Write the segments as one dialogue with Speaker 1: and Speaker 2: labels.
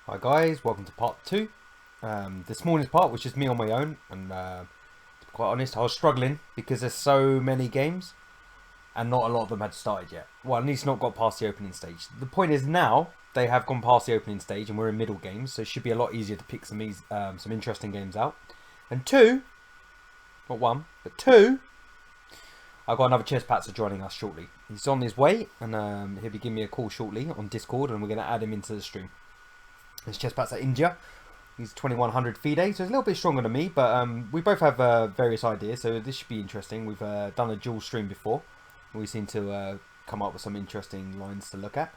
Speaker 1: Hi guys, welcome to part 2. This morning's part was just me on my own, and to be quite honest, I was struggling because there's so many games and not a lot of them had started yet. Well, at least not got past the opening stage. The point is now they have gone past the opening stage and we're in middle games, so it should be a lot easier to pick some interesting games out. And two, not one, but two, I've got another ChesspatzerIND joining us shortly. He's on his way, and he'll be giving me a call shortly on Discord, and we're going to add him into the stream. It's ChesspatzerIND. He's 2100 FIDE, so he's a little bit stronger than me, but we both have various ideas, so this should be interesting. We've done a dual stream before. We seem to come up with some interesting lines to look at.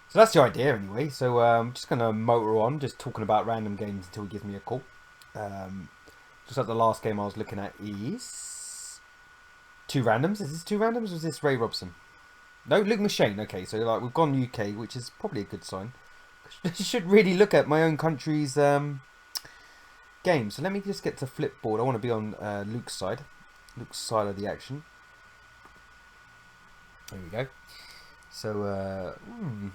Speaker 1: So that's the idea anyway. So I'm just going to motor on, just talking about random games until he gives me a call. Just like the last game I was looking at is 2 randoms. Is this 2 randoms or is this Ray Robson? No, Luke Machine. Okay, so like we've gone UK, which is probably a good sign. I should really look at my own country's game. So let me just get to Flipboard. I want to be on Luke's side of the action. There we go. So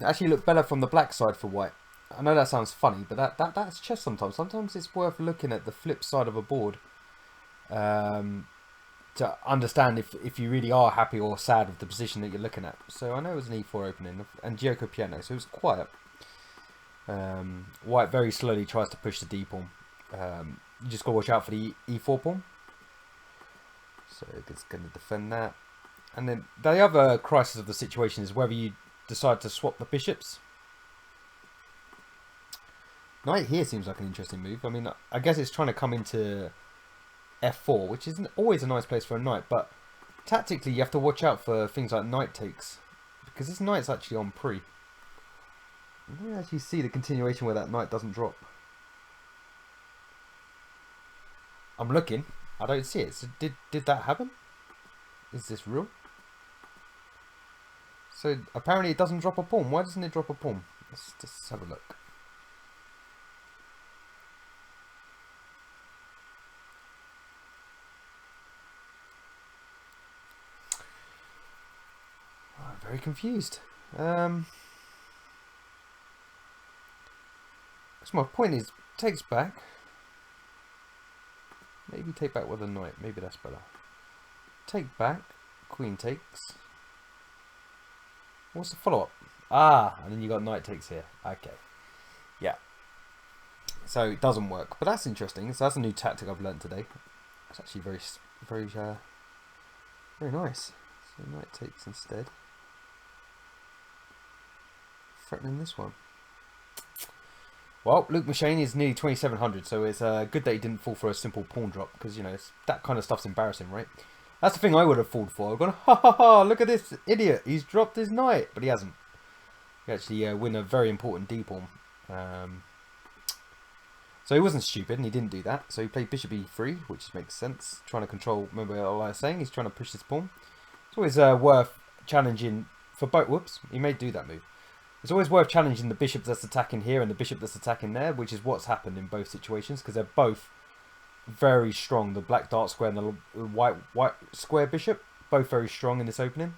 Speaker 1: actually look better from the black side for white. I know that sounds funny, but that's chess sometimes. Sometimes it's worth looking at the flip side of a board to understand if you really are happy or sad with the position that you're looking at. So I know it was an e4 opening and Gioco piano, so it was quiet. White very slowly tries to push the d pawn. You just got to watch out for the e4 pawn. So it's going to defend that. And then the other crisis of the situation is whether you decide to swap the bishops. Knight here seems like an interesting move. I mean, I guess it's trying to come into f4, which isn't always a nice place for a knight. But tactically, you have to watch out for things like knight takes, because this knight's actually on pre. Let me actually see the continuation where that knight doesn't drop. I'm looking. I don't see it. So did that happen? Is this real? So apparently it doesn't drop a pawn. Why doesn't it drop a pawn? Let's just have a look. Oh, I'm very confused. So my point is, takes back. Maybe take back with a knight. Maybe that's better. Take back. Queen takes. What's the follow-up? Ah, and then you got knight takes here. Okay. Yeah. So it doesn't work. But that's interesting. So that's a new tactic I've learned today. It's actually very nice. So knight takes instead. Threatening this one. Well, Luke Machine is nearly 2700, so it's good that he didn't fall for a simple pawn drop, because, you know, that kind of stuff's embarrassing, right? That's the thing I would have falled for. I've gone, ha ha ha, look at this idiot, he's dropped his knight, but he hasn't. He actually win a very important d-pawn. So he wasn't stupid, and he didn't do that. So he played bishop e3, which makes sense. Trying to control, remember what I was saying, he's trying to push this pawn. It's always worth challenging for both, whoops, he may do that move. It's always worth challenging the bishop that's attacking here and the bishop that's attacking there, which is what's happened in both situations, because they're both very strong. The black dark square and the white square bishop, both very strong in this opening.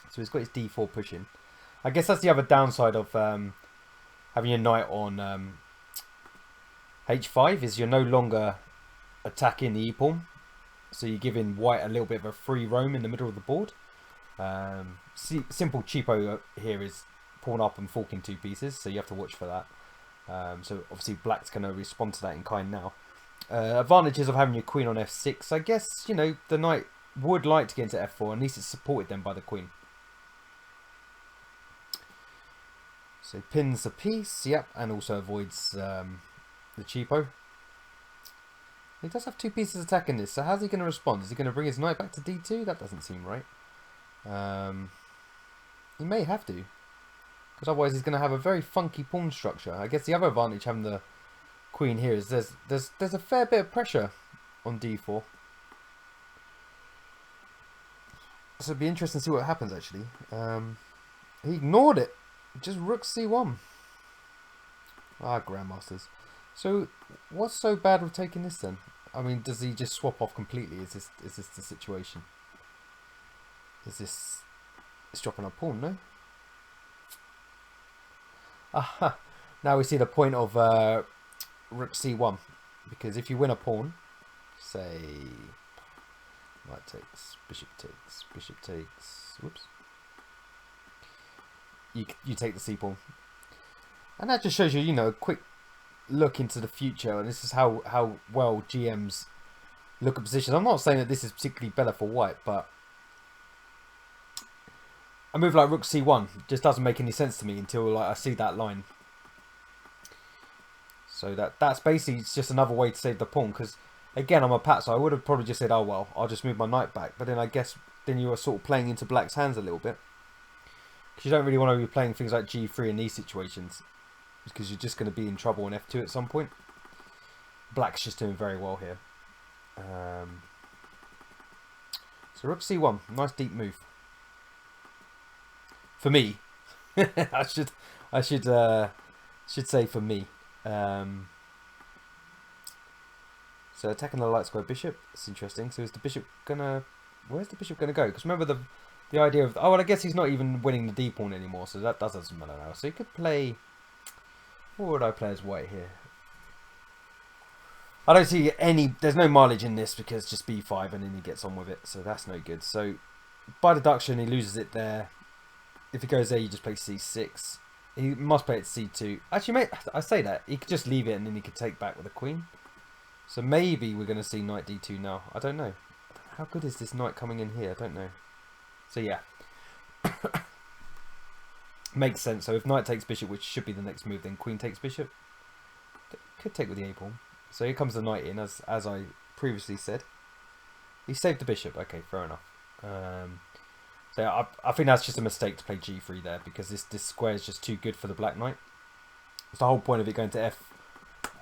Speaker 1: So he's got his d4 pushing. I guess that's the other downside of having your knight on h5, is you're no longer attacking the e-pawn. So you're giving white a little bit of a free roam in the middle of the board. Simple cheapo here is pawn up and fork in 2 pieces, so you have to watch for that. So obviously black's going to respond to that in kind now. Advantages of having your queen on f6, I guess, you know, the knight would like to get into f4, at least it's supported then by the queen. So pins the piece, yep, and also avoids the cheapo. He does have 2 pieces attacking this, so how's he going to respond? Is he going to bring his knight back to d2? That doesn't seem right. He may have to, because otherwise he's going to have a very funky pawn structure. I guess the other advantage having the queen here is there's a fair bit of pressure on d4. So it'd be interesting to see what happens actually. He ignored it. Just rook c1. Ah, grandmasters. So what's so bad with taking this then? I mean, does he just swap off completely? Is this the situation? Is this... It's dropping a pawn, no? Now we see the point of rook c1, because if you win a pawn, say knight takes, bishop takes, whoops, you take the c pawn, and that just shows you, you know, a quick look into the future, and this is how well GMs look at positions. I'm not saying that this is particularly better for white, but a move like rook c1 just doesn't make any sense to me until like I see that line. So that's basically, it's just another way to save the pawn, because again, I'm a patzer. I would have probably just said, oh well, I'll just move my knight back, but then I guess then you are sort of playing into black's hands a little bit, because you don't really want to be playing things like g3 in these situations, because you're just going to be in trouble on f2 at some point. Black's just doing very well here. So rook c1, nice deep move for me. I should say for me. So attacking the light square bishop, it's interesting. So is the bishop gonna, where's the bishop gonna go? Because remember the idea of, oh well, I guess he's not even winning the d pawn anymore, so that doesn't matter now. So he could play, what would I play as white here? I don't see any, there's no mileage in this, because just b5 and then he gets on with it, so that's no good. So by deduction he loses it there. If he goes there, you just play c6. He must play it c2. Actually, mate, I say that. He could just leave it and then he could take back with a queen. So maybe we're going to see knight d2 now. I don't know. How good is this knight coming in here? I don't know. So yeah. Makes sense. So if knight takes bishop, which should be the next move, then queen takes bishop. Could take with the a pawn. So here comes the knight in, as I previously said. He saved the bishop. Okay, fair enough. So I think that's just a mistake to play g3 there, because this square is just too good for the black knight. It's the whole point of it going to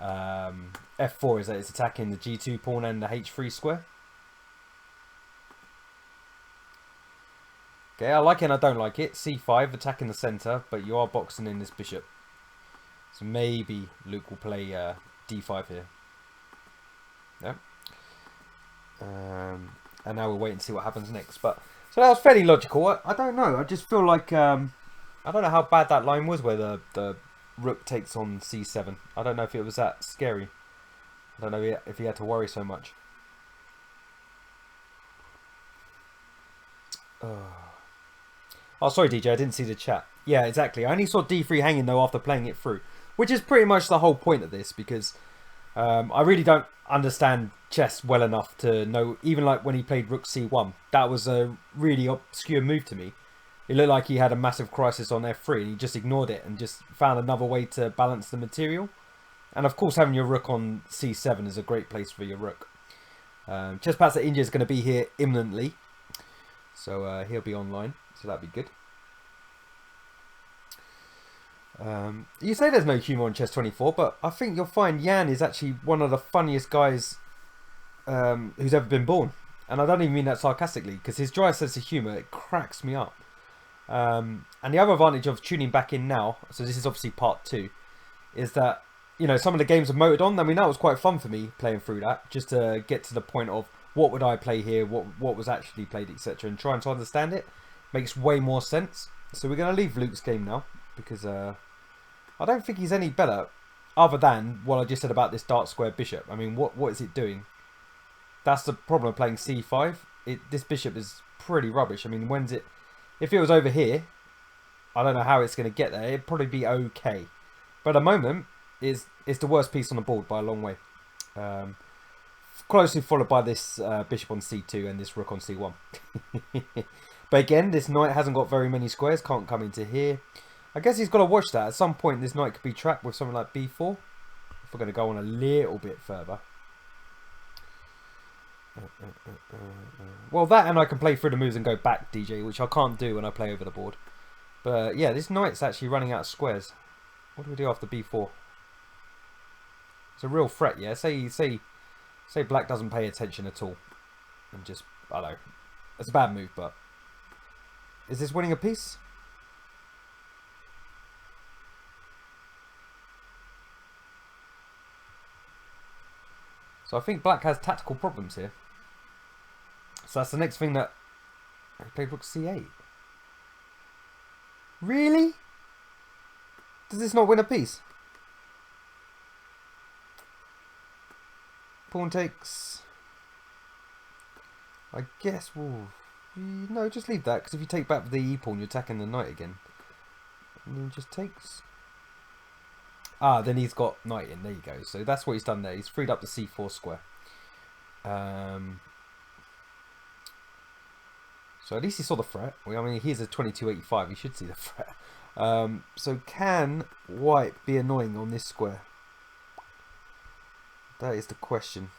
Speaker 1: f4 is that it's attacking the g2 pawn and the h3 square. Okay, I like it and I don't like it. c5, attacking the center, but you are boxing in this bishop. So maybe Luke will play d5 here. Yeah. And now we'll wait and see what happens next. But so that was fairly logical. I don't know. I just feel like I don't know how bad that line was where the rook takes on c7. I don't know if it was that scary. I don't know if he had to worry so much. Oh, sorry, DJ. I didn't see the chat. Yeah, exactly. I only saw d3 hanging though after playing it through, which is pretty much the whole point of this, because I really don't understand chess well enough to know, even like when he played rook c1, that was a really obscure move to me. It looked like he had a massive crisis on f3 and he just ignored it and just found another way to balance the material. And of course, having your rook on c7 is a great place for your rook. ChesspatzerIND is going to be here imminently, so he'll be online, so that'd be good. You say there's no humour on Chess24, but I think you'll find Jan is actually one of the funniest guys who's ever been born. And I don't even mean that sarcastically, because his dry sense of humour, it cracks me up. And the other advantage of tuning back in now, so this is obviously part 2, is that, you know, some of the games are motored on. I mean, that was quite fun for me playing through that, just to get to the point of what would I play here, what was actually played, etc. And trying to understand it makes way more sense. So we're going to leave Luke's game now, because I don't think he's any better, other than what I just said about this dark square bishop. I mean, what is it doing? That's the problem of playing c5. This bishop is pretty rubbish. I mean, when's it? If it was over here, I don't know how it's going to get there. It'd probably be okay. But at the moment, it's the worst piece on the board by a long way. Closely followed by this bishop on c2 and this rook on c1. But again, this knight hasn't got very many squares. Can't come into here. I guess he's got to watch that. At some point, this knight could be trapped with something like b4. If we're going to go on a little bit further. Well, that and I can play through the moves and go back, DJ, which I can't do when I play over the board. But yeah, this knight's actually running out of squares. What do we do after b4? It's a real threat, yeah. Say black doesn't pay attention at all. And just, I don't know. It's a bad move, but... Is this winning a piece? So I think black has tactical problems here. So that's the next thing that... I played rook c8. Really? Does this not win a piece? Pawn takes. I guess. Well, no, just leave that, because if you take back the E pawn, you're attacking the knight again. And then just takes. Ah, then he's got knight in. There you go. So that's what he's done there. He's freed up the c4 square. So at least he saw the threat. I mean, here's a 2285. You should see the threat. So can white be annoying on this square? That is the question.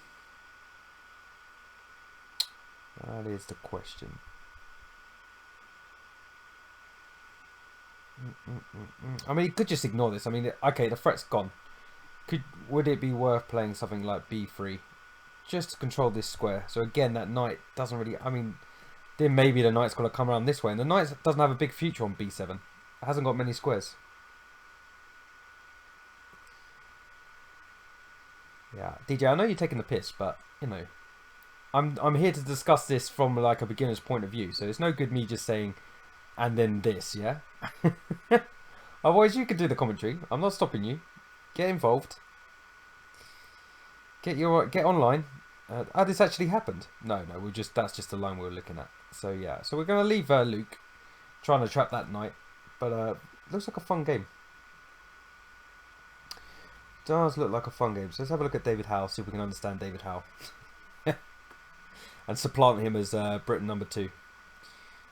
Speaker 1: That is the question. I mean, he could just ignore this. I mean, okay, the threat's gone. Would it be worth playing something like b3 just to control this square? So again, that knight doesn't really. I mean, then maybe the knight's got to come around this way, and the knight doesn't have a big future on b7. It hasn't got many squares. Yeah, DJ, I know you're taking the piss, but you know, I'm here to discuss this from like a beginner's point of view. So it's no good me just saying, and then this, yeah. Otherwise, you can do the commentary. I'm not stopping you. Get involved. Get online. This actually happened. No, that's just the line we were looking at. So yeah, so we're gonna leave Luke trying to trap that knight, but looks like a fun game. Does look like a fun game. So let's have a look at David Howe. See if we can understand David Howe, and supplant him as Britain number 2,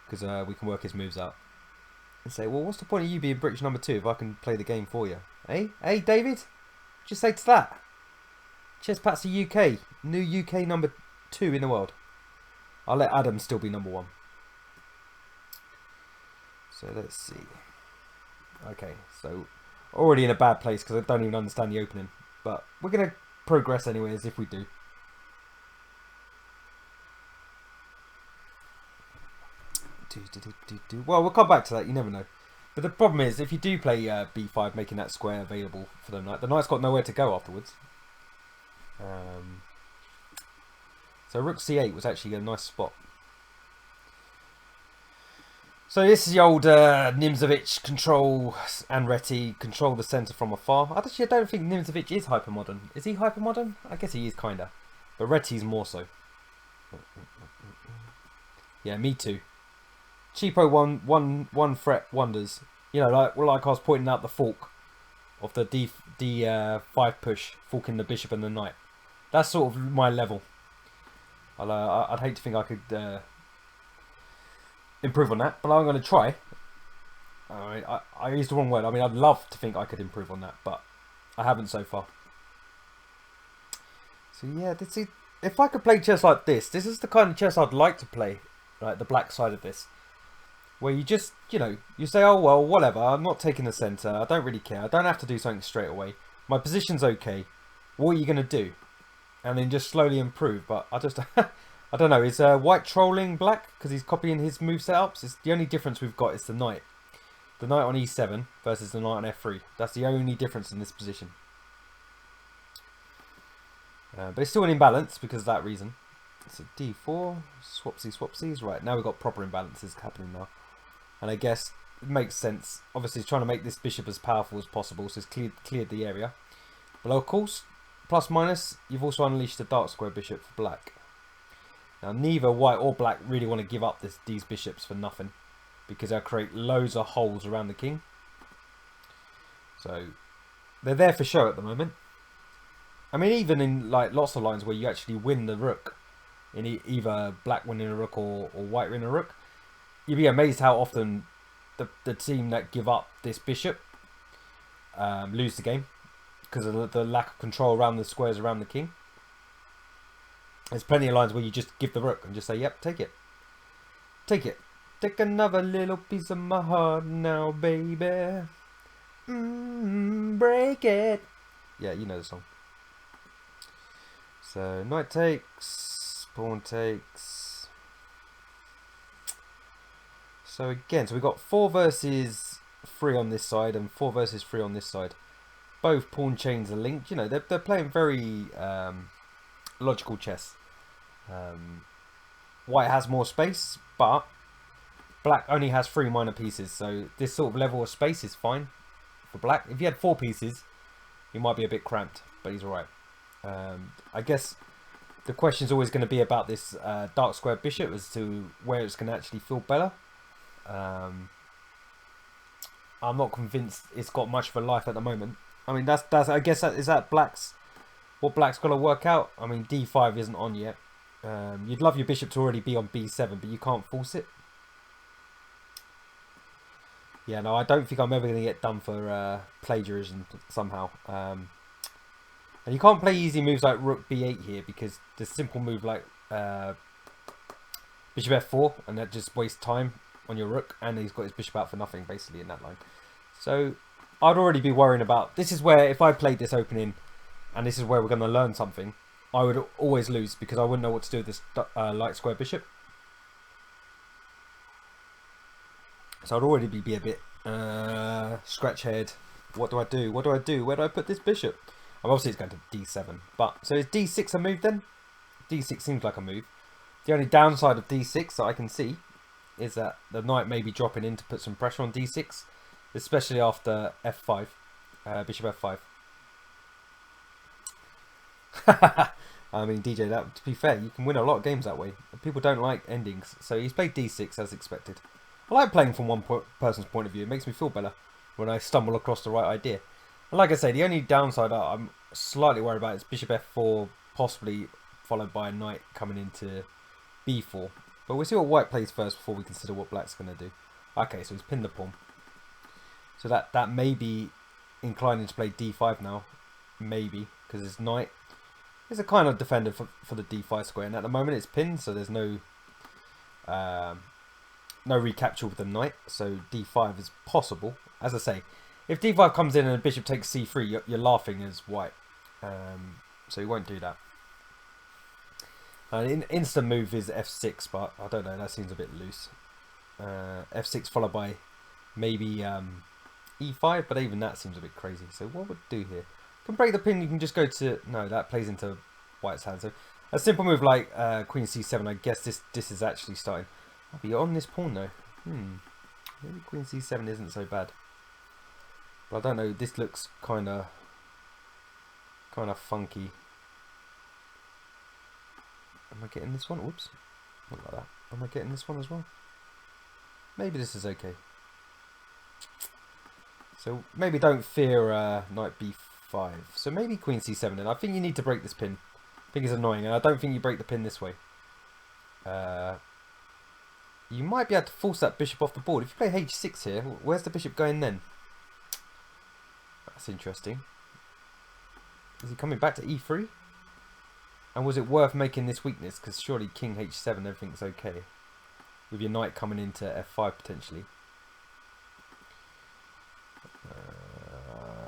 Speaker 1: because we can work his moves out. And say, well, what's the point of you being British number 2 if I can play the game for you? Hey, David, just say to that. Chesspatzer UK, new UK number 2 in the world. I'll let Adam still be number 1. So let's see. Okay, so already in a bad place because I don't even understand the opening. But we're going to progress anyway, as if we do. Well, we'll come back to that. You never know. But the problem is, if you do play b5, making that square available for the knight's got nowhere to go afterwards. So rook c8 was actually a nice spot. So this is the old Nimzovich control and Reti control the centre from afar. Actually, I don't think Nimzovich is hypermodern. Is he hypermodern? I guess he is kinda, but Reti's more so. Yeah, me too. Cheapo one fret wonders. You know, like I was pointing out the fork of the d5 push, forking the bishop and the knight. That's sort of my level. I'd hate to think I could improve on that, but I'm going to try. I used the wrong word. I mean, I'd love to think I could improve on that, but I haven't so far. So yeah, if I could play chess like this is the kind of chess I'd like to play. Like the black side of this. Where you just, you know, you say, oh, well, whatever, I'm not taking the centre, I don't really care, I don't have to do something straight away, my position's okay, what are you going to do? And then just slowly improve, but I just, I don't know, is white trolling black, because he's copying his move setups? It's the only difference we've got is the knight. The knight on e7 versus the knight on f3, that's the only difference in this position. But it's still an imbalance because of that reason. So d4, swapsies, right, now we've got proper imbalances happening now. And I guess it makes sense. Obviously, he's trying to make this bishop as powerful as possible, so he's cleared the area. But of course, plus minus, you've also unleashed the dark square bishop for black. Now, neither white or black really want to give up these bishops for nothing, because they'll create loads of holes around the king. So they're there for show at the moment. I mean, even in like lots of lines where you actually win the rook, in either black winning a rook or white winning a rook, you'd be amazed how often the team that give up this bishop lose the game because of the lack of control around the squares around the king. There's plenty of lines where you just give the rook and just say, yep, take it. Take it. Take another little piece of my heart now, baby. Break it. Yeah, you know the song. So, knight takes, pawn takes. So again, so we've got 4 versus 3 on this side and 4 versus 3 on this side. Both pawn chains are linked. You know, they're playing very logical chess. White has more space, but black only has 3 minor pieces. So this sort of level of space is fine for black. If he had 4 pieces, he might be a bit cramped, but he's alright. I guess the question is always going to be about this dark square bishop as to where it's going to actually feel better. I'm not convinced it's got much of a life at the moment. I mean, that's I guess is that what black's got to work out. I mean, d5 isn't on yet. You'd love your bishop to already be on b7, but you can't force it. Yeah, no, I don't think I'm ever going to get done for plagiarism somehow. And you can't play easy moves like rook b8 here, because the simple move like bishop f4, and that just wastes time on your rook, and he's got his bishop out for nothing basically in that line. So I'd already be worrying about, this is where if I played this opening, and this is where we're going to learn something, I would always lose, because I wouldn't know what to do with this light square bishop. So I'd already be a bit scratch head. What do I do? What do I do? Where do I put this bishop? Obviously it's going to d7. But so is d6 a move then? d6 seems like a move. The only downside of d6 that I can see is that the knight may be dropping in to put some pressure on d6, especially after f5, bishop f5. I mean, DJ, that to be fair, you can win a lot of games that way. People don't like endings, so he's played d6 as expected. I like playing from one person's point of view. It makes me feel better when I stumble across the right idea. And like I say, the only downside I'm slightly worried about is bishop f4, possibly followed by a knight coming into b4. But we'll see what white plays first before we consider what black's going to do. Okay, so he's pinned the pawn. So that may be inclining to play d5 now. Maybe, because his knight is a kind of defender for the d5 square. And at the moment it's pinned, so there's no recapture with the knight, so d5 is possible. As I say, if d5 comes in and the bishop takes c3, you're laughing as white. So he won't do that. An instant move is f6, but I don't know, that seems a bit loose. f6 followed by maybe e5, but even that seems a bit crazy. So what would it do here? You can break the pin, you can just go to... No, that plays into white's hand. So a simple move like queen c7, I guess this is actually starting... But you're on this pawn though. Maybe queen c7 isn't so bad. But I don't know, this looks kind of funky. Am I getting this one? Whoops. Not like that. Am I getting this one as well? Maybe this is okay. So maybe don't fear knight b5. So maybe queen c7 then. I think you need to break this pin. I think it's annoying, and I don't think you break the pin this way. You might be able to force that bishop off the board. If you play h6 here, where's the bishop going then? That's interesting. Is he coming back to e3? And was it worth making this weakness? Because surely king h7, everything's okay. With your knight coming into f5 potentially.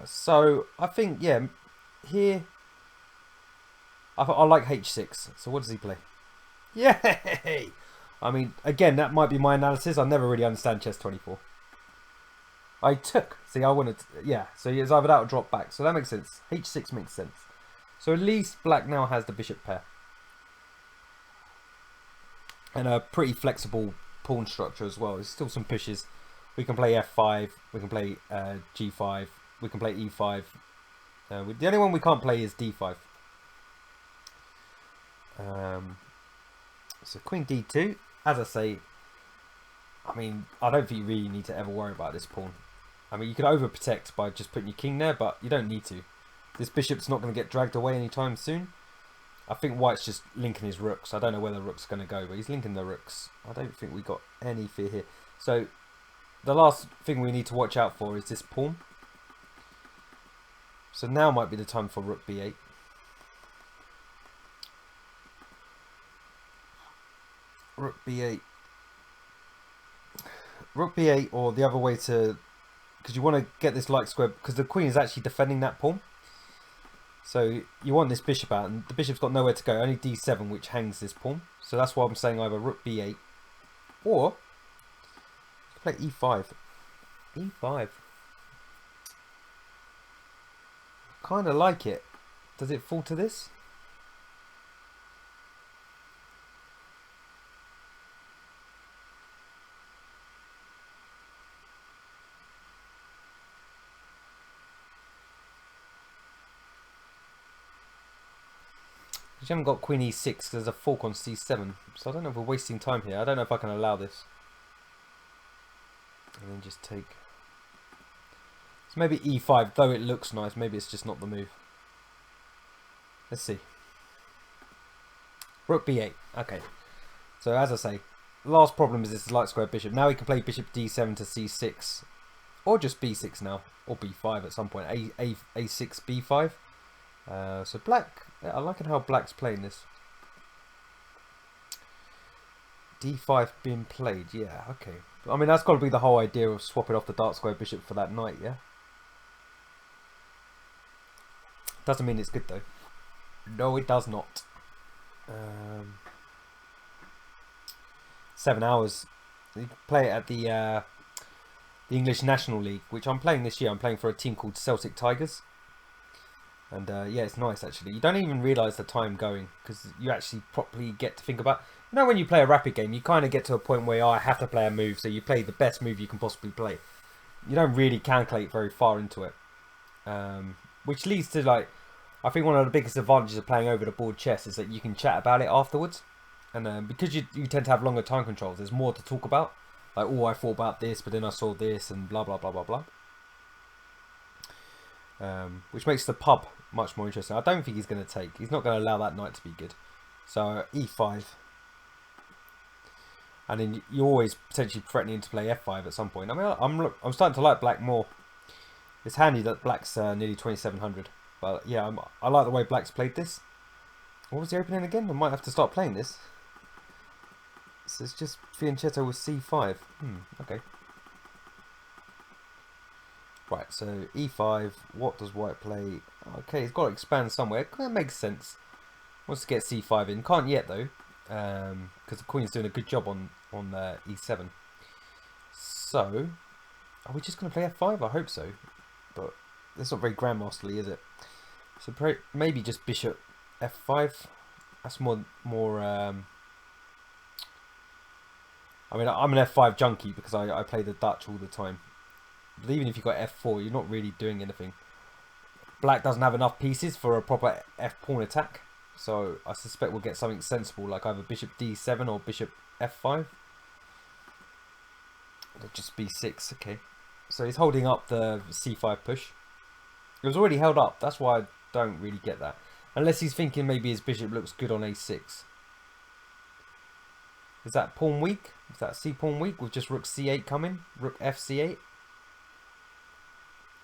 Speaker 1: So, I think, yeah, here... I like h6. So what does he play? Yay! I mean, again, that might be my analysis. I never really understand chess 24. I took. See, I wanted to, yeah. So it's either that or drop back. So that makes sense. h6 makes sense. So at least black now has the bishop pair. And a pretty flexible pawn structure as well. There's still some pushes. We can play f5. We can play g5. We can play e5. The only one we can't play is d5. So queen d2. As I say, I mean, I don't think you really need to ever worry about this pawn. I mean, you could overprotect by just putting your king there, but you don't need to. This bishop's not going to get dragged away anytime soon. I think white's just linking his rooks. I don't know where the rook's going to go, but he's linking the rooks. I don't think we got any fear here. So the last thing we need to watch out for is this pawn. So now might be the time for rook b8. Rook b8. Rook b8, or the other way to... Because you want to get this light square, because the queen is actually defending that pawn. So you want this bishop out, and the bishop's got nowhere to go. Only d7, which hangs this pawn. So that's why I'm saying either rook b8, or play e5. e5. Kind of like it. Does it fall to this? You haven't got queen e6 because there's a fork on c7. So I don't know if we're wasting time here. I don't know if I can allow this. And then just take... So maybe e5, though it looks nice, maybe it's just not the move. Let's see. Rook b8. Okay. So as I say, last problem is this light square bishop. Now he can play bishop d7 to c6. Or just b6 now. Or b5 at some point. A6, b5. So black... I like how black's playing this. d5 being played. Yeah, okay. I mean, that's got to be the whole idea of swapping off the dark square bishop for that knight, yeah? Doesn't mean it's good, though. No, it does not. 7 hours. You play it at the English National League, which I'm playing this year. I'm playing for a team called Celtic Tigers. And yeah, it's nice, actually. You don't even realise the time going, because you actually properly get to think about... You know, when you play a rapid game, you kind of get to a point where, oh, I have to play a move, so you play the best move you can possibly play. You don't really calculate very far into it. Which leads to, like... I think one of the biggest advantages of playing over the board chess is that you can chat about it afterwards. And because you tend to have longer time controls, there's more to talk about. Like, oh, I thought about this, but then I saw this, and blah, blah, blah, blah, blah. Which makes the pub much more interesting. I don't think he's going to take. He's not going to allow that knight to be good. So, e5. And then you're always potentially threatening to play f5 at some point. I mean, I'm starting to like black more. It's handy that black's nearly 2700. But yeah, I like the way black's played this. What was the opening again? I might have to start playing this. So it's just fianchetto with c5. Okay. Right, so e5. What does white play? Okay, he's got to expand somewhere. That makes sense. Wants to get c5 in. Can't yet though, because the queen's doing a good job on e7. So, are we just going to play f5? I hope so. But that's not very grandmasterly, is it? So maybe just bishop f5. That's more. I mean, I'm an f5 junkie because I play the Dutch all the time. But even if you've got f4, you're not really doing anything. Black doesn't have enough pieces for a proper f-pawn attack. So I suspect we'll get something sensible, like either bishop d7 or bishop f5. Or just b6, okay. So he's holding up the c5 push. It was already held up, that's why I don't really get that. Unless he's thinking maybe his bishop looks good on a6. Is that pawn weak? Is that c-pawn weak with just rook c8 coming? Rook fc8?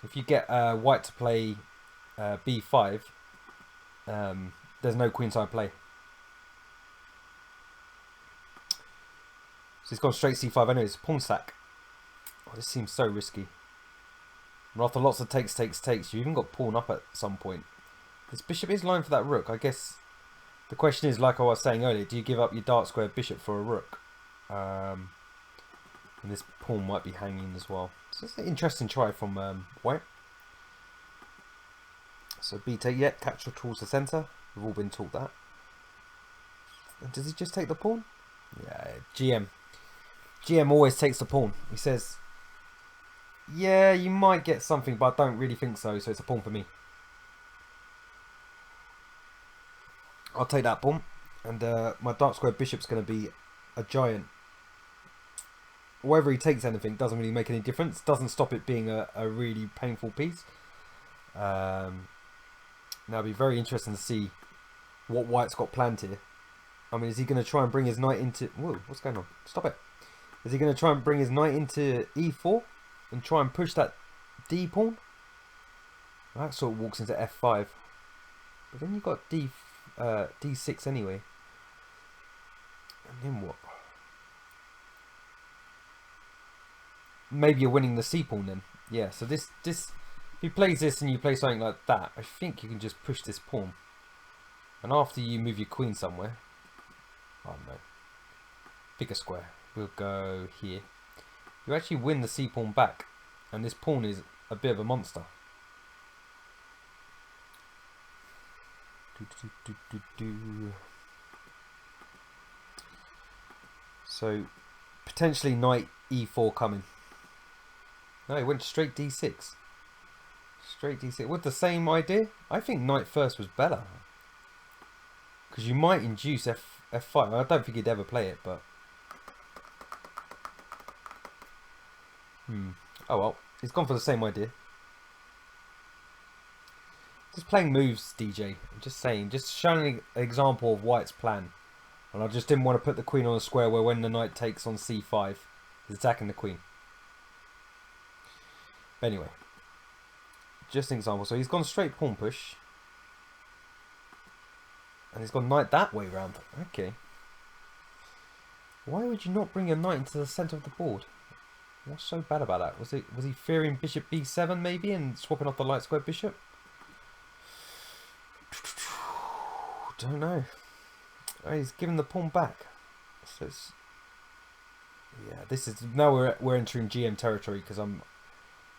Speaker 1: If you get white to play b5, there's no queenside play. So he's gone straight c5 anyways. Pawn sack. Oh, this seems so risky. And after lots of takes, you even got pawn up at some point. This bishop is lying for that rook. I guess the question is, like I was saying earlier, do you give up your dark square bishop for a rook? And this pawn might be hanging as well. So it's an interesting try from white. So b take, yeah, capture towards the centre. We've all been taught that. And does he just take the pawn? Yeah, GM always takes the pawn. He says, yeah, you might get something, but I don't really think so, so it's a pawn for me. I'll take that pawn, and my dark square bishop's going to be a giant. Whether he takes anything doesn't really make any difference. Doesn't stop it being a really painful piece. Now it'll be very interesting to see what white's got planned here. I mean, is he going to try and bring his knight into... Whoa, what's going on? Stop it. Is he going to try and bring his knight into e4 and try and push that d pawn? Well, that sort of walks into f5. But then you've got d6 anyway. And then what? Maybe you're winning the c pawn then. Yeah, so this if he plays this and you play something like that, I think you can just push this pawn. And after you move your queen somewhere, I don't know, pick a square. We'll go here. You actually win the c pawn back, and this pawn is a bit of a monster. So potentially knight e4 coming. No, he went straight d6. Straight d6 with the same idea. I think knight first was better. Because you might induce f5. I don't think he'd ever play it, but... Oh well. He's gone for the same idea. Just playing moves, DJ. I'm just saying. Just showing an example of White's plan. And I just didn't want to put the queen on a square where when the knight takes on c5, he's attacking the queen. But anyway. Just an example. So he's gone straight pawn push. And he's gone knight that way round. Okay. Why would you not bring your knight into the centre of the board? What's so bad about that? Was he fearing bishop b7 maybe and swapping off the light square bishop? Don't know. Oh, he's giving the pawn back. So it's, yeah, this is now we're entering GM territory because I'm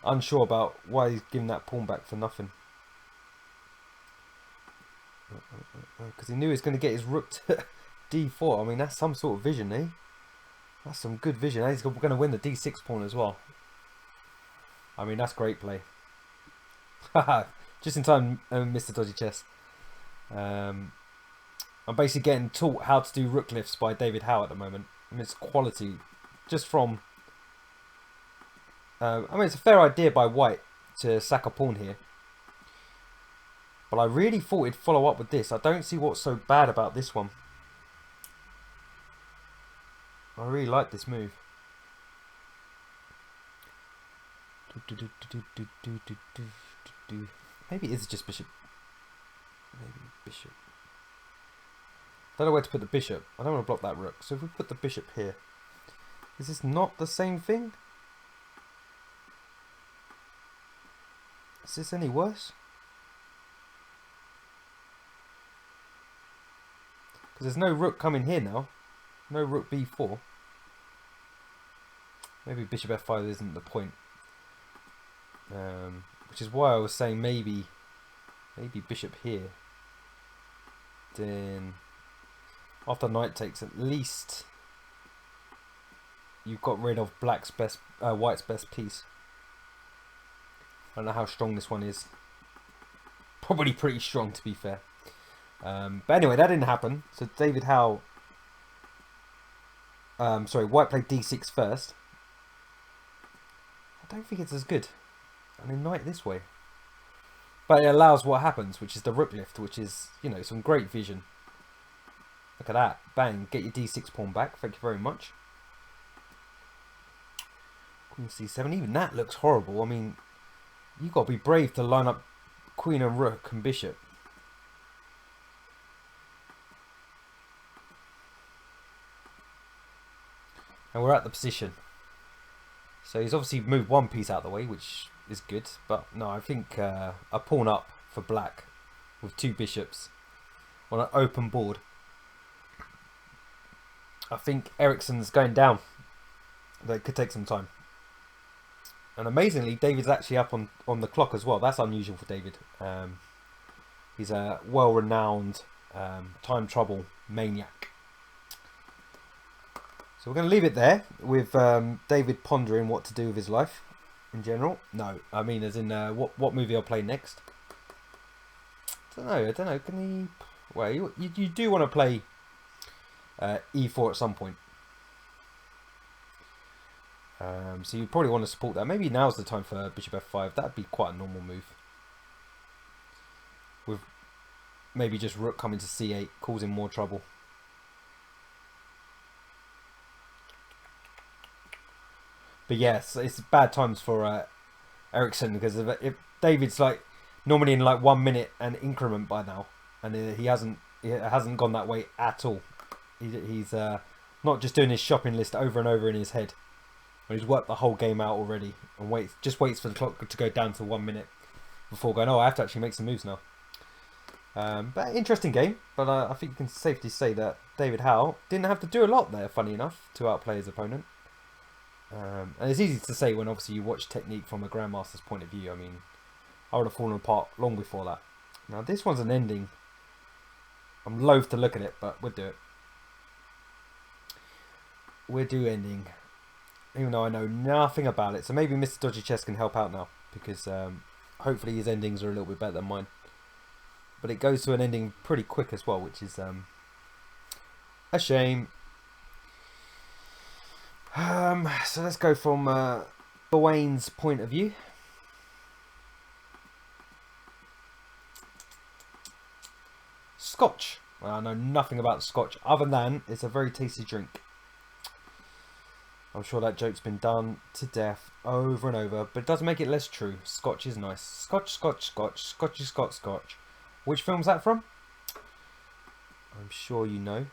Speaker 1: unsure about why he's giving that pawn back for nothing. Because he knew he was going to get his rook to d4. I mean, that's some sort of vision, eh? That's some good vision. Eh? He's going to win the d6 pawn as well. I mean, that's great play. Just in time, Mr. Dodgy Chess. I'm basically getting taught how to do rook lifts by David Howe at the moment. I mean, it's quality just from... I mean, it's a fair idea by White to sack a pawn here. But I really thought he'd follow up with this. I don't see what's so bad about this one. I really like this move. Maybe it is just bishop. Maybe bishop. Don't know where to put the bishop. I don't want to block that rook. So if we put the bishop here. Is this not the same thing? Is this any worse? Because there's no rook coming here now. No rook b4. Maybe bishop f5 isn't the point. Which is why I was saying maybe bishop here. Then after knight takes, at least you've got rid of White's best piece. I don't know how strong this one is. Probably pretty strong, to be fair. But anyway, that didn't happen. So David Howe... sorry, White played d6 first. I don't think it's as good. I mean, knight this way. But it allows what happens, which is the rook lift, which is, you know, some great vision. Look at that. Bang. Get your d6 pawn back. Thank you very much. Queen c7. Even that looks horrible. I mean, you've got to be brave to line up queen and rook and bishop. And we're at the position. So he's obviously moved one piece out of the way, which is good. But no, I think a pawn up for black with two bishops on an open board. I think Eriksson's going down. That could take some time. And amazingly, David's actually up on the clock as well. That's unusual for David. He's a well-renowned time trouble maniac. So we're going to leave it there with David pondering what to do with his life in general. No, I mean as in what movie I'll play next. I don't know. Can he... Well, you do want to play e4 at some point. So you probably want to support that. Maybe now's the time for bishop f5. That'd be quite a normal move. With maybe just rook coming to c8, causing more trouble. But yes, it's bad times for Eriksson because if David's like normally in like 1 minute an increment by now, and it hasn't gone that way at all. He's not just doing his shopping list over and over in his head. He's worked the whole game out already and just waits for the clock to go down to 1 minute before going, oh, I have to actually make some moves now. But interesting game. But I think you can safely say that David Howe didn't have to do a lot there, funny enough, to outplay his opponent. And it's easy to say when obviously you watch technique from a grandmaster's point of view. I mean, I would have fallen apart long before that. Now this one's an ending. I'm loath to look at it, but we'll do it. We'll do ending. Even though I know nothing about it. So maybe Mr. Dodgy Chess can help out now. Because hopefully his endings are a little bit better than mine. but it goes to an ending pretty quick as well, which is a shame. So let's go from Gawain's point of view. Scotch. Well, I know nothing about Scotch other than it's a very tasty drink. I'm sure that joke's been done to death over and over, but it doesn't make it less true. Scotch is nice. Scotch, Scotch, Scotch, Scotchy, Scotch, Scotch. Which film's that from? I'm sure you know.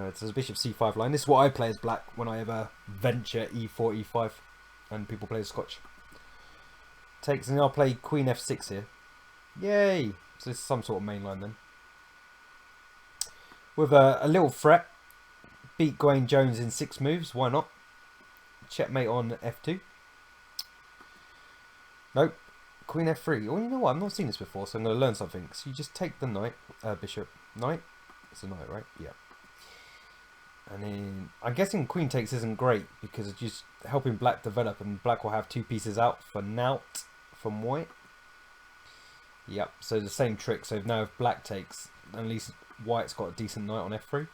Speaker 1: It's a bishop c5 line. This is what I play as black when I ever venture e4, e5, and people play as Scotch. Takes, and I'll play queen f6 here. Yay! So this is some sort of main line then. With a little threat. Beat Gawain Jones in 6 moves. Why not? Checkmate on f2. Nope. Queen f3. Oh, you know what? I've not seen this before, so I'm going to learn something. So you just take the knight, bishop, knight. It's a knight, right? Yeah. And then I'm guessing queen takes isn't great because it's just helping black develop, and black will have 2 pieces out for knout from white. Yep. So the same trick. So now if black takes, at least white's got a decent knight on f3.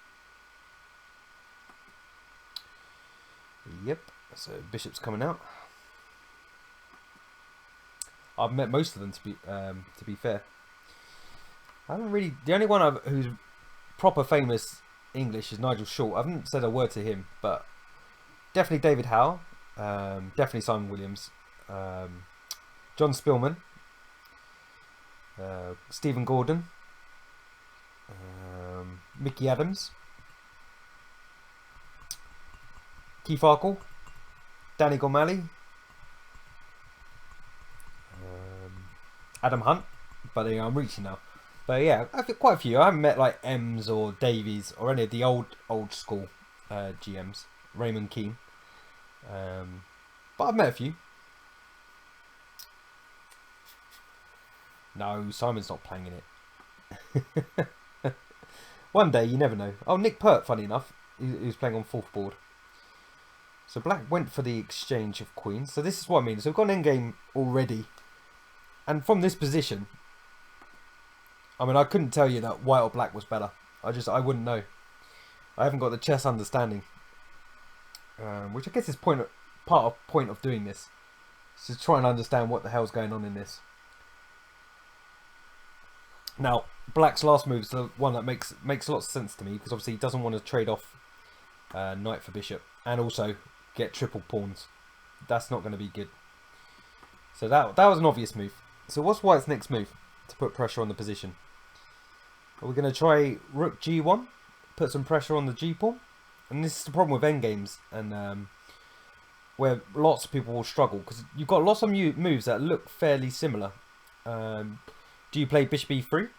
Speaker 1: Yep. So bishop's coming out. I've met most of them to be fair. I haven't really. The only one who's proper famous English is Nigel Short. I haven't said a word to him, but definitely David Howe, definitely Simon Williams, John Spillman, Stephen Gordon, Mickey Adams, Keith Arkle, Danny Gormally, Adam Hunt, but I'm reaching now. But yeah, I've got quite a few. I haven't met like Ems or Davies or any of the old school GMs. Raymond Keane. But I've met a few. No, Simon's not playing in it. One day, you never know. Oh, Nick Pert, funny enough, he was playing on 4th board. So black went for the exchange of queens. So this is what I mean. So we've got an endgame already. And from this position, I mean, I couldn't tell you that white or black was better. I wouldn't know. I haven't got the chess understanding. Which I guess is part of doing this. So to try and understand what the hell's going on in this. Now, black's last move is the one that makes a lot of sense to me, because obviously he doesn't want to trade off knight for bishop, and also get triple pawns. That's not going to be good. So that was an obvious move. So what's white's next move to put pressure on the position? Are we going to try rook g1, put some pressure on the g pawn? And this is the problem with endgames, and where lots of people will struggle, because you've got lots of moves that look fairly similar. Do you play bishop e3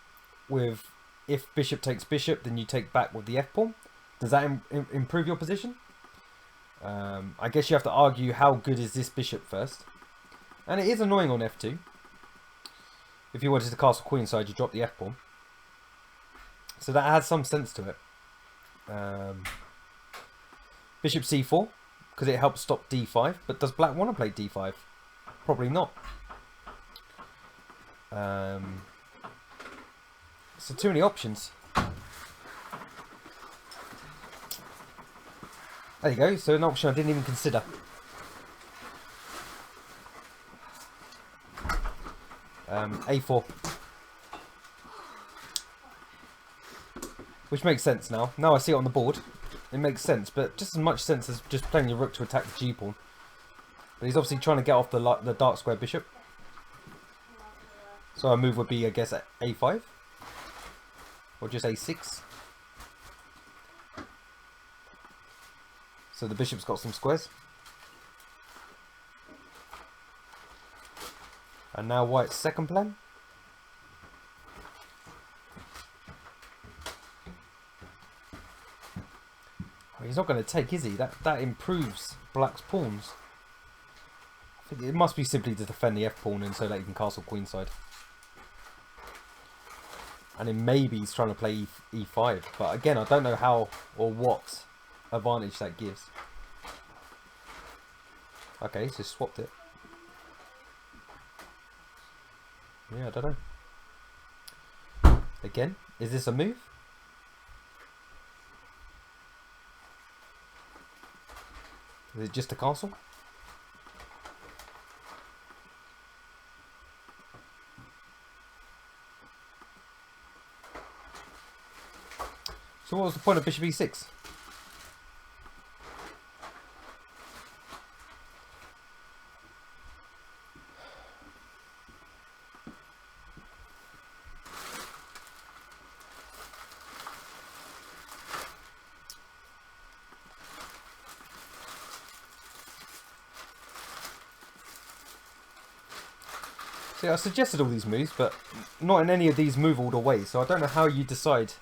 Speaker 1: with, if bishop takes bishop, then you take back with the f pawn? Does that improve your position? I guess you have to argue how good is this bishop first. And it is annoying on f2. If you wanted to castle queenside, you drop the f pawn. So that has some sense to it. Bishop c4, because it helps stop d5. But does black want to play d5? Probably not. So too many options. There you go. So an option I didn't even consider. A4. Which makes sense now. Now I see it on the board. It makes sense, but just as much sense as just playing your rook to attack the g-pawn. But he's obviously trying to get off the dark square bishop. So our move would be, I guess, a5. Or just a6. So the bishop's got some squares. And now white's second plan. Well, he's not going to take, is he? That improves black's pawns. I think it must be simply to defend the f pawn and so that he can castle queenside. And then maybe he's trying to play e5. But again, I don't know how or what advantage that gives. Okay, so swapped it. Yeah, I don't know. Again, is this a move? Is it just a castle? So what was the point of bishop e6? See, I suggested all these moves, but not in any of these move all the way, so I don't know how you decide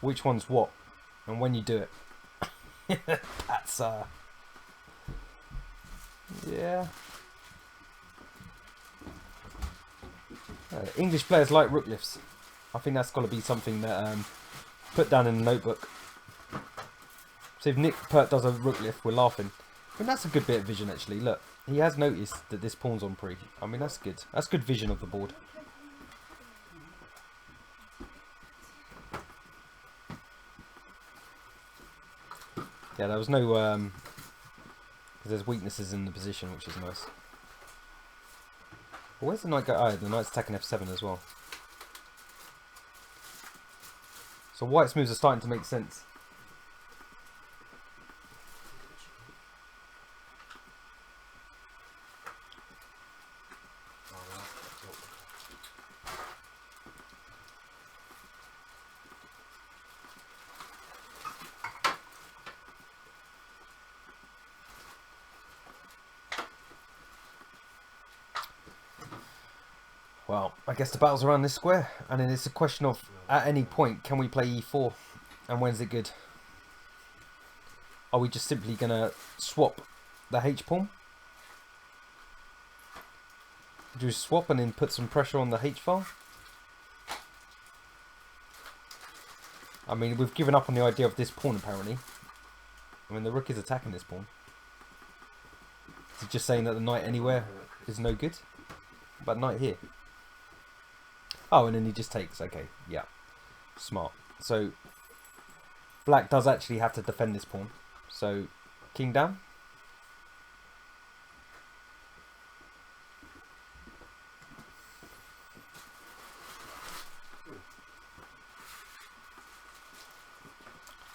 Speaker 1: which one's what and when you do it. That's yeah. English players like rook lifts. I think that's got to be something that put down in the notebook. So if Nick Pert does a rook lift, we're laughing. I mean, that's a good bit of vision actually. Look, he has noticed that this pawn's on pre. I mean, that's good. That's good vision of the board. Yeah, there was no because there's weaknesses in the position, which is nice. But where's the knight go? Oh, the knight's attacking f7 as well. So White's moves are starting to make sense. Well, I guess the battle's around this square, and then it's a question of, at any point, can we play e4, and when's it good? Are we just simply going to swap the h-pawn? Do we swap and then put some pressure on the h-file? I mean, we've given up on the idea of this pawn, apparently. I mean, the rook is attacking this pawn. Is it just saying that the knight anywhere is no good? But knight here. Oh, and then he just takes. Okay, yeah. Smart. So, black does actually have to defend this pawn. So, king down.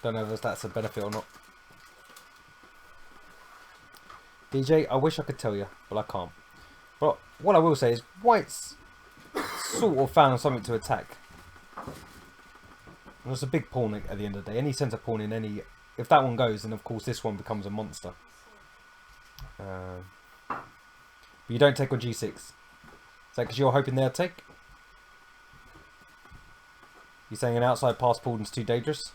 Speaker 1: Don't know if that's a benefit or not. DJ, I wish I could tell you, but I can't. But what I will say is, White's sort of found something to attack. And it's a big pawn at the end of the day. Any centre pawn in any... If that one goes, then of course this one becomes a monster. But you don't take on g6. Is that because you're hoping they'll take? You're saying an outside pass pawn is too dangerous?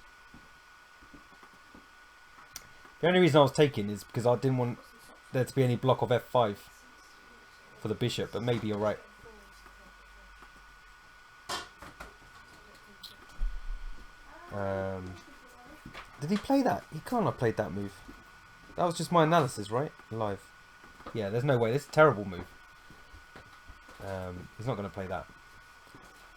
Speaker 1: The only reason I was taking is because I didn't want there to be any block of f5 for the bishop, but maybe you're right. Did he play that? He can't have played that move. That was just my analysis, right? Live. Yeah, there's no way. This is a terrible move. He's not going to play that.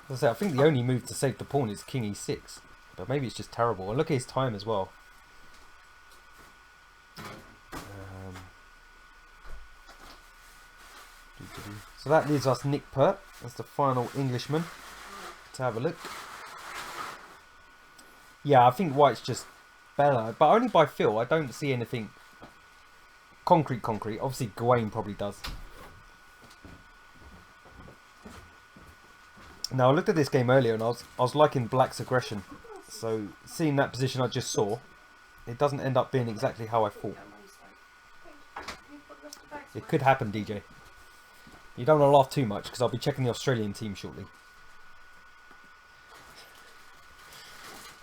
Speaker 1: As I say, I think the only move to save the pawn is king e6. But maybe it's just terrible. And look at his time as well. So that leaves us Nick Pert. That's the final Englishman to have a look. Yeah, I think White's just better, but only by feel. I don't see anything concrete. Obviously, Gawain probably does. Now, I looked at this game earlier, and I was liking Black's aggression. So, seeing that position I just saw, it doesn't end up being exactly how I thought. It could happen, DJ. You don't want to laugh too much, because I'll be checking the Australian team shortly.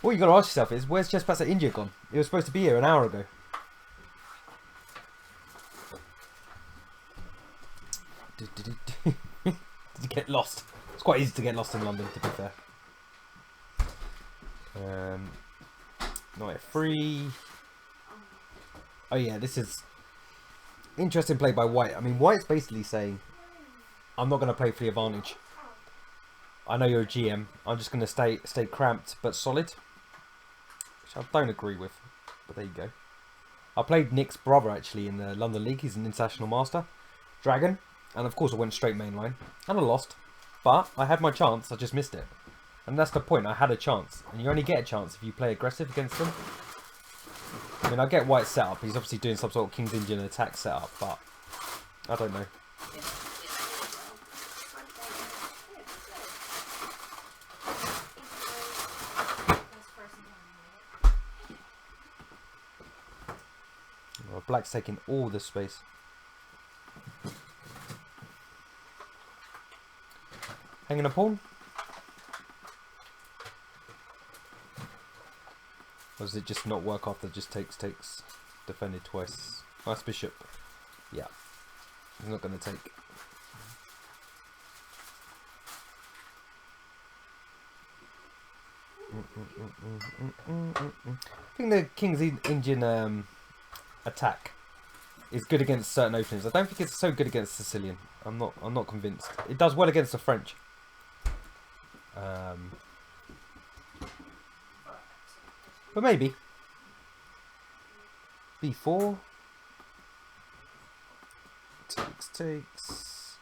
Speaker 1: What you got to ask yourself is, where's ChesspatzerIND gone? It was supposed to be here an hour ago. Did you get lost? It's quite easy to get lost in London, to be fair. Knight f3. Oh yeah, this is interesting play by White. I mean, White's basically saying, I'm not going to play for the advantage. I know you're a GM. I'm just going to stay cramped but solid. Which I don't agree with. But there you go. I played Nick's brother actually in the London League. He's an international master. Dragon. And of course I went straight mainline. And I lost. But I had my chance. I just missed it. And that's the point. I had a chance. And you only get a chance if you play aggressive against them. I mean, I get White's setup. He's obviously doing some sort of King's Indian attack setup. But I don't know. Oh, Black's taking all the space. Hanging a pawn. Or does it just not work after it just takes? Defended twice. Nice bishop. Yeah. He's not going to take. I think the King's Indian attack is good against certain openings. I don't think it's so good against Sicilian. I'm not convinced. It does well against the French. But maybe. B4. Takes.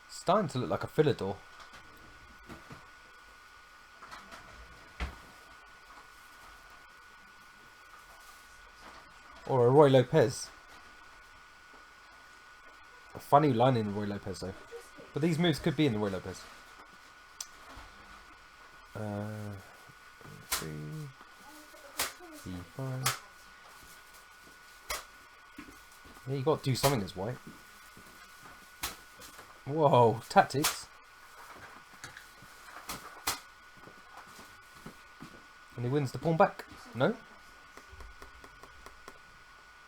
Speaker 1: Starting to look like a Philidor. Or a Roy Lopez. A funny line in Roy Lopez though. But these moves could be in the Roy Lopez. 3 E5. Yeah, you got to do something as White. Whoa, tactics. And he wins the pawn back. No?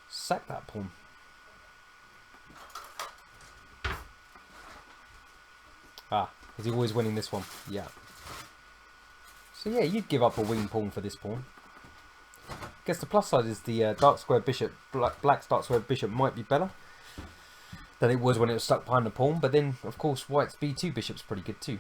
Speaker 1: Sack that pawn. Ah, is he always winning this one? Yeah. So yeah, you'd give up a wing pawn for this pawn. Guess the plus side is the dark square bishop, black's dark square bishop might be better than it was when it was stuck behind the pawn. But then, of course, White's b2 bishop's pretty good too.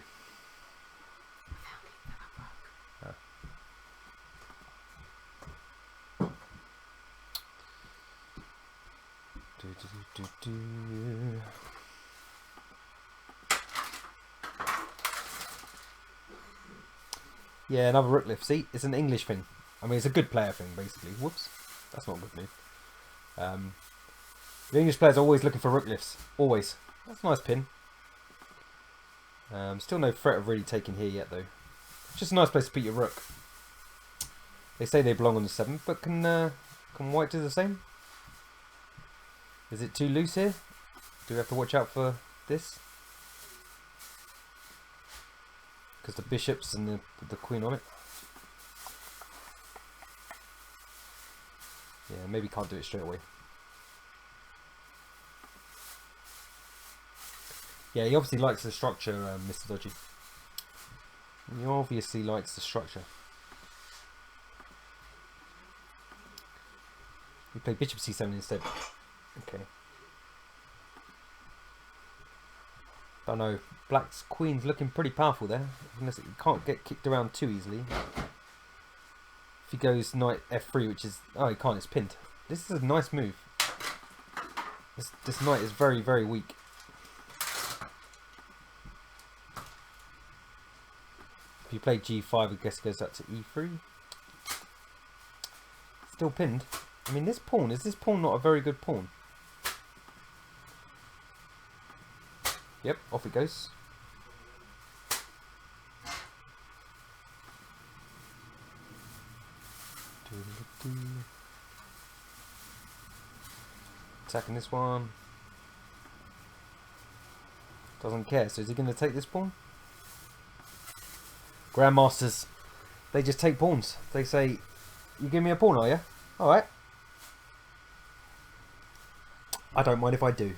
Speaker 1: Yeah, another rook lift. See, it's an English thing. I mean, it's a good player thing, basically. Whoops, that's not a good move. The English players are always looking for rook lifts. Always. That's a nice pin. Still no threat of really taking here yet, though. It's just a nice place to put your rook. They say they belong on the 7th, but can White do the same? Is it too loose here? Do we have to watch out for this? Because the bishops and the queen on it. Yeah, maybe can't do it straight away. Yeah, he obviously likes the structure, Mr. Dodgy. He obviously likes the structure. We play bishop c7 instead. Okay. Don't know. Black's queen's looking pretty powerful there. Unless it can't get kicked around too easily. If he goes knight f3, which is... Oh, he can't. It's pinned. This is a nice move. This knight is very, very weak. If you play g5, I guess it goes up to e3. Still pinned. I mean, this pawn... Is this pawn not a very good pawn? Yep, off it goes. Attacking this one. Doesn't care. So is he going to take this pawn? Grandmasters, they just take pawns. They say, you give me a pawn, are you? Alright. I don't mind if I do.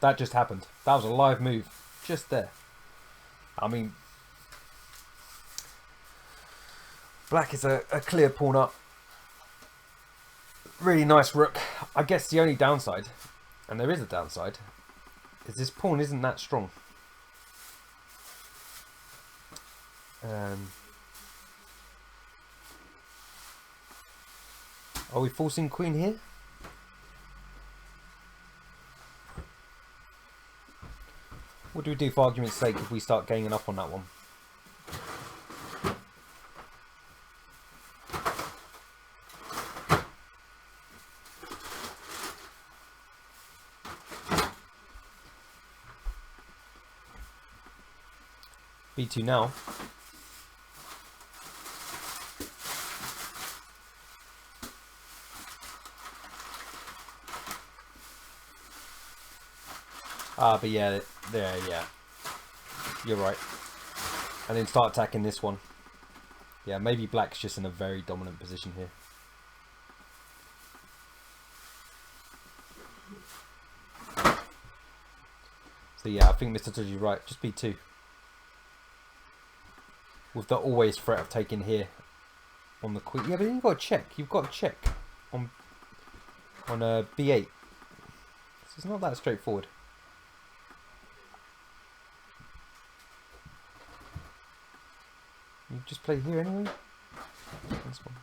Speaker 1: That just happened. That was a live move. Just there. I mean, Black is a clear pawn up. Really nice rook. I guess the only downside, and there is a downside, is this pawn isn't that strong. Are we forcing queen here? What do we do for argument's sake if we start ganging up on that one? B2 now. But yeah, yeah. You're right. And then start attacking this one. Yeah, maybe black's just in a very dominant position here. So yeah, I think Mr. Tudge's right. Just B2. With the always threat of taking here on the queen. Yeah, but then you've got to check. You've got to check on B8. So it's not that straightforward. You just play here anyway. This one.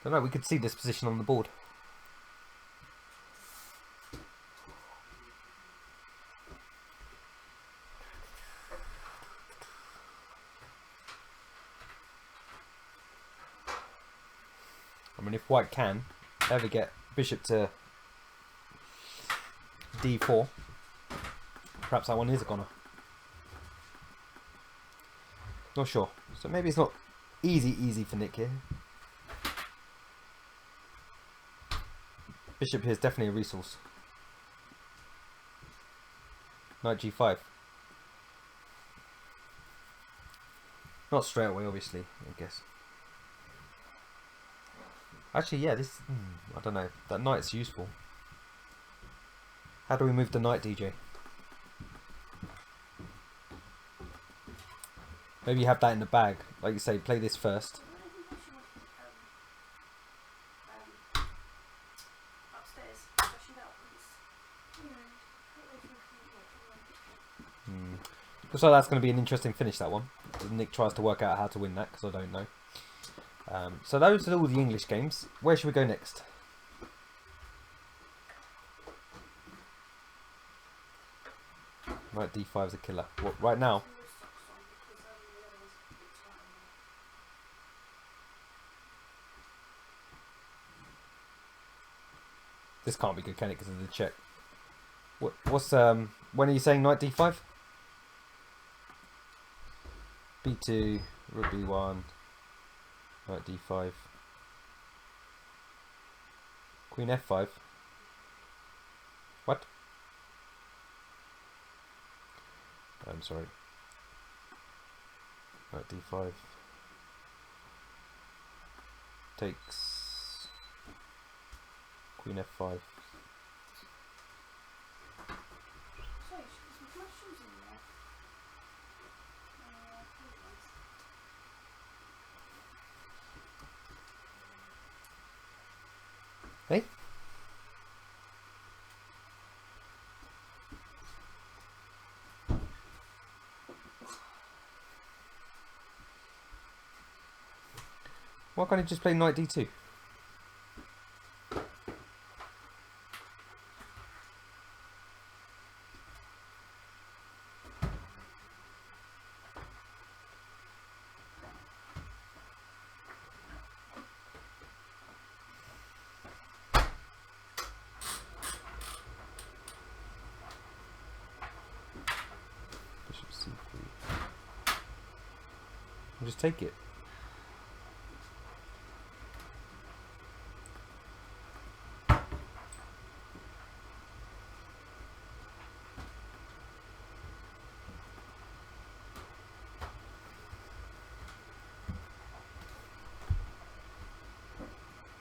Speaker 1: Don't know. We could see this position on the board. I mean, if white can ever get bishop to D4, perhaps that one is a goner. Not sure. So maybe it's not easy for Nick here. Bishop here is definitely a resource. Knight G5. Not straight away, obviously, I guess. Actually, yeah, this... I don't know. That knight's useful. How do we move the knight, DJ? Maybe you have that in the bag. Like you say, play this first. Looks like that's going to be an interesting finish, that one. Nick tries to work out how to win that, because I don't know. So those are all the English games. Where should we go next? Knight D5 is a killer. What, right now? This can't be good, can it? Because of the check. What's when are you saying Knight D5? B2, Rook B1, Knight D5, Queen F5. What? I'm sorry. Knight D5 takes Queen F5. Hey? Why can't he just play Knight D2? Bishop C3. I'll just take it.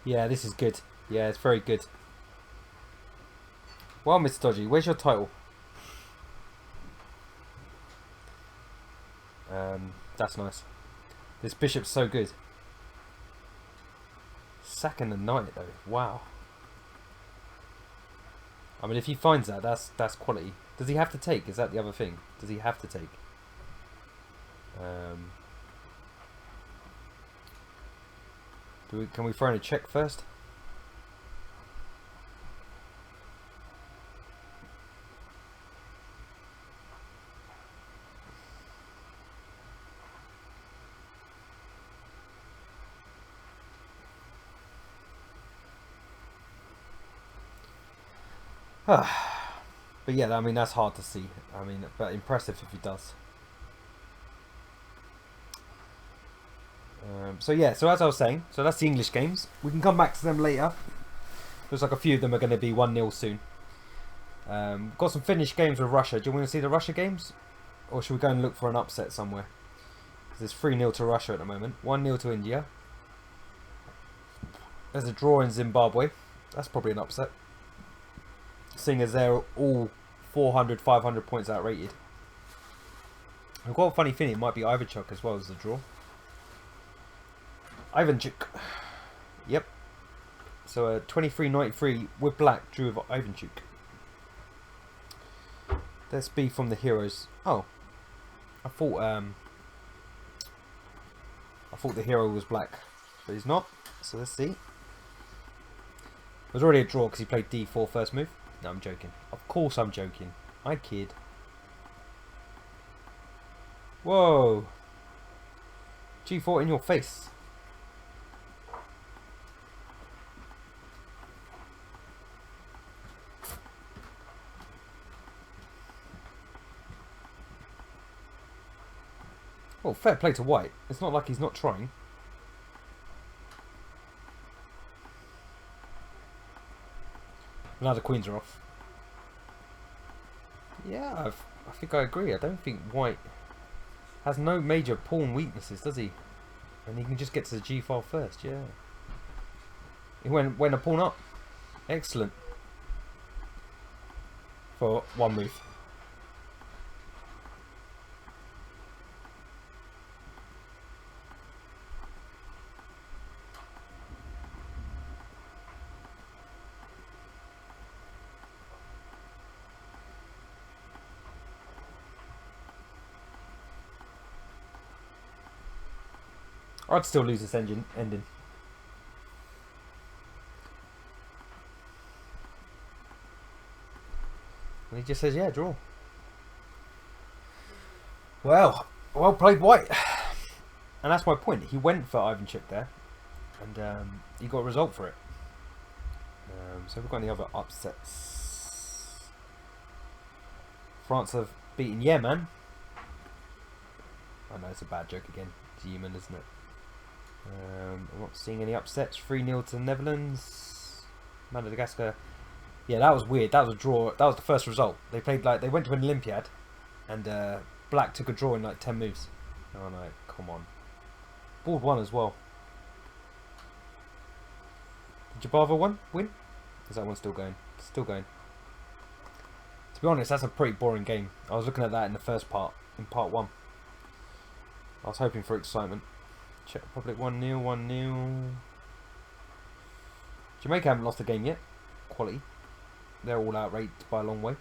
Speaker 1: Yeah, this is good. Yeah, it's very good. Well, Mr. Dodgy, where's your title? That's nice. This bishop's so good. Sacking the knight though. Wow. I mean, if he finds that, that's quality. Does he have to take? Is that the other thing? Does he have to take? Can we throw in a check first? But yeah, I mean, that's hard to see. I mean, but impressive if he does. So yeah, so as I was saying, so that's the English games. We can come back to them later. Looks like a few of them are going to be 1-0 soon. Got some finished games with Russia. Do you want to see the Russia games? Or should we go and look for an upset somewhere? Because it's 3-0 to Russia at the moment. 1-0 to India. There's a draw in Zimbabwe. That's probably an upset. Seeing as they're all 400, 500 points outrated. I've got a funny feeling it might be Ivanchuk as well as the draw. Ivanchuk. Yep. So 23.93 with black drew with Ivanchuk. Let's be from the heroes. Oh. I thought the hero was black. But he's not. So let's see. It was already a draw because he played D4 first move. No, I'm joking. Of course I'm joking. I kid. Whoa. G4 in your face. Well, fair play to White. It's not like he's not trying. Now the queens are off. Yeah, I think I agree. I don't think White has no major pawn weaknesses, does he? And he can just get to the G file first, yeah. He went a pawn up. Excellent. For one move. I'd still lose this ending. And he just says, yeah, draw. Well played, White. And that's my point. He went for Ivanchuk there. And he got a result for it. So we've got any other upsets. France have beaten Yemen. I know it's a bad joke again. It's Yemen, isn't it? I'm not seeing any upsets. 3-0 to the Netherlands. Madagascar. Yeah, that was weird. That was a draw. That was the first result. They played like they went to an Olympiad, and Black took a draw in like 10 moves. Oh no, come on. Board one as well. Did Jabava win? Is that one still going? Still going. To be honest, that's a pretty boring game. I was looking at that in the first part, in part one. I was hoping for excitement. Czech Republic 1-0, 1-0. Jamaica haven't lost a game yet. Quality. They're all outrated by a long way.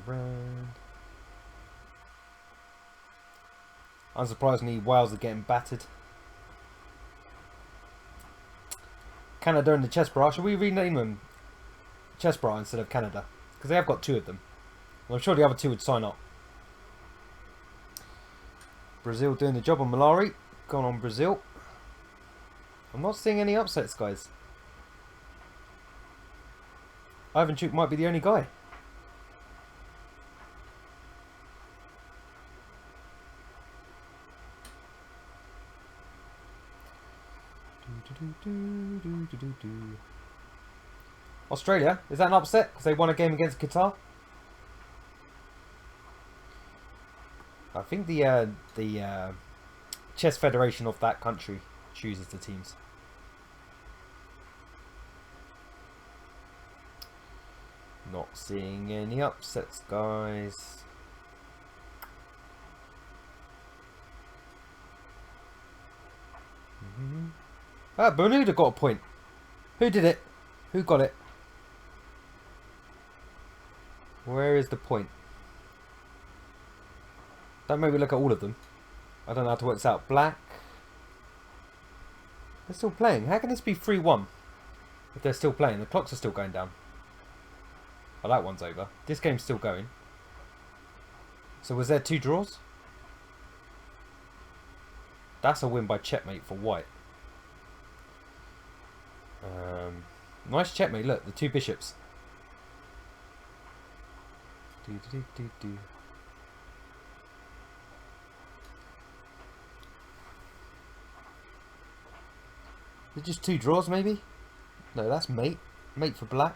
Speaker 1: Around. Unsurprisingly, Wales are getting battered. Canada and the ChesspatzerIND. Should we rename them ChesspatzerIND instead of Canada? Because they have got two of them. And I'm sure the other two would sign up. Brazil doing the job on Malari. Going on Brazil. I'm not seeing any upsets, guys. Ivanchuk might be the only guy. Australia, is that an upset? Because they won a game against Qatar? I think the chess federation of that country chooses the teams. Not seeing any upsets, guys. Ah, Bermuda got a point. Who did it? Who got it? Where is the point? Don't make me look at all of them. I don't know how to work this out. Black. They're still playing. How can this be 3-1? If they're still playing. The clocks are still going down. Oh, that one's over. This game's still going. So was there 2 draws? That's a win by checkmate for white. Nice checkmate. Look, the 2 bishops. Is it just 2 draws, maybe? No, that's mate. Mate for black.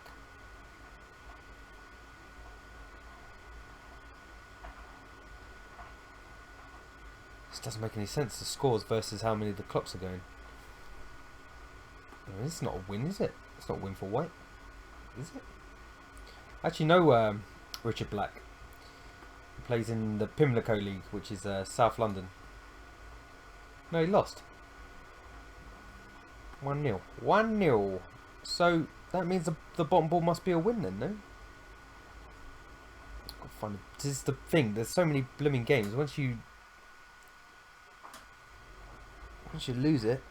Speaker 1: This doesn't make any sense. The scores versus how many the clocks are going. This is not a win, is it? It's not a win for white. Is it? Actually, no, Richard Black. He plays in the Pimlico League, which is South London. No, he lost. 1-0. 1-0. So, that means the bottom ball must be a win then, no? This is the thing. There's so many blooming games. Once you lose it.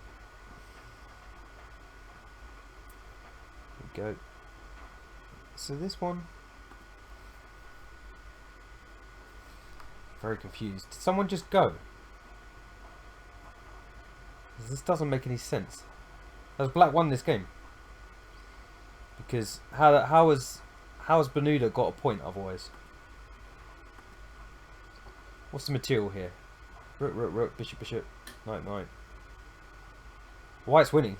Speaker 1: There we go. So this one. Very confused. Did someone just go? This doesn't make any sense. Has Black won this game? Because how has Bermuda got a point otherwise? What's the material here? Rook, rook, rook, bishop, bishop, knight, knight. White's winning.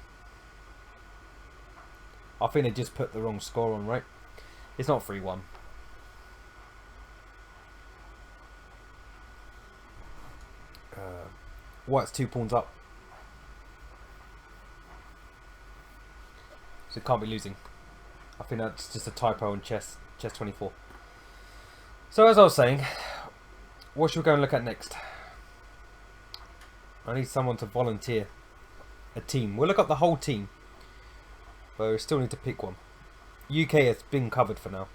Speaker 1: I think they just put the wrong score on, right? It's not 3-1. White's 2 pawns up. So it can't be losing. I think that's just a typo on chess 24. So as I was saying, what should we go and look at next? I need someone to volunteer a team. We'll look up the whole team, but we still need to pick one. UK has been covered for now.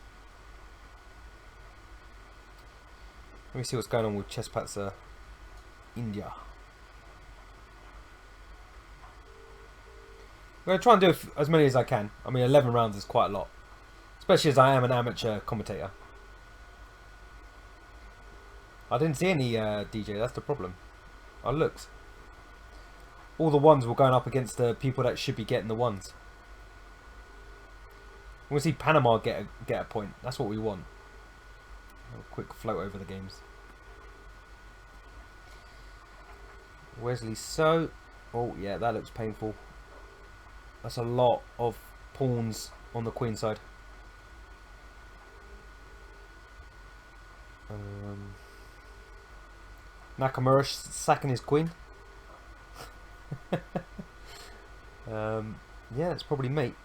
Speaker 1: Let me see what's going on with ChesspatzerIND. I'm going to try and do as many as I can. I mean, 11 rounds is quite a lot, especially as I am an amateur commentator. I didn't see any DJ, that's the problem. I looked. All the ones were going up against the people that should be getting the ones. We see Panama get a point. That's what we want. A quick float over the games. Wesley So. Oh yeah, that looks painful. That's a lot of pawns on the queen side. Nakamura sacking his queen. Yeah, it's probably mate.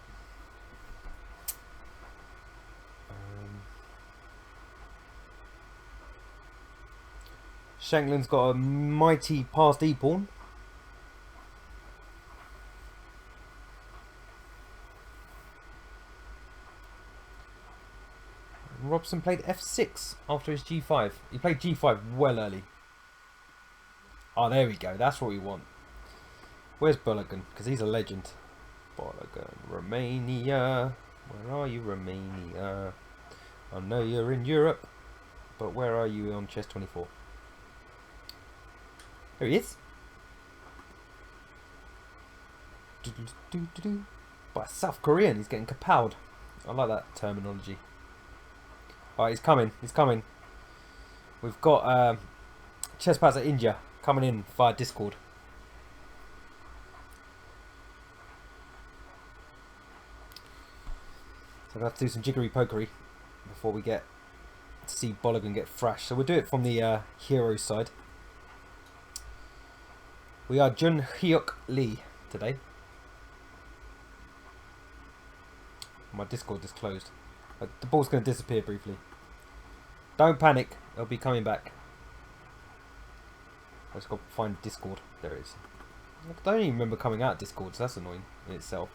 Speaker 1: Shanklin's got a mighty passed E pawn. Robson played f6 after his g5. He played g5 well early. Oh, there we go. That's what we want. Where's Balogun? Because he's a legend. Balogun. Romania. Where are you, Romania? I know you're in Europe, but where are you on Chess 24? There he is. By South Korean. He's getting kapowed. I like that terminology. Alright, he's coming. He's coming. We've got ChesspatzerIND coming in via Discord. So I'm going to have to do some jiggery pokery before we get to see Balogun get thrashed. So we'll do it from the hero side. We are Jun Hyuk Lee today. My Discord is closed. The ball's going to disappear briefly. Don't panic. It'll be coming back. I just got to find Discord. There it is. I don't even remember coming out of Discord, so that's annoying in itself.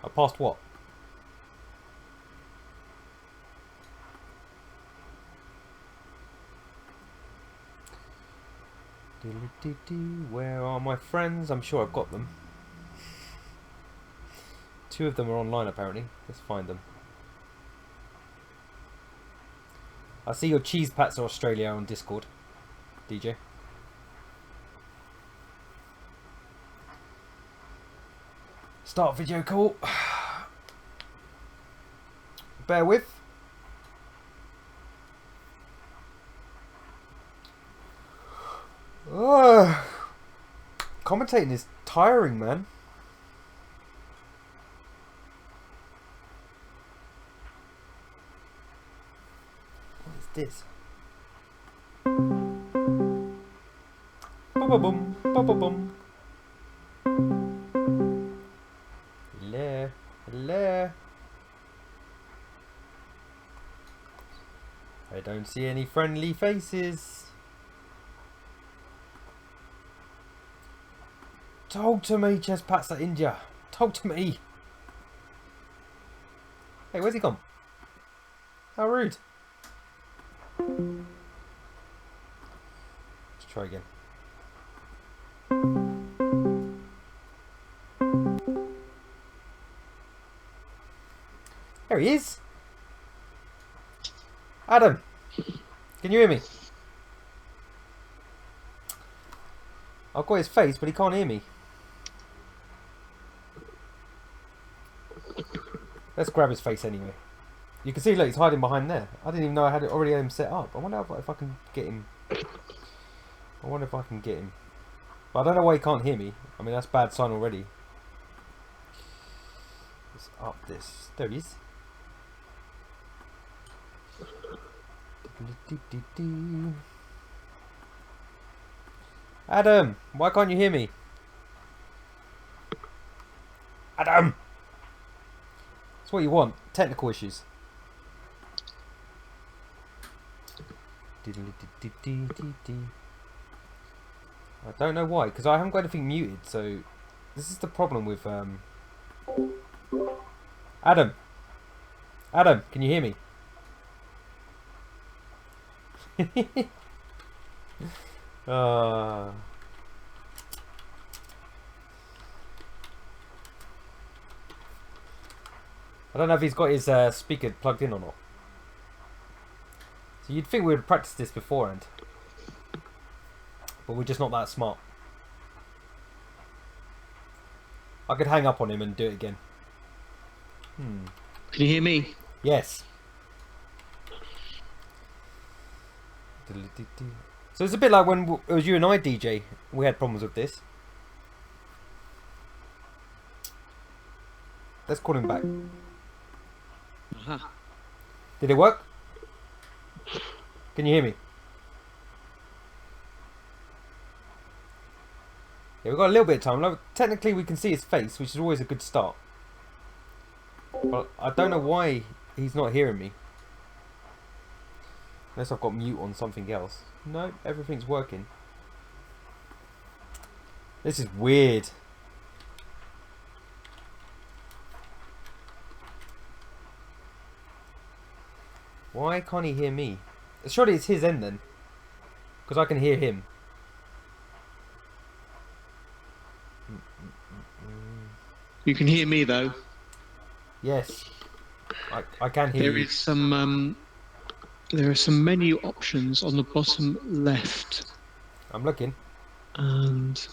Speaker 1: I passed what? Where are my friends? I'm sure I've got them. 2 of them are online apparently. Let's find them. I see your ChesspatzerIND Australia on Discord, DJ. Start video call. Bear with. Commentating is tiring, man. What is this? Ba-ba-bum, ba-ba-bum. Hello, hello. I don't see any friendly faces. Talk to me, ChesspatzerIND. Talk to me. Hey, where's he gone? How rude. Let's try again. There he is. Adam, can you hear me? I've got his face, but he can't hear me. Let's grab his face anyway. You can see, look, he's hiding behind there. I didn't even know I had it already had him set up. I wonder if I can get him. I wonder if I can get him. But I don't know why he can't hear me. I mean, that's a bad sign already. Let's up this. There he is. Adam, why can't you hear me? Adam! That's what you want. Technical issues. I don't know why, because I haven't got anything muted, so this is the problem with Adam! Adam, can you hear me? I don't know if he's got his speaker plugged in or not. So you'd think we would practice this beforehand, but we're just not that smart. I could hang up on him and do it again.
Speaker 2: Can you hear me?
Speaker 1: Yes. So it's a bit like when it was you and I, DJ, we had problems with this. Let's call him back. Did it work? Can you hear me? Yeah, we've got a little bit of time. Technically we can see his face, which is always a good start. But I don't know why he's not hearing me. Unless I've got mute on something else. No, everything's working. This is weird. Why can't he hear me? Surely it's his end then. Because I can hear him.
Speaker 2: You can hear me though.
Speaker 1: Yes. I can hear you.
Speaker 2: There are some menu options on the bottom left.
Speaker 1: I'm looking.
Speaker 2: And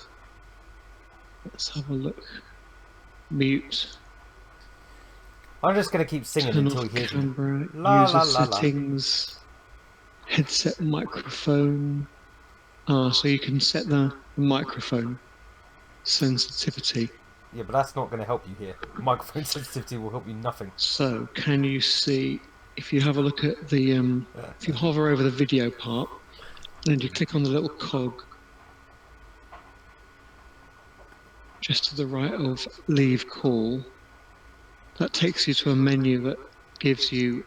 Speaker 2: let's have a look. Mute.
Speaker 1: I'm just going to keep singing
Speaker 2: Turn
Speaker 1: until
Speaker 2: off
Speaker 1: he hears
Speaker 2: camera,
Speaker 1: me. La,
Speaker 2: user
Speaker 1: la, la, la.
Speaker 2: settings, headset microphone. So you can set the microphone sensitivity.
Speaker 1: Yeah, but that's not going to help you here. Microphone sensitivity will help you nothing.
Speaker 2: So can you see, if you have a look at the, if you hover over the video part, then you click on the little cog, just to the right of leave call. That takes you to a menu that gives you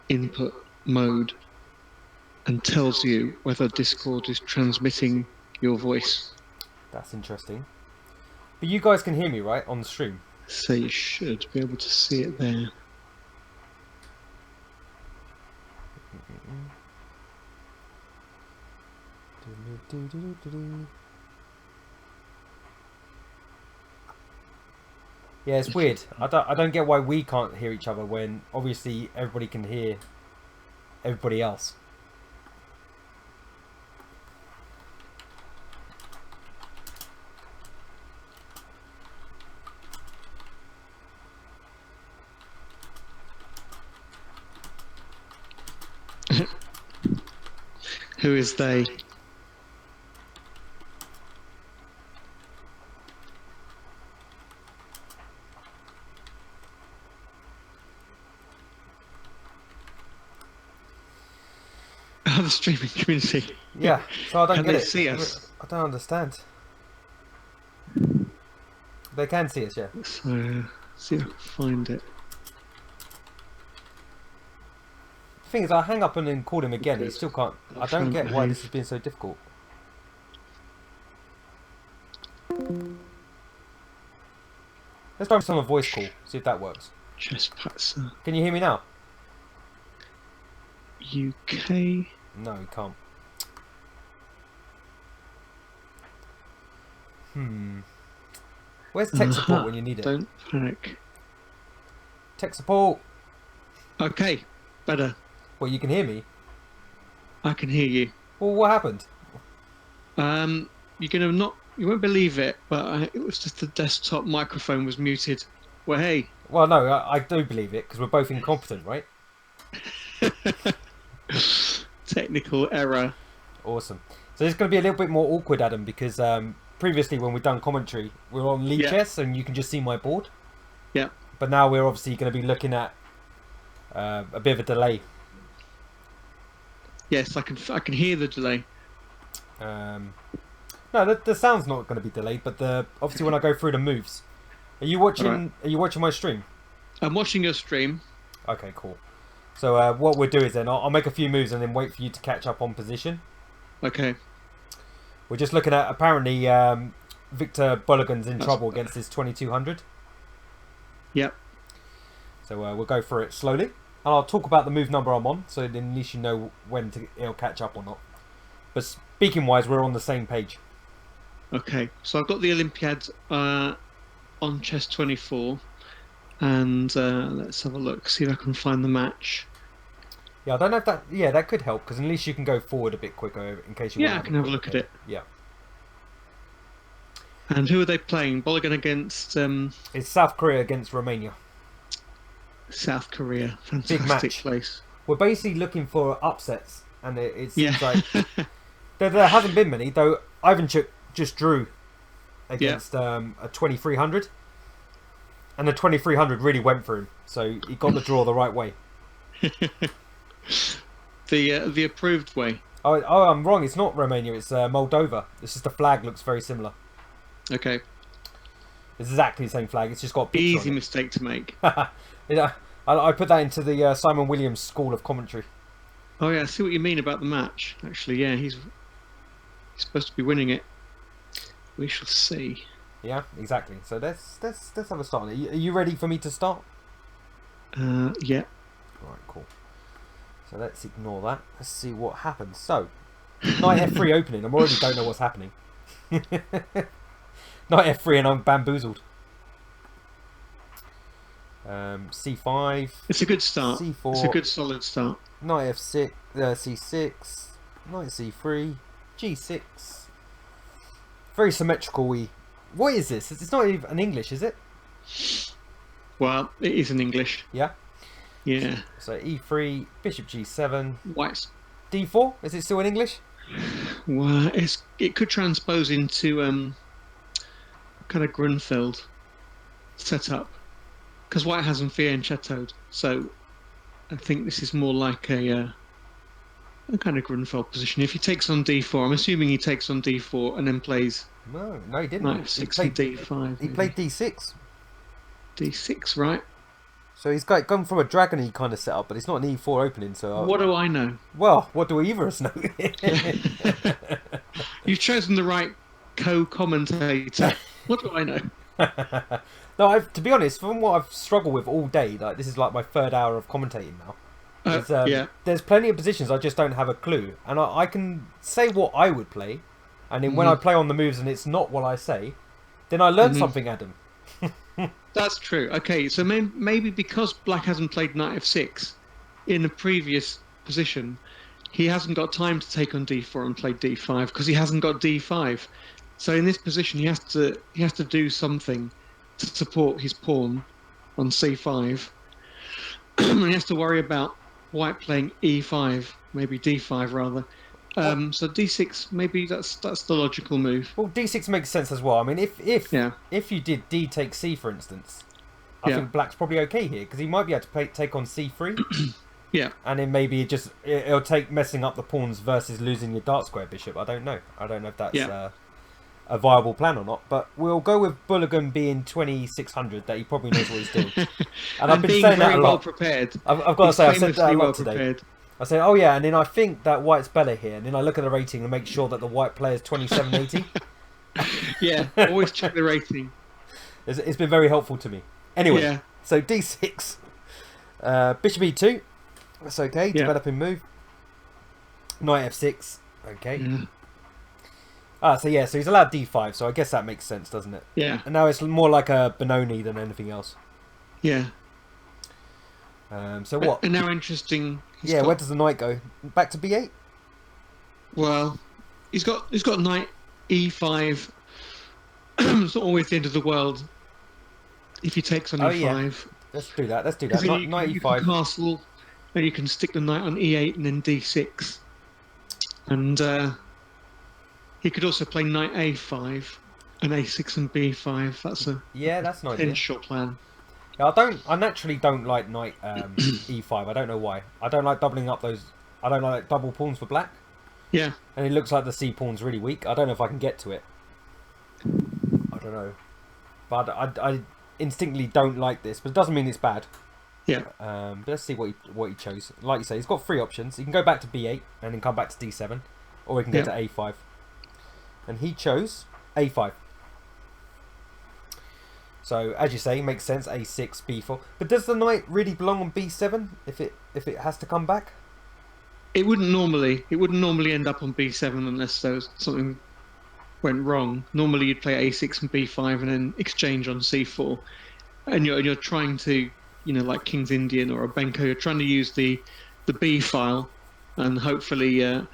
Speaker 2: input mode and tells you whether Discord is transmitting your voice.
Speaker 1: That's interesting. But you guys can hear me, right, on the stream?
Speaker 2: So you should be able to see it there.
Speaker 1: Yeah, it's weird. I don't get why we can't hear each other when obviously everybody can hear everybody else.
Speaker 2: Who is they? The streaming community.
Speaker 1: Yeah, so I don't
Speaker 2: Can
Speaker 1: get
Speaker 2: they
Speaker 1: it.
Speaker 2: see us?
Speaker 1: I don't understand. They can see us, yeah.
Speaker 2: So see if I can find it.
Speaker 1: The thing is, I hang up and then call him again. He
Speaker 2: Good.
Speaker 1: still can't. I
Speaker 2: Try
Speaker 1: don't
Speaker 2: and
Speaker 1: get why this
Speaker 2: behave.
Speaker 1: has been so difficult. Let's try this on a voice call. See if that works.
Speaker 2: Chesspatzer
Speaker 1: Can you hear me now?
Speaker 2: UK.
Speaker 1: No, you can't. Where's tech support when you need it?
Speaker 2: Don't panic.
Speaker 1: Tech support.
Speaker 2: Okay, better.
Speaker 1: Well, you can hear me.
Speaker 2: I can hear you.
Speaker 1: Well, what happened?
Speaker 2: You're gonna not. You won't believe it, but it was just the desktop microphone was muted. Well, hey.
Speaker 1: Well, no, I do believe it because we're both incompetent, right?
Speaker 2: Technical error.
Speaker 1: Awesome. So it's going to be a little bit more awkward, Adam, because previously when we've done commentary, we were on lead
Speaker 2: Yeah.
Speaker 1: chess and you can just see my board.
Speaker 2: Yeah.
Speaker 1: But now we're obviously going to be looking at a bit of a delay.
Speaker 2: Yes, I can hear the delay.
Speaker 1: No, the sound's not going to be delayed, but obviously when I go through the moves, are you watching?
Speaker 2: Alright.
Speaker 1: Are you watching my stream?
Speaker 2: I'm watching your stream.
Speaker 1: Okay, cool. So what we'll do is then I'll make a few moves and then wait for you to catch up on position.
Speaker 2: Okay.
Speaker 1: We're just looking at apparently Victor Bulligan's in trouble against his 2200.
Speaker 2: Yep.
Speaker 1: So we'll go through it slowly, and I'll talk about the move number I'm on, so then at least you know when it'll catch up or not. But speaking wise, we're on the same page.
Speaker 2: Okay. So I've got the Olympiad on chess 24, and let's have a look. See if I can find the match.
Speaker 1: Yeah, I don't know if that. Yeah, that could help because at least you can go forward a bit quicker in case you.
Speaker 2: Yeah, I can have a look at it.
Speaker 1: Yeah.
Speaker 2: And who are they playing? Bolligan against
Speaker 1: It's South Korea against Romania.
Speaker 2: South Korea.
Speaker 1: match.
Speaker 2: Fantastic place.
Speaker 1: We're basically looking for upsets, and it seems
Speaker 2: Yeah.
Speaker 1: like there hasn't been many. Though Ivanchuk just drew against a 2300, and the 2300 really went for him, so he got the draw the right way.
Speaker 2: The approved way.
Speaker 1: Oh, I'm wrong. It's not Romania. It's Moldova. It's just the flag looks very similar.
Speaker 2: Okay.
Speaker 1: It's exactly the same flag. It's just got a picture
Speaker 2: Easy
Speaker 1: on
Speaker 2: mistake to make.
Speaker 1: it. Yeah, I put that into the Simon Williams School of Commentary.
Speaker 2: Oh yeah, I see what you mean about the match. Actually, yeah, he's supposed to be winning it. We shall see.
Speaker 1: Yeah, exactly. So let's have a start on it. Are you ready for me to start?
Speaker 2: Yeah.
Speaker 1: Right, cool. So let's ignore that. Let's see what happens. So, knight f3 opening. I already don't know what's happening. Knight f3 and I'm bamboozled. C5.
Speaker 2: It's a good start.
Speaker 1: C4.
Speaker 2: It's a good solid start.
Speaker 1: Knight f6. C6. Knight c3. G6. Very symmetrical. What is this? It's not even English, is it?
Speaker 2: Well, it is in English.
Speaker 1: Yeah.
Speaker 2: Yeah.
Speaker 1: So e3, bishop g7,
Speaker 2: White's.
Speaker 1: d4. Is it still in English?
Speaker 2: Well, it could transpose into kind of Grunfeld setup because White has Mfia and Chatteaued. So I think this is more like a kind of Grunfeld position. If he takes on d4, I'm assuming he takes on d4 and then plays
Speaker 1: No, he didn't.
Speaker 2: Knight f6 and d5.
Speaker 1: He played d6.
Speaker 2: d6, right?
Speaker 1: So he's gone from a dragon-y kind of setup, but it's not an e4 opening. So
Speaker 2: What do I know?
Speaker 1: well, what do either of us know?
Speaker 2: You've chosen the right co-commentator. What do I know?
Speaker 1: No, to be honest, from what I've struggled with all day, like this is like my third hour of commentating now.
Speaker 2: Yeah.
Speaker 1: There's plenty of positions I just don't have a clue, and I can say what I would play, and then when I play on the moves and it's not what I say, then I learn something, Adam.
Speaker 2: That's true. Okay, so maybe because Black hasn't played Knight f6 in the previous position, he hasn't got time to take on d4 and play d5 because he hasn't got d5. So in this position, he has to do something to support his pawn on c5, and he has to worry about White playing e5, maybe d5 rather. So d6, maybe that's the logical move.
Speaker 1: Well, d6 makes sense as well. I mean, if you did d takes c, for instance, I think Black's probably okay here because he might be able to take on c3.
Speaker 2: Yeah.
Speaker 1: And then maybe it'll take messing up the pawns versus losing your dark square bishop. I don't know if that's a viable plan or not. But we'll go with Bulligan being 2600, that he probably knows what he's doing. And I've been saying that a lot.
Speaker 2: Well prepared.
Speaker 1: I've got to say, I've said that a lot today.
Speaker 2: Prepared.
Speaker 1: I say, oh yeah, and then I think that White's better here. And then I look at the rating and make sure that the White player's 2780.
Speaker 2: Yeah, always check the rating.
Speaker 1: It's been very helpful to me. Anyway, so d6. Bishop e2. That's okay. Developing move. Knight f6. Okay. So he's allowed d5. So I guess that makes sense, doesn't it?
Speaker 2: Yeah.
Speaker 1: And now it's more like a Benoni than anything else.
Speaker 2: Yeah.
Speaker 1: So what?
Speaker 2: And now interesting.
Speaker 1: Where does the knight go? Back to b8.
Speaker 2: Well, he's got knight e5. It's not always the end of the world if he takes on e5.
Speaker 1: Yeah. Let's do that. Knight
Speaker 2: you
Speaker 1: e5.
Speaker 2: can castle, and you can stick the knight on e8 and then d6. And he could also play knight a5 and a6 and b5. That's
Speaker 1: that's an idea.
Speaker 2: potential plan.
Speaker 1: I naturally don't like knight e5. I don't know why. I don't like doubling up those. I don't like double pawns for black.
Speaker 2: Yeah.
Speaker 1: And it looks like the c pawn's really weak. I don't know if I can get to it. I don't know. But I instinctively don't like this. But it doesn't mean it's bad.
Speaker 2: Yeah.
Speaker 1: But let's see what he chose. Like you say, he's got three options. He can go back to b8 and then come back to d7, or he can go to a5. And he chose a5. So as you say, makes sense. a6, b4. But does the knight really belong on b7 if it has to come back?
Speaker 2: It wouldn't normally. It wouldn't normally end up on b7 unless there was something went wrong. Normally you'd play a6 and b5 and then exchange on c4. And you're trying to, like King's Indian or a Benko, you're trying to use the b file and hopefully the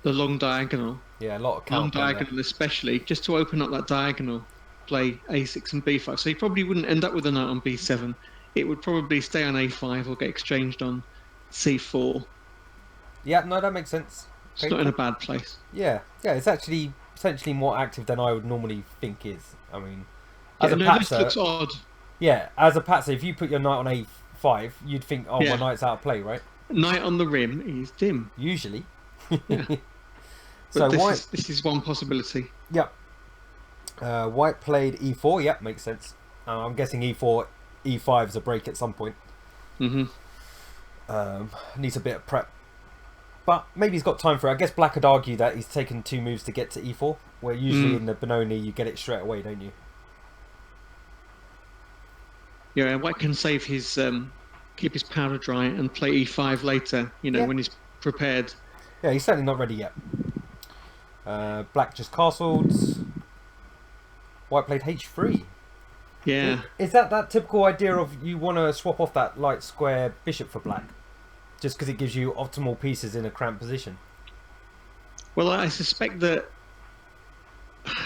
Speaker 2: long diagonal.
Speaker 1: Yeah, a lot of
Speaker 2: long diagonal there. Especially just to open up that diagonal. Play a6 and b5, so you probably wouldn't end up with a knight on b7. It would probably stay on a5 or get exchanged on c4.
Speaker 1: Yeah, no, that makes sense.
Speaker 2: It's not in a bad place.
Speaker 1: Yeah, it's actually potentially more active than I would normally think is. I mean, as a patzer,
Speaker 2: this looks odd.
Speaker 1: Yeah, as a patzer, if you put your knight on a5, you'd think, my knight's out of play, right?
Speaker 2: Knight on the rim is dim.
Speaker 1: Usually.
Speaker 2: Yeah.
Speaker 1: So
Speaker 2: this is one possibility.
Speaker 1: Yep. White played e4. Yep, makes sense. I'm guessing e4, e5 is a break at some point. Needs a bit of prep. But maybe he's got time for it. I guess Black could argue that he's taken 2 moves to get to e4, where usually in the Benoni you get it straight away, don't you?
Speaker 2: Yeah, White can save his keep his powder dry and play e5 later. When he's prepared.
Speaker 1: Yeah, he's certainly not ready yet. Black just castled. White played h3.
Speaker 2: Yeah.
Speaker 1: Is that typical idea of you want to swap off that light square bishop for black? Just because it gives you optimal pieces in a cramped position?
Speaker 2: Well, I suspect that...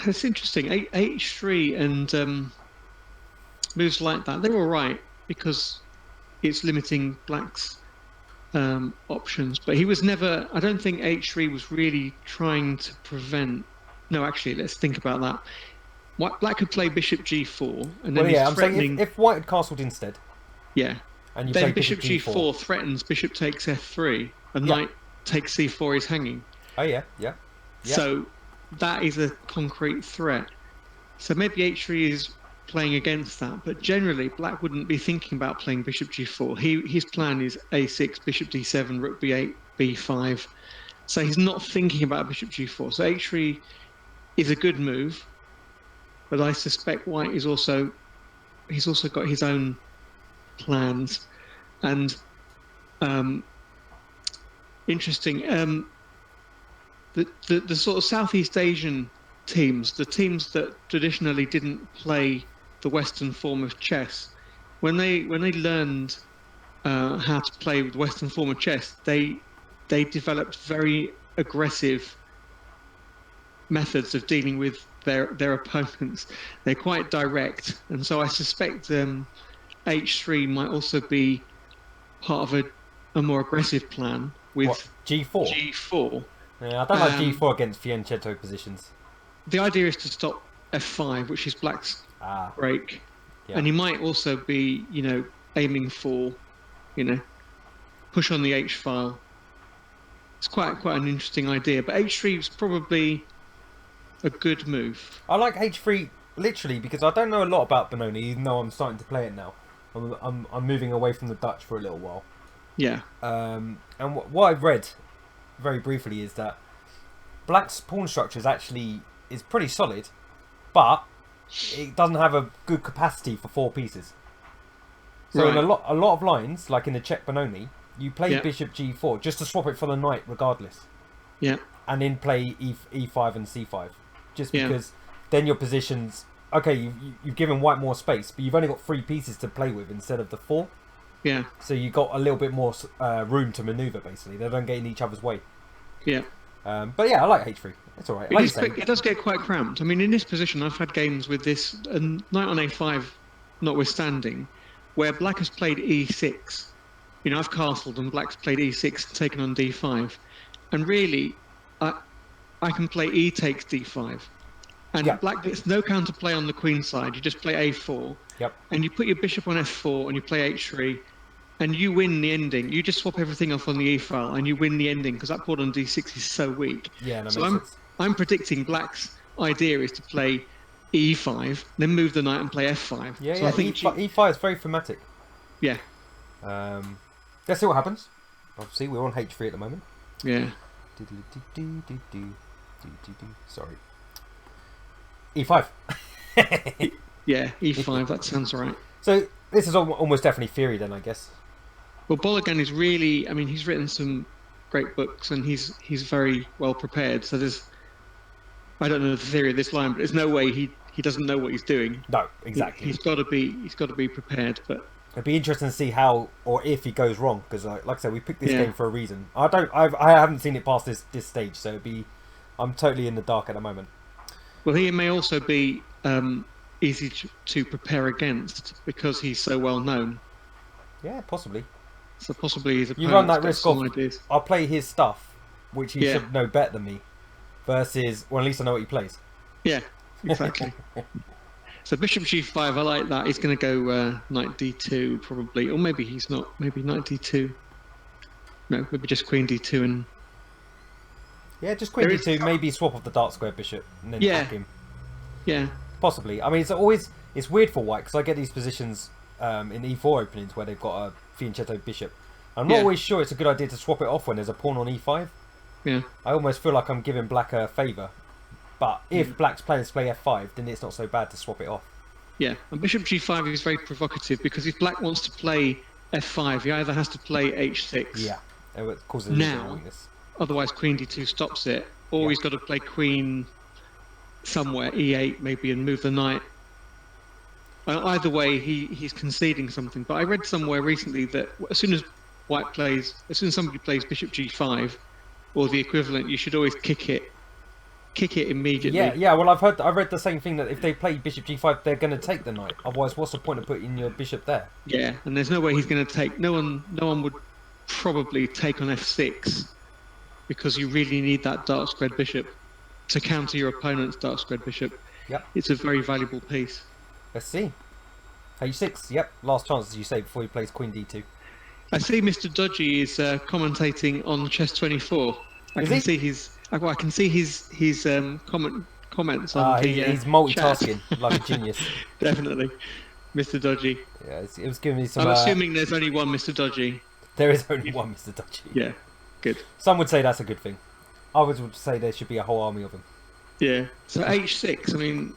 Speaker 2: It's interesting. h3 and moves like that, they're all right because it's limiting black's options. But he was never... I don't think h3 was really trying to prevent... No, actually, let's think about that. Black could play bishop g4, and then
Speaker 1: I'm saying if White had castled instead.
Speaker 2: Yeah.
Speaker 1: And you
Speaker 2: then
Speaker 1: play
Speaker 2: bishop g4 threatens bishop takes f3, and knight takes c4 is hanging.
Speaker 1: Oh yeah.
Speaker 2: So that is a concrete threat. So maybe h3 is playing against that, but generally Black wouldn't be thinking about playing bishop g4. His plan is a6, bishop d7, rook b8, b5. So he's not thinking about bishop g4. So h3 is a good move, but I suspect White is he's also got his own plans. And interesting, the sort of Southeast Asian teams, the teams that traditionally didn't play the Western form of chess, when they learned how to play with the Western form of chess, they developed very aggressive methods of dealing with their opponents. They're quite direct, and so I suspect h3 might also be part of a more aggressive plan with
Speaker 1: What, G4?
Speaker 2: g4.
Speaker 1: Yeah, I don't like G4 against fianchetto positions.
Speaker 2: The idea is to stop f5, which is Black's break, and he might also be, aiming for, push on the h file. It's quite an interesting idea, but h3 is probably a good move.
Speaker 1: I like h3 literally because I don't know a lot about Benoni, even though I'm starting to play it now. I'm moving away from the Dutch for a little while.
Speaker 2: Yeah.
Speaker 1: And what I've read very briefly is that Black's pawn structure is pretty solid, but it doesn't have a good capacity for 4 pieces. So in a lot of lines, like in the Czech Benoni, you play bishop g4 just to swap it for the knight regardless.
Speaker 2: Yeah.
Speaker 1: And then play e5 and c5, just because then your positions. Okay, you've given White more space, but you've only got 3 pieces to play with instead of the 4.
Speaker 2: Yeah.
Speaker 1: So you got a little bit more room to maneuver. Basically, they don't get in each other's way.
Speaker 2: Yeah.
Speaker 1: But yeah, I like h3. It's all right.
Speaker 2: It does get quite cramped. I mean, in this position, I've had games with this knight on a5, notwithstanding, where Black has played e6. I've castled and Black's played e6, taken on d5, and really, I can play e takes d5, and Black gets no counterplay on the queen side. You just play a4, and you put your bishop on f4, and you play h3, and you win the ending. You just swap everything off on the e file, and you win the ending because that pawn on d6 is so weak.
Speaker 1: Yeah,
Speaker 2: so I'm predicting Black's idea is to play e5, then move the knight and play f5.
Speaker 1: Yeah,
Speaker 2: so I think
Speaker 1: e5 is very thematic.
Speaker 2: Yeah.
Speaker 1: Let's see what happens. Obviously, we're on h3 at the moment.
Speaker 2: Yeah.
Speaker 1: Sorry. e5.
Speaker 2: Yeah, e5. That sounds right.
Speaker 1: So this is almost definitely theory then, I guess.
Speaker 2: Well, Bologan is really. I mean, he's written some great books, and he's very well prepared. So I don't know the theory of this line, but there's no way he doesn't know what he's doing.
Speaker 1: No, exactly.
Speaker 2: He's got to be prepared. But
Speaker 1: it'd be interesting to see how or if he goes wrong, because like I said, we picked this game for a reason. I haven't seen it past this stage, so I'm totally in the dark at the moment.
Speaker 2: Well, he may also be easy to prepare against because he's so well known.
Speaker 1: Yeah, possibly.
Speaker 2: So possibly he's
Speaker 1: you run that risk of I'll play his stuff, which he should know better than me, versus at least I know what he plays.
Speaker 2: Yeah, exactly. So bishop g5, I like that. He's going to go knight d2 probably, or maybe he's not. Maybe knight d2. No, maybe just queen d2 and.
Speaker 1: Yeah, just queen d2. Maybe swap off the dark square bishop and then attack him.
Speaker 2: Yeah.
Speaker 1: Possibly. I mean, it's weird for White because I get these positions in e4 openings where they've got a fianchetto bishop. I'm not always sure it's a good idea to swap it off when there's a pawn on e5.
Speaker 2: Yeah.
Speaker 1: I almost feel like I'm giving Black a favour. But if Black's players play f5, then it's not so bad to swap it off.
Speaker 2: Yeah, and bishop g5 is very provocative because if Black wants to play f5, he either has to play h6.
Speaker 1: Yeah, it causes a weakness.
Speaker 2: Otherwise queen d2 stops it, or he's got to play queen somewhere, e8 maybe, and move the knight. Either way, he's conceding something. But I read somewhere recently that as soon as somebody plays bishop g5 or the equivalent, you should always kick it immediately.
Speaker 1: Yeah. Well, I read the same thing, that if they play bishop g5, they're going to take the knight. Otherwise, what's the point of putting your bishop there?
Speaker 2: Yeah, and there's no way he's going to take. No one would probably take on f6 because you really need that dark squared bishop to counter your opponent's dark squared bishop.
Speaker 1: Yep.
Speaker 2: It's a very valuable piece.
Speaker 1: Let's see. h6. Yep. Last chance, as you say, before he plays queen d2.
Speaker 2: I see Mr. Dodgy is commentating on Chess24. I Well, I can see his comments on the
Speaker 1: He's
Speaker 2: chat.
Speaker 1: multitasking like a genius.
Speaker 2: Definitely, Mr. Dodgy.
Speaker 1: Yeah, it was giving me some.
Speaker 2: I'm assuming there's only one Mr. Dodgy.
Speaker 1: There is only one Mr. Dodgy.
Speaker 2: Yeah, good.
Speaker 1: Some would say that's a good thing. Others would say there should be a whole army of them.
Speaker 2: Yeah. So H6. I mean,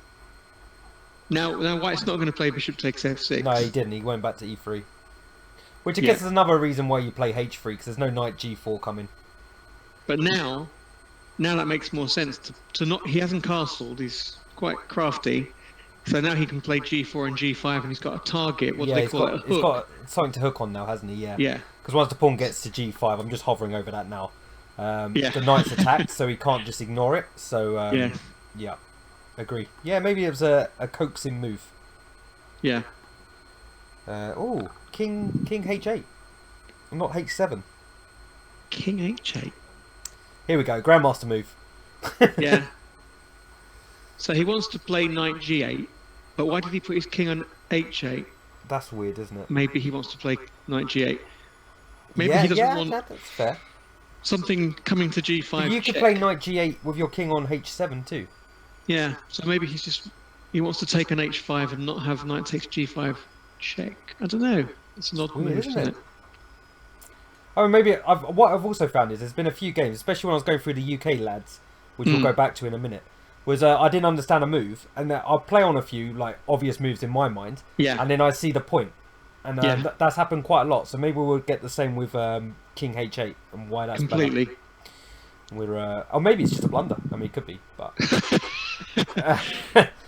Speaker 2: now White's not going to play Bishop takes F6.
Speaker 1: No, he didn't. He went back to E3. Which I guess is another reason why you play H3, because there's no knight G4 coming.
Speaker 2: But now that makes more sense to not. He hasn't castled. He's quite crafty. So now he can play G4 and G5, and he's got a target. What do they call it? A hook.
Speaker 1: He's got something to hook on now, hasn't he? Yeah.
Speaker 2: Yeah.
Speaker 1: Because once the pawn gets to G5, I'm just hovering over that now.
Speaker 2: Yeah.
Speaker 1: The knight's attacked, so he can't just ignore it. So yeah, agree. Yeah, maybe it was a coaxing move.
Speaker 2: Yeah.
Speaker 1: Oh, King H8, not H7.
Speaker 2: King H8.
Speaker 1: Here we go, Grandmaster move.
Speaker 2: Yeah. So he wants to play Knight G8, but why did he put his king on H8?
Speaker 1: That's weird, isn't it?
Speaker 2: Maybe he wants to play Knight G8. Maybe he doesn't want
Speaker 1: that's fair.
Speaker 2: something coming to G5.
Speaker 1: But you could play Knight G8 with your king on H7 too.
Speaker 2: Yeah, so maybe he wants to take an H5 and not have Knight takes G5 check. I don't know. It's an odd move, isn't it?
Speaker 1: Oh, maybe what I've also found is there's been a few games, especially when I was going through the UK lads, which we'll go back to in a minute. Was I didn't understand a move, and I'll play on a few like obvious moves in my mind, and then I see the point, and that's happened quite a lot. So maybe we'll get the same with King H8 and why that's
Speaker 2: completely.
Speaker 1: Better. We're or maybe it's just a blunder. I mean, it could be, but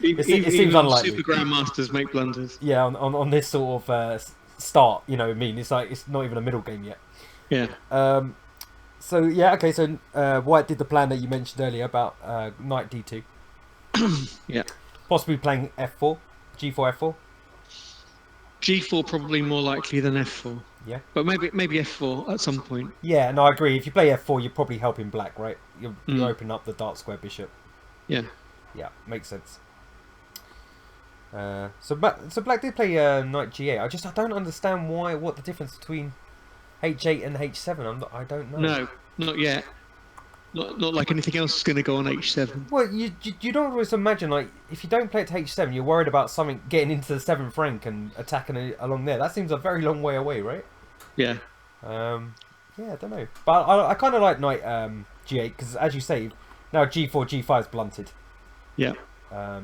Speaker 1: it seems unlikely.
Speaker 2: Super grandmasters make blunders.
Speaker 1: Yeah, on this sort of start, you know what I mean? It's like it's not even a middle game yet.
Speaker 2: Yeah.
Speaker 1: So yeah, okay. So White did the plan that you mentioned earlier about Knight D2.
Speaker 2: Yeah.
Speaker 1: Possibly playing F4, G4, F4.
Speaker 2: G4 probably more likely than F4.
Speaker 1: Yeah.
Speaker 2: But maybe F4 at some point.
Speaker 1: Yeah, no, I agree. If you play F4, you're probably helping Black, right? You open up the dark square bishop.
Speaker 2: Yeah.
Speaker 1: Yeah, makes sense. So Black did play Knight G8. I don't understand what the difference between H8 and H7. I don't know.
Speaker 2: No, not yet. Not like anything else is going to go on H7.
Speaker 1: Well, you don't always imagine, like, if you don't play it to H7, you're worried about something getting into the 7th rank and attacking it along there. That seems a very long way away, right?
Speaker 2: Yeah.
Speaker 1: Yeah, I don't know. But I kind of like Knight G8 because, as you say, now G4, G5 is blunted.
Speaker 2: Yeah.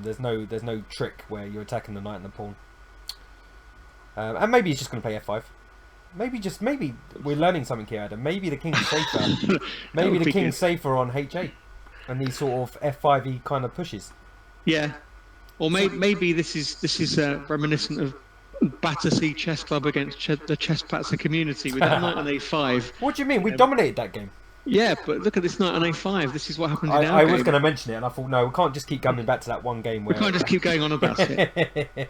Speaker 1: There's no trick where you're attacking the knight and the pawn. And maybe he's just going to play F5. Maybe we're learning something here, Adam. Maybe the king's safer. Maybe the king's safer on H8, and he sort of F5 kind of pushes.
Speaker 2: Yeah, or maybe this is reminiscent of Battersea Chess Club against the Chesspatzer community with that knight on A5.
Speaker 1: What do you mean? We dominated that game.
Speaker 2: Yeah, but look at this knight on A5. This is what happened in our
Speaker 1: I
Speaker 2: game.
Speaker 1: was going to mention it, and I thought, no, we can't just keep coming back to that one game. Where
Speaker 2: we can't just keep going on about it.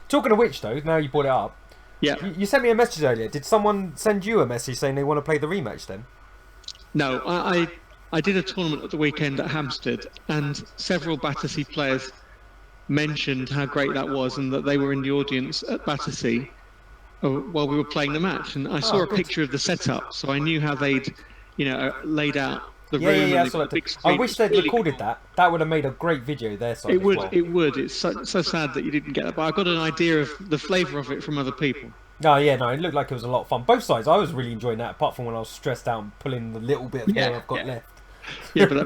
Speaker 1: Talking of which, though, now you brought it up.
Speaker 2: Yeah.
Speaker 1: You sent me a message earlier. Did someone send you a message saying they want to play the rematch then?
Speaker 2: No, I did a tournament at the weekend at Hampstead, and several Battersea players mentioned how great that was and that they were in the audience at Battersea while we were playing the match. And I saw a picture of the setup, so I knew how they'd, laid out the room.
Speaker 1: Yeah. I wish they'd recorded that. That would have made a great video there.
Speaker 2: It would. It's so sad that you didn't get that. But I got an idea of the flavour of it from other people.
Speaker 1: No, it looked like it was a lot of fun. Both sides, I was really enjoying that, apart from when I was stressed out and pulling the little bit of hair I've got left.
Speaker 2: Yeah, but it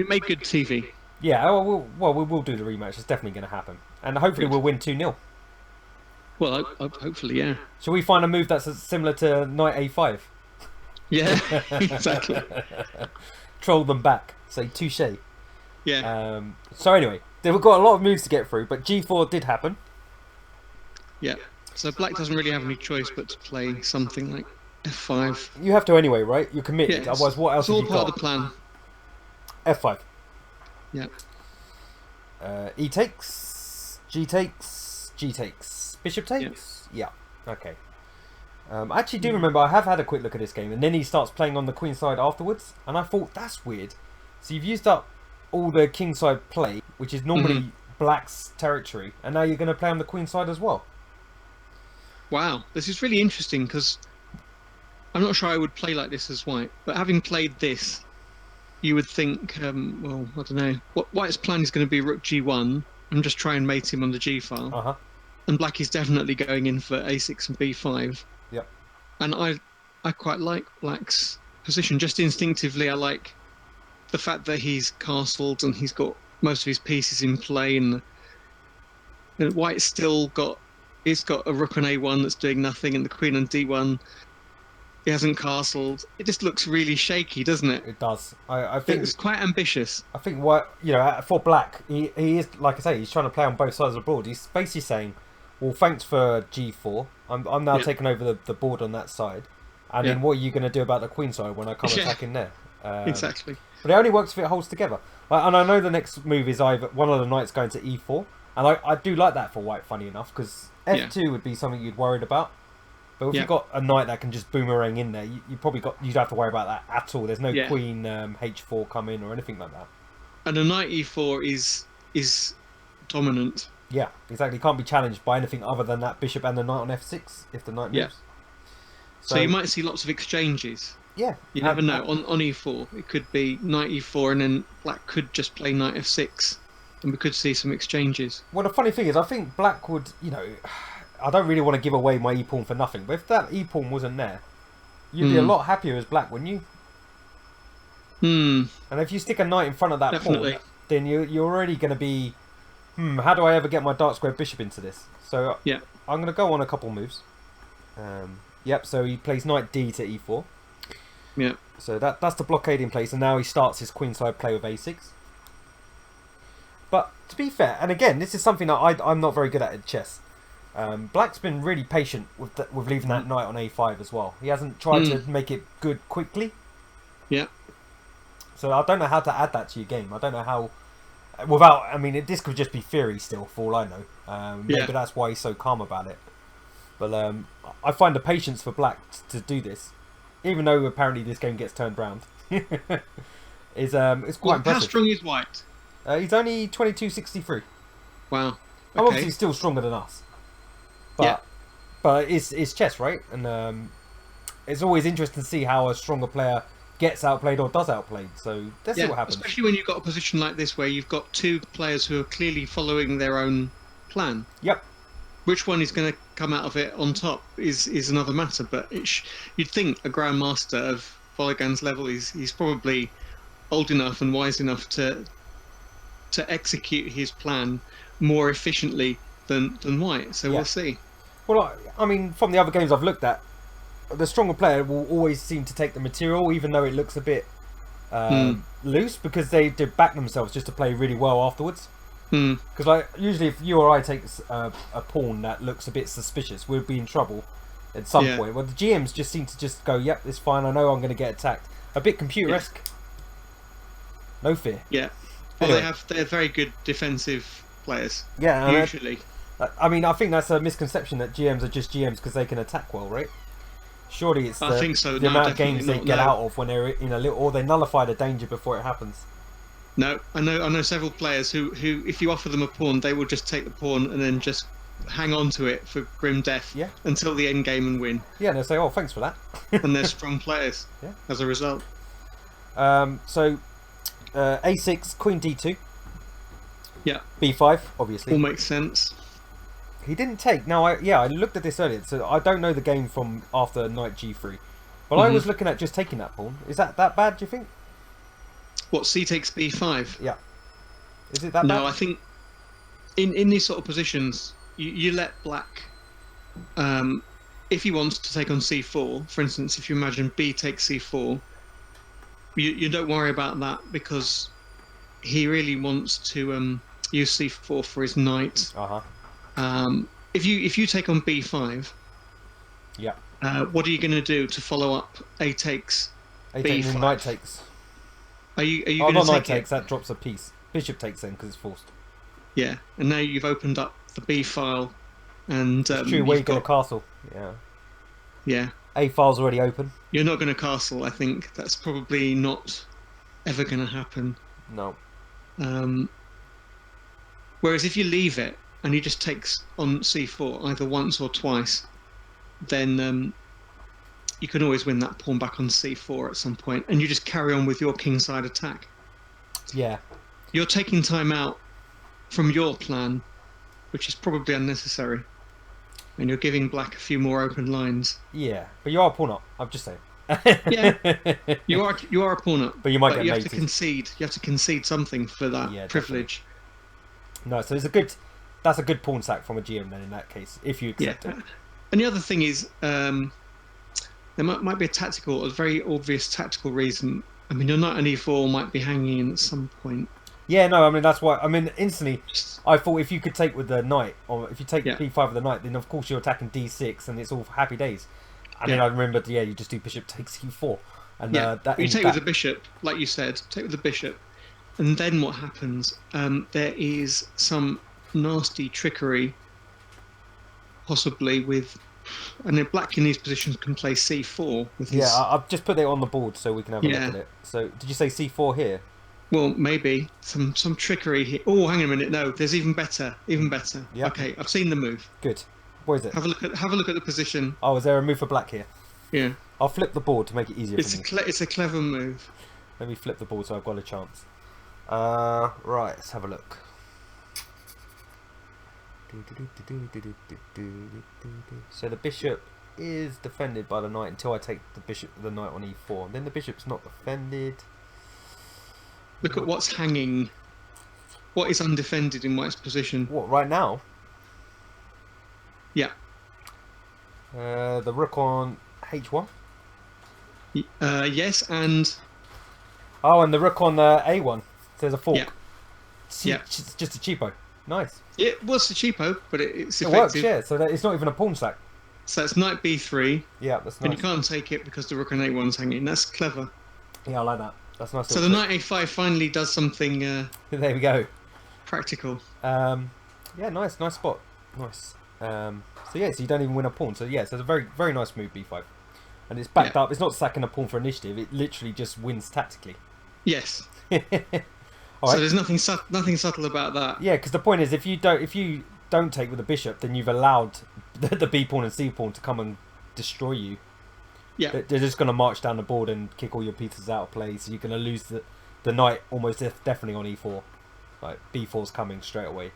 Speaker 2: made good TV.
Speaker 1: Yeah, we will do the rematch. It's definitely going to happen. And hopefully we'll win 2-0.
Speaker 2: Well, hopefully, yeah.
Speaker 1: Shall we find a move that's similar to Knight A5?
Speaker 2: Yeah, exactly.
Speaker 1: Troll them back. Say touche.
Speaker 2: Yeah.
Speaker 1: So anyway, we've got a lot of moves to get through, but G4 did happen.
Speaker 2: Yeah. So Black doesn't really have any choice but to play something like F5.
Speaker 1: You have to anyway, right? You're committed.
Speaker 2: Yeah,
Speaker 1: otherwise, what else have you got?
Speaker 2: It's all part of the plan.
Speaker 1: F5.
Speaker 2: Yeah.
Speaker 1: E takes. G takes. G takes. Bishop takes. Yeah. Okay. I actually do remember I have had a quick look at this game, and then he starts playing on the queen side afterwards, and I thought that's weird. So you've used up all the king side play, which is normally Black's territory, and now you're going to play on the queen side as well.
Speaker 2: Wow, this is really interesting because I'm not sure I would play like this as White, but having played this, you would think, well, I don't know, what White's plan is going to be rook g1 and just try and mate him on the g file,
Speaker 1: Uh huh.
Speaker 2: and Black is definitely going in for a6 and b5.
Speaker 1: Yep.
Speaker 2: And I quite like Black's position. Just instinctively, I like the fact that he's castled and he's got most of his pieces in play, and White's still got he's got a rook on a1 that's doing nothing, and the queen on d1. He hasn't castled. It just looks really shaky, doesn't it?
Speaker 1: It does. I think
Speaker 2: It's quite ambitious.
Speaker 1: I think what for Black, he is, like I say, he's trying to play on both sides of the board. He's basically saying, well, thanks for g4. I'm now taking over the board on that side, and then what are you going to do about the queen side when I come attacking there?
Speaker 2: Exactly.
Speaker 1: But it only works if it holds together. And I know the next move is either one of the knights going to e4, and I do like that for White, funny enough, because f2 would be something you'd worried about. But if you've got a knight that can just boomerang in there, you'd have to worry about that at all. There's no queen h4 come in or anything like that.
Speaker 2: And a knight e4 is dominant.
Speaker 1: Yeah, exactly. Can't be challenged by anything other than that bishop and the knight on f6 if the knight moves.
Speaker 2: So you might see lots of exchanges.
Speaker 1: Yeah.
Speaker 2: You never know. On e4, it could be knight e4, and then Black could just play knight f6, and we could see some exchanges.
Speaker 1: Well, the funny thing is, I think Black would, I don't really want to give away my e-pawn for nothing, but if that e-pawn wasn't there, you'd be a lot happier as Black, wouldn't you? And if you stick a knight in front of that pawn, then you're already going to be, how do I ever get my dark square bishop into this? So I'm going to go on a couple moves. So he plays knight d to e4.
Speaker 2: Yeah.
Speaker 1: So that's the blockade in place, and now he starts his queenside play with a6. But to be fair, and again, this is something that I'm not very good at chess. Black's been really patient with leaving that knight on a5 as well. He hasn't tried to make it good quickly.
Speaker 2: Yeah.
Speaker 1: So I don't know how to add that to your game. I don't know how. I mean, this could just be theory still, for all I know. Maybe that's why he's so calm about it. But I find the patience for Black to do this, even though apparently this game gets turned round, is quite impressive.
Speaker 2: How strong is White?
Speaker 1: He's only 2263.
Speaker 2: Wow. Okay.
Speaker 1: I'm obviously still stronger than us. But it's chess, right? And it's always interesting to see how a stronger player gets outplayed or does outplayed. So let's see what happens.
Speaker 2: Especially when you've got a position like this where you've got two players who are clearly following their own plan.
Speaker 1: Yep.
Speaker 2: Which one is going to come out of it on top is another matter. But you'd think a grandmaster of Vologan's level, he's probably old enough and wise enough to execute his plan more efficiently than White. So we'll see.
Speaker 1: Well, I mean, from the other games I've looked at, the stronger player will always seem to take the material, even though it looks a bit loose, because they back themselves just to play really well afterwards. Because usually if you or I take a pawn that looks a bit suspicious, we'll be in trouble at some point. Well, the GMs just seem to just go, yep, it's fine, I know I'm going to get attacked. A bit computer-esque. No fear.
Speaker 2: Yeah. Well, anyway. They're very good defensive players. Yeah, usually.
Speaker 1: I mean, I think that's a misconception that GMs are just GMs because they can attack well, right? Surely it's
Speaker 2: I think so.
Speaker 1: the amount of games they get out of when they're in a little, or they nullify the danger before it happens.
Speaker 2: No, I know several players who, if you offer them a pawn, they will just take the pawn and then just hang on to it for grim death until the end game and win.
Speaker 1: Yeah, and they say, "Oh, thanks for that."
Speaker 2: And they're strong players as a result.
Speaker 1: So a6, queen d2.
Speaker 2: Yeah.
Speaker 1: b5, obviously.
Speaker 2: All makes sense.
Speaker 1: He didn't take. Now, I looked at this earlier, so I don't know the game from after knight g3. But I was looking at just taking that pawn. Is that bad, do you think?
Speaker 2: What, c takes b5?
Speaker 1: Yeah. Is it that bad?
Speaker 2: No, I think in these sort of positions, you let Black, if he wants to take on c4, for instance, if you imagine b takes c4, you don't worry about that because he really wants to use c4 for his knight. If you take on b5, what are you going to do to follow up a takes b5?
Speaker 1: Knight takes.
Speaker 2: Are you going to take
Speaker 1: knight takes? That drops a piece. Bishop takes then because it's forced.
Speaker 2: Yeah, and now you've opened up the b file, and
Speaker 1: it's true. Where you got a castle? Yeah.
Speaker 2: Yeah.
Speaker 1: A file's already open.
Speaker 2: You're not going to castle. I think that's probably not ever going to happen.
Speaker 1: No.
Speaker 2: Whereas if you leave it and he just takes on c4 either once or twice, then you can always win that pawn back on c4 at some point, and you just carry on with your kingside attack.
Speaker 1: Yeah.
Speaker 2: You're taking time out from your plan, which is probably unnecessary, and you're giving black a few more open lines.
Speaker 1: Yeah, but you are a pawn up. I'm just saying.
Speaker 2: Yeah, you are a pawn up,
Speaker 1: but you might
Speaker 2: but
Speaker 1: get
Speaker 2: you have
Speaker 1: mated.
Speaker 2: to concede. You have to concede something for that
Speaker 1: Yeah,
Speaker 2: privilege.
Speaker 1: No, so that's a good pawn sack from a GM then in that case, if you accept it.
Speaker 2: And the other thing is, there might be a very obvious tactical reason. I mean, your knight on e4 might be hanging in at some point.
Speaker 1: Yeah, no, I mean that's why. I mean instantly, I thought if you could take with the knight, or if you take b5 with the knight, then of course you're attacking d6, and it's all happy days. And then I remembered, you just do bishop takes e4, and
Speaker 2: you take with the bishop, like you said, take with the bishop, and then what happens? There is some nasty trickery, possibly with, and then black in these positions can play c4 with his.
Speaker 1: Yeah, I've just put it on the board so we can have a look at it. So did you say c4 here?
Speaker 2: Well, maybe some trickery here. Oh, hang on a minute. No, there's even better. Even better. Yep. Okay, I've seen the move.
Speaker 1: Good. What is it?
Speaker 2: Have a look at the position.
Speaker 1: Oh, is there a move for black here?
Speaker 2: Yeah.
Speaker 1: I'll flip the board to make it easier for me.
Speaker 2: It's a clever move.
Speaker 1: Let me flip the board so I've got a chance. Right, let's have a look. So the bishop is defended by the knight until I take the knight on e4. And then the bishop's not defended.
Speaker 2: Look at what's hanging. What is undefended in white's position?
Speaker 1: What, right now?
Speaker 2: Yeah.
Speaker 1: The rook on h1?
Speaker 2: Yes, and...
Speaker 1: Oh, and the rook on a1. So there's a fork.
Speaker 2: Yeah.
Speaker 1: It's just a cheapo. Nice.
Speaker 2: It was a cheapo, but it's effective.
Speaker 1: It works, yeah. So it's not even a pawn sack.
Speaker 2: So it's knight b3.
Speaker 1: Yeah, that's nice.
Speaker 2: And you can't take it because the rook on a1's hanging. That's clever.
Speaker 1: Yeah, I like that. That's nice.
Speaker 2: So the knight a5 finally does something...
Speaker 1: there we go.
Speaker 2: Practical.
Speaker 1: Yeah, nice spot. Nice. So yeah, so you don't even win a pawn. So yeah, so it's a very, very nice move, b5. And it's backed up. It's not sacking a pawn for initiative. It literally just wins tactically.
Speaker 2: Yes.
Speaker 1: All right.
Speaker 2: So there's nothing subtle about that.
Speaker 1: Yeah, because the point is, if you don't take with the bishop, then you've allowed the b pawn and c pawn to come and destroy you.
Speaker 2: Yeah.
Speaker 1: They're just going to march down the board and kick all your pieces out of play. So you're going to lose the knight almost definitely on e4. Like b4's coming straight away.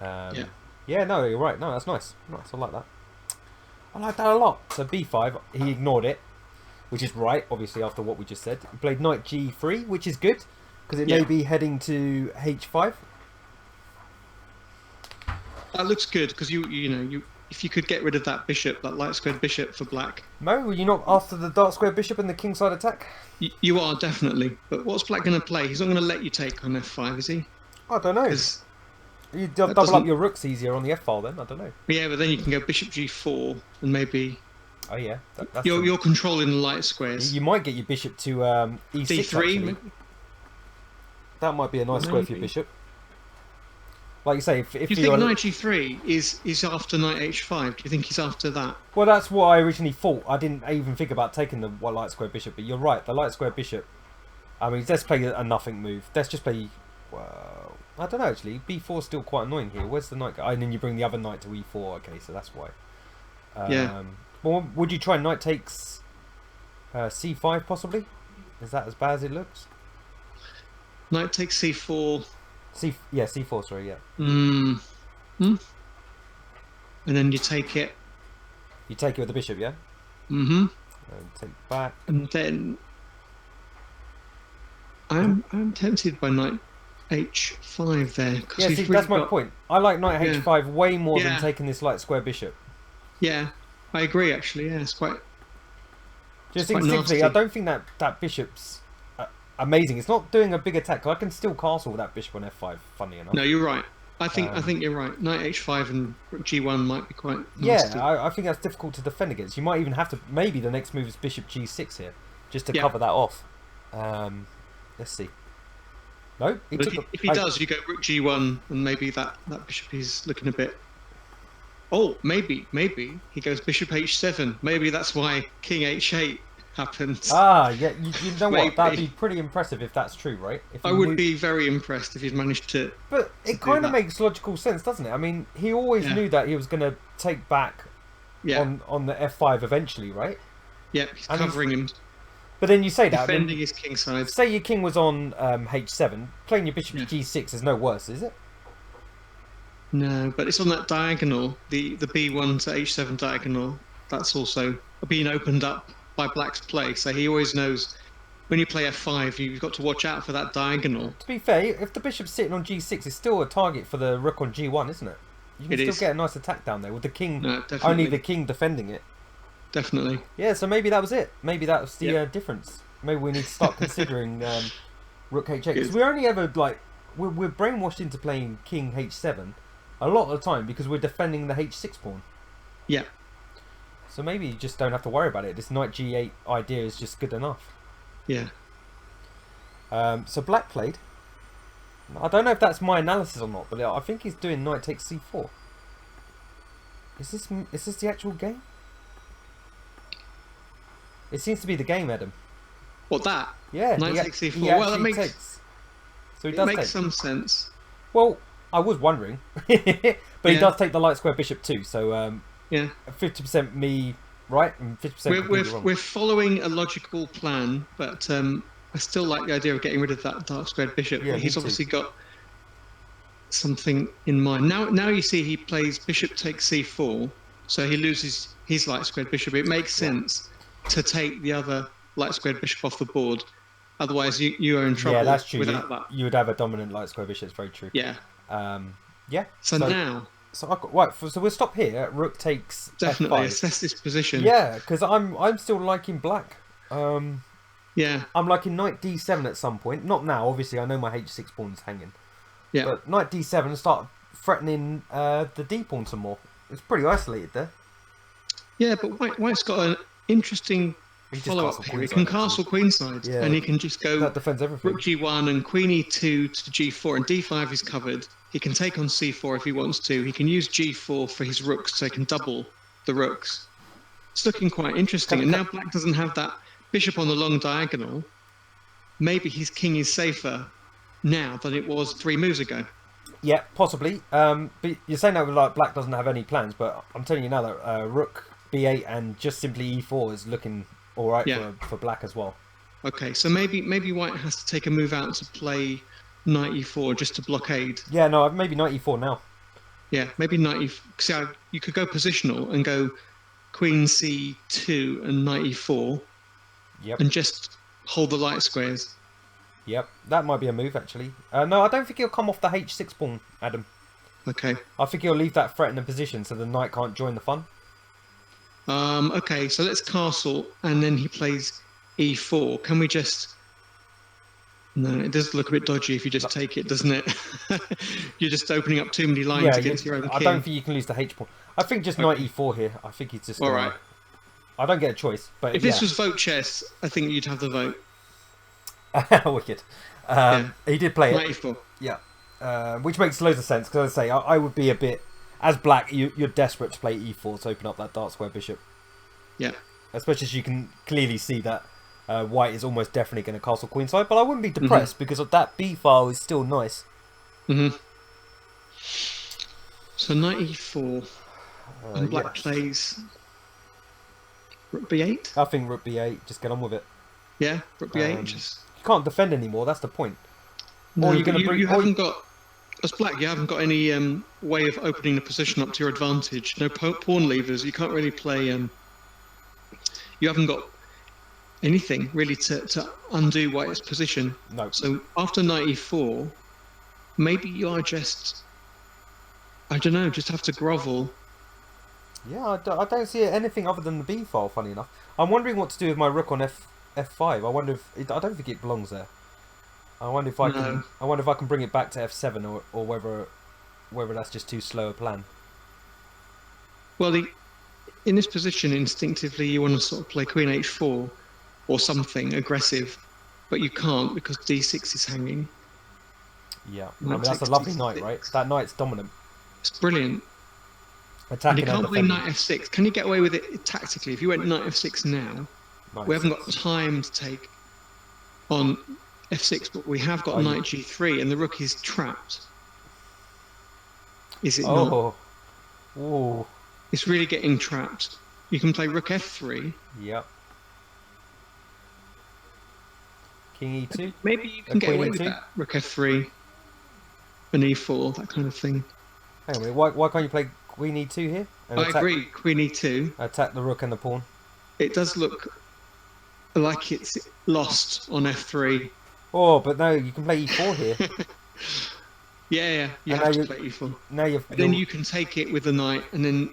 Speaker 1: Yeah, no, you're right. No, that's nice. Nice, I like that. I like that a lot. So b5, he ignored it, which is right, obviously, after what we just said. He played knight g3, which is good, because it may be heading to h5.
Speaker 2: That looks good, because if you could get rid of that bishop, that light squared bishop for black.
Speaker 1: No, were you not after the dark square bishop and the kingside attack?
Speaker 2: You are, definitely. But what's black going to play? He's not going to let you take on f5, is he?
Speaker 1: I don't know. You double up your rooks easier on the f-file then, I don't know.
Speaker 2: Yeah, but then you can go bishop g4 and maybe...
Speaker 1: Oh yeah.
Speaker 2: You're controlling the light squares.
Speaker 1: You might get your bishop to e6
Speaker 2: d3.
Speaker 1: That might be a nice square for your bishop. Like you say, if
Speaker 2: you think knight g3 is after knight h5? Do you think he's after that?
Speaker 1: Well, that's what I originally thought. I didn't even think about taking the light square bishop, but you're right. The light square bishop. I mean, let's play a nothing move. Let's just play. Well, I don't know actually. b4 is still quite annoying here. Where's the knight? And then you bring the other knight to e4. Okay, so that's why.
Speaker 2: Yeah.
Speaker 1: Well, would you try knight takes c5 possibly? Is that as bad as it looks?
Speaker 2: Knight takes c4.
Speaker 1: c4. Sorry, yeah.
Speaker 2: And then you take it.
Speaker 1: You take it with the bishop, yeah.
Speaker 2: And
Speaker 1: take back.
Speaker 2: And then I'm tempted by knight h5 there.
Speaker 1: Yeah, see, that's my point. I like knight h5 way more than taking this light square bishop.
Speaker 2: Yeah, I agree. Actually, yeah, it's quite.
Speaker 1: Just instinctively, I don't think that bishop's amazing. It's not doing a big attack. I can still castle with that bishop on f5. Funny enough.
Speaker 2: No, you're right. I think you're right. Knight h5 and g1 might be quite nasty.
Speaker 1: Yeah, I think that's difficult to defend against. You might even have to. Maybe the next move is bishop g6 here, just to cover that off. Let's see. No,
Speaker 2: if he does, you go rook g1, and maybe that bishop is looking a bit. Oh, maybe he goes bishop h7. Maybe that's why king h8 happens.
Speaker 1: Ah, yeah. You know what? That'd be pretty impressive if that's true, right?
Speaker 2: I would be very impressed if he'd managed to.
Speaker 1: But it kind of makes logical sense, doesn't it? I mean, he always knew that he was going to take back on the f5 eventually, right?
Speaker 2: Yep, he's
Speaker 1: And he's-
Speaker 2: covering him,
Speaker 1: But then you say that. I
Speaker 2: defending
Speaker 1: mean,
Speaker 2: his king side.
Speaker 1: say your king was on h7, playing your bishop
Speaker 2: Yeah.
Speaker 1: to g6 is no worse, is it?
Speaker 2: No, but it's on that diagonal, the b1 to h7 diagonal. That's also being opened up by Black's play. So he always knows when you play f5, you've got to watch out for that diagonal.
Speaker 1: To be fair, if the bishop's sitting on g6, it's still a target for the rook on g1, isn't it? You can
Speaker 2: It
Speaker 1: still
Speaker 2: is.
Speaker 1: get a nice attack down there with the king,
Speaker 2: No, definitely.
Speaker 1: only the king defending it.
Speaker 2: Definitely.
Speaker 1: Yeah, so maybe that was it. Maybe that was the
Speaker 2: Yep.
Speaker 1: difference. Maybe we need to start considering rook h8. Because
Speaker 2: Good.
Speaker 1: we're only ever, like, we're brainwashed into playing king h7 a lot of the time because we're defending the h6 pawn.
Speaker 2: Yeah.
Speaker 1: So maybe you just don't have to worry about it. This knight g8 idea is just good enough.
Speaker 2: Yeah.
Speaker 1: So Black played. I don't know if that's my analysis or not, but I think he's doing knight takes c4. Is this the actual game? It seems to be the game, Adam.
Speaker 2: What, that?
Speaker 1: Yeah,
Speaker 2: Knight
Speaker 1: he
Speaker 2: takes c4.
Speaker 1: he
Speaker 2: Well, that
Speaker 1: actually
Speaker 2: makes
Speaker 1: takes. So he
Speaker 2: it
Speaker 1: does
Speaker 2: makes
Speaker 1: take.
Speaker 2: some sense.
Speaker 1: Well, I was wondering, but he
Speaker 2: Yeah.
Speaker 1: does take the light square bishop too. So
Speaker 2: Yeah.
Speaker 1: 50% me right and 50% completely wrong.
Speaker 2: We're following a logical plan, but I still like the idea of getting rid of that dark squared bishop.
Speaker 1: Yeah, me
Speaker 2: He's
Speaker 1: too.
Speaker 2: obviously got something in mind. Now you see he plays bishop takes c4, so he loses his light squared bishop. It makes sense to take the other light squared bishop off the board. Otherwise, you are in trouble.
Speaker 1: Yeah, that's true.
Speaker 2: Without that.
Speaker 1: You would have a dominant light square bishop. It's very true.
Speaker 2: Yeah.
Speaker 1: Yeah.
Speaker 2: So now,
Speaker 1: So I got right. So we'll stop here. Rook takes
Speaker 2: definitely
Speaker 1: f5.
Speaker 2: assess this position.
Speaker 1: Yeah, because I'm still liking Black.
Speaker 2: Yeah.
Speaker 1: I'm liking knight d7 at some point. Not now, obviously. I know my h6 pawn's hanging.
Speaker 2: Yeah.
Speaker 1: But knight d7 and start threatening the d pawn some more. It's pretty isolated there.
Speaker 2: Yeah, but White's got an interesting
Speaker 1: He just
Speaker 2: follow up
Speaker 1: castle
Speaker 2: here. He
Speaker 1: queenside,
Speaker 2: can
Speaker 1: actually.
Speaker 2: castle queenside,
Speaker 1: Yeah.
Speaker 2: and he can just go
Speaker 1: That defends everything.
Speaker 2: rook g1 and queen e2 to g4, and d5 is covered. He can take on c4 if he wants to. He can use g4 for his rooks, so he can double the rooks. It's looking quite interesting. And now Black doesn't have that bishop on the long diagonal. Maybe his king is safer now than it was 3 moves ago.
Speaker 1: Yeah, possibly. But you're saying that with, like, Black doesn't have any plans, but I'm telling you now that rook b8 and just simply e4 is looking all right
Speaker 2: Yeah.
Speaker 1: for Black as well.
Speaker 2: Okay, so maybe White has to take a move out to play knight e4 just to blockade.
Speaker 1: Yeah, no, maybe knight e4 now.
Speaker 2: Yeah, maybe knight e4. See, you could go positional and go queen c2 and knight e4
Speaker 1: Yep.
Speaker 2: and just hold the light squares.
Speaker 1: Yep, that might be a move actually. No, I don't think he'll come off the h6 pawn, Adam.
Speaker 2: Okay.
Speaker 1: I think he'll leave that threat in a position so the knight can't join the fun.
Speaker 2: Okay, so let's castle, and then he plays e4. Can we just... No, it does look a bit dodgy if you just take it, doesn't it? You're just opening up too many lines
Speaker 1: Yeah,
Speaker 2: against your own king.
Speaker 1: I don't think you can lose the h pawn. I think just knight e4 here. I think he's just
Speaker 2: All
Speaker 1: gonna,
Speaker 2: right.
Speaker 1: I don't get a choice, but
Speaker 2: If this was vote chess, I think you'd have the vote.
Speaker 1: wicked. He did play
Speaker 2: Knight
Speaker 1: it.
Speaker 2: e4.
Speaker 1: Yeah, which makes loads of sense because, as I say, I would be a bit as Black. You're desperate to play e4 to open up that dark square bishop,
Speaker 2: Yeah.
Speaker 1: especially as you can clearly see that White is almost definitely going to castle queenside. But I wouldn't be depressed because of that b file is still nice.
Speaker 2: So knight e4, and Black
Speaker 1: yes.
Speaker 2: plays rook b8.
Speaker 1: I think rook b8. Just get on with it.
Speaker 2: Yeah, rook b8.
Speaker 1: You can't defend anymore. That's the point.
Speaker 2: No,
Speaker 1: or you're going to
Speaker 2: you,
Speaker 1: bring.
Speaker 2: you haven't got, as Black, you haven't got any way of opening the position up to your advantage. No pawn levers. You can't really play. You haven't got anything really to undo White's position.
Speaker 1: No.
Speaker 2: So after knight e4, maybe you are just, I don't know, just have to grovel.
Speaker 1: Yeah, I don't see anything other than the b file. Funny enough, I'm wondering what to do with my rook on f5. I wonder if I don't think it belongs there. I wonder if I can. I wonder if I can bring it back to f7 or whether that's just too slow a plan.
Speaker 2: Well, in this position, instinctively, you want to sort of play queen h4 or something aggressive, but you can't because d6 is hanging.
Speaker 1: Yeah, I
Speaker 2: Knight
Speaker 1: mean that's a
Speaker 2: takes
Speaker 1: lovely
Speaker 2: d6.
Speaker 1: knight, right? That knight's dominant.
Speaker 2: It's brilliant. And
Speaker 1: Attacking
Speaker 2: you can't
Speaker 1: and
Speaker 2: play
Speaker 1: defending.
Speaker 2: knight f6. Can you get away with it tactically? If you went knight f6 now,
Speaker 1: Knight
Speaker 2: we haven't
Speaker 1: f6.
Speaker 2: got time to take on f6, but we have got knight g3, and the rook is trapped. Is it not?
Speaker 1: Oh, ooh,
Speaker 2: It's really getting trapped. You can play rook f3,
Speaker 1: yep. King E2.
Speaker 2: Maybe you can get
Speaker 1: Queen
Speaker 2: away with
Speaker 1: E2?
Speaker 2: that. Rook F3, and E4, that kind of thing.
Speaker 1: Hang on a minute, why can't you play Queen E2 here? And
Speaker 2: I agree. Queen E2.
Speaker 1: Attack the rook and the pawn.
Speaker 2: It does look like it's lost on F3.
Speaker 1: Oh, but no, you can play E4 here.
Speaker 2: Yeah. You
Speaker 1: And
Speaker 2: have
Speaker 1: now
Speaker 2: to play E4.
Speaker 1: Now
Speaker 2: Then you can take it with the knight, and then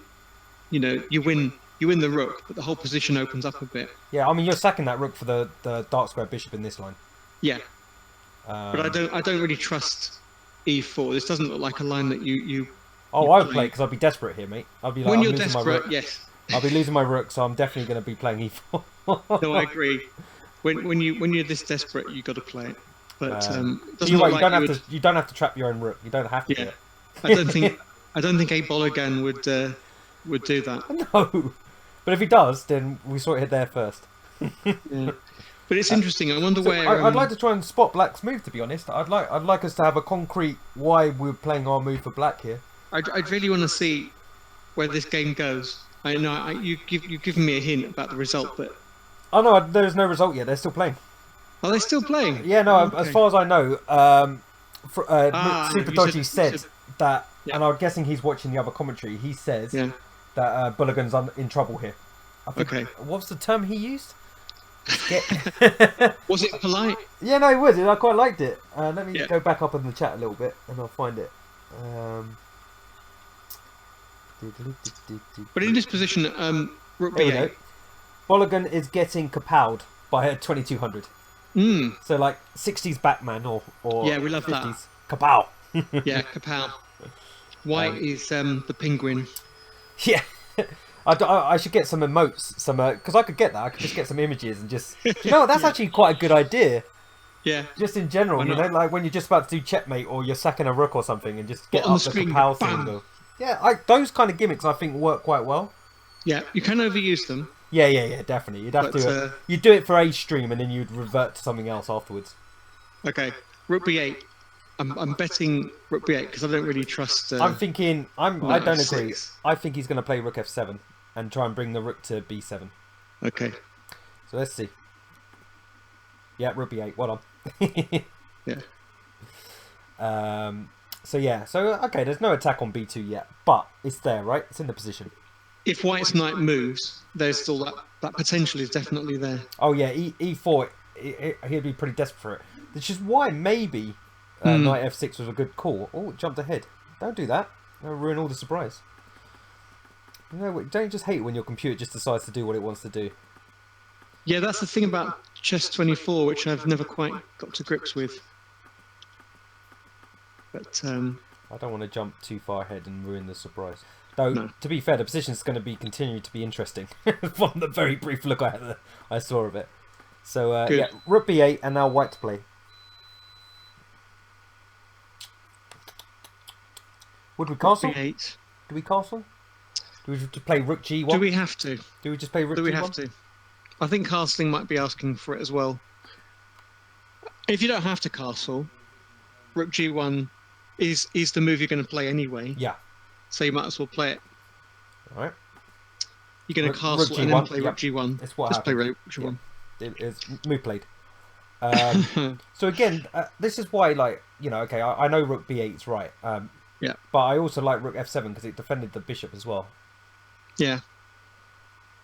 Speaker 2: you win the rook, but the whole position opens up a bit.
Speaker 1: Yeah, I mean you're sacking that rook for the dark square bishop in this line.
Speaker 2: Yeah. But I don't really trust E4. This doesn't look like a line that you
Speaker 1: Oh, I would play because I'd be desperate here, mate. I'd be like,
Speaker 2: when
Speaker 1: I'm
Speaker 2: you're
Speaker 1: losing my
Speaker 2: desperate,
Speaker 1: rook.
Speaker 2: yes.
Speaker 1: I'll be losing my rook, so I'm definitely going to be playing E4.
Speaker 2: No, I agree. When you're this desperate, you got to play it. But it doesn't
Speaker 1: you're right,
Speaker 2: look like
Speaker 1: you don't have to trap your own rook. You don't have to do
Speaker 2: Yeah.
Speaker 1: it.
Speaker 2: I don't think a Bologan would do that.
Speaker 1: No, but if he does, then we sort it there first.
Speaker 2: Yeah. But it's interesting. I wonder
Speaker 1: So
Speaker 2: where.
Speaker 1: I'd like to try and spot Black's move. To be honest, I'd like us to have a concrete why we're playing our move for Black here.
Speaker 2: I'd really want to see where this game goes. I know you've given me a hint about the result, but
Speaker 1: Oh no, there's no result yet. They're still playing.
Speaker 2: are they still playing?
Speaker 1: Yeah, no.
Speaker 2: Okay.
Speaker 1: As far as I know, Super
Speaker 2: you
Speaker 1: Dodgy
Speaker 2: said-
Speaker 1: said that,
Speaker 2: Yeah.
Speaker 1: and I'm guessing he's watching the other commentary. He says
Speaker 2: Yeah.
Speaker 1: that Bulligan's in trouble here. I think,
Speaker 2: Okay.
Speaker 1: What's the term he used?
Speaker 2: Was it polite?
Speaker 1: Yeah, no, it was. I quite liked it. Let me
Speaker 2: Yeah.
Speaker 1: go back up in the chat a little bit, and I'll find it.
Speaker 2: But in this position, Rook
Speaker 1: Here we go.
Speaker 2: B8.
Speaker 1: Bolligan is getting kapowed by a 2200.
Speaker 2: Mm,
Speaker 1: So like 60s Batman or
Speaker 2: Yeah, we love that.
Speaker 1: 50s. Kapow.
Speaker 2: yeah, kapow. White is the penguin.
Speaker 1: Yeah. I should get some emotes, because I could get that. I could just get some images and just. Do you know what? That's actually quite a good idea.
Speaker 2: Yeah.
Speaker 1: Just in general,
Speaker 2: Why
Speaker 1: you know,
Speaker 2: not?
Speaker 1: like when you're just about to do checkmate or you're sacking a rook or something and just get
Speaker 2: on
Speaker 1: up
Speaker 2: the
Speaker 1: the
Speaker 2: screen,
Speaker 1: kapow
Speaker 2: bam.
Speaker 1: symbol. Yeah, those kind of gimmicks I think work quite well.
Speaker 2: Yeah, you can overuse them.
Speaker 1: Yeah, definitely. You'd have
Speaker 2: But,
Speaker 1: to. You'd do it for a stream and then you'd revert to something else afterwards.
Speaker 2: Okay, Rook B8. I'm betting Rook B8 because I don't really trust.
Speaker 1: I'm thinking. I
Speaker 2: Knight
Speaker 1: don't
Speaker 2: F6.
Speaker 1: agree. I think he's going to play Rook F7 and try and bring the Rook to B7.
Speaker 2: Okay.
Speaker 1: So let's see. Yeah, Rook B8. Well done.
Speaker 2: Yeah.
Speaker 1: So yeah. So okay. There's no attack on B2 yet, but it's there, right? It's in the position.
Speaker 2: If White's knight moves, there's still that potential is definitely there.
Speaker 1: Oh yeah. E4. He'd be pretty desperate for it. Which is why maybe Knight F6 was a good call. Oh, it jumped ahead. Don't do that. That'll ruin all the surprise. You know, don't just hate it when your computer just decides to do what it wants to do.
Speaker 2: Yeah, that's the thing about Chess 24, which I've never quite got to grips with. But
Speaker 1: I don't want to jump too far ahead and ruin the surprise. Though,
Speaker 2: No.
Speaker 1: to be fair, the position's going to be continue to be interesting from the very brief look I saw of it. So,
Speaker 2: Good.
Speaker 1: yeah, Rook B8 and now White to play. Would we castle?
Speaker 2: B8.
Speaker 1: Do we castle? Do we just play Rook G1?
Speaker 2: Do we have to?
Speaker 1: Do we just play Rook
Speaker 2: Do we
Speaker 1: G1?
Speaker 2: have to? I think castling might be asking for it as well. If you don't have to castle, Rook G1 is the move you're going to play anyway.
Speaker 1: Yeah.
Speaker 2: So you might as well play it.
Speaker 1: All right.
Speaker 2: You're going
Speaker 1: Rook-
Speaker 2: to castle
Speaker 1: Rook
Speaker 2: and then
Speaker 1: G1,
Speaker 2: play
Speaker 1: yep.
Speaker 2: Rook G1.
Speaker 1: That's what
Speaker 2: Just play
Speaker 1: happened.
Speaker 2: Rook G1.
Speaker 1: It's move played. So again, this is why, like, you know, okay, I know Rook B8's right.
Speaker 2: Yeah.
Speaker 1: But I also like Rook F7 because it defended the bishop as well.
Speaker 2: Yeah.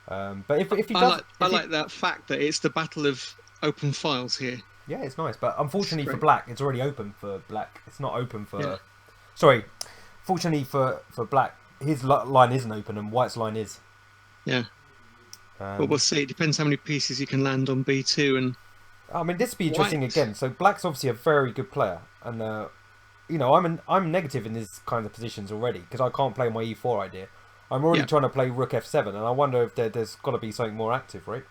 Speaker 1: But if he does,
Speaker 2: I like that fact that it's the battle of open files here.
Speaker 1: yeah, it's nice. But unfortunately for
Speaker 2: Great.
Speaker 1: Black, it's already open for Black. It's not open for.
Speaker 2: Yeah.
Speaker 1: Sorry, fortunately for Black, his line isn't open and White's line is.
Speaker 2: Yeah. But we'll see. It depends how many pieces you can land on B2 and.
Speaker 1: I mean, this would be interesting
Speaker 2: White.
Speaker 1: again. So Black's obviously a very good player, and you know, I'm negative in these kind of positions already because I can't play my E4 idea. I'm already
Speaker 2: Yeah.
Speaker 1: trying to play Rook F7, and I wonder if there's got to be something more active, right?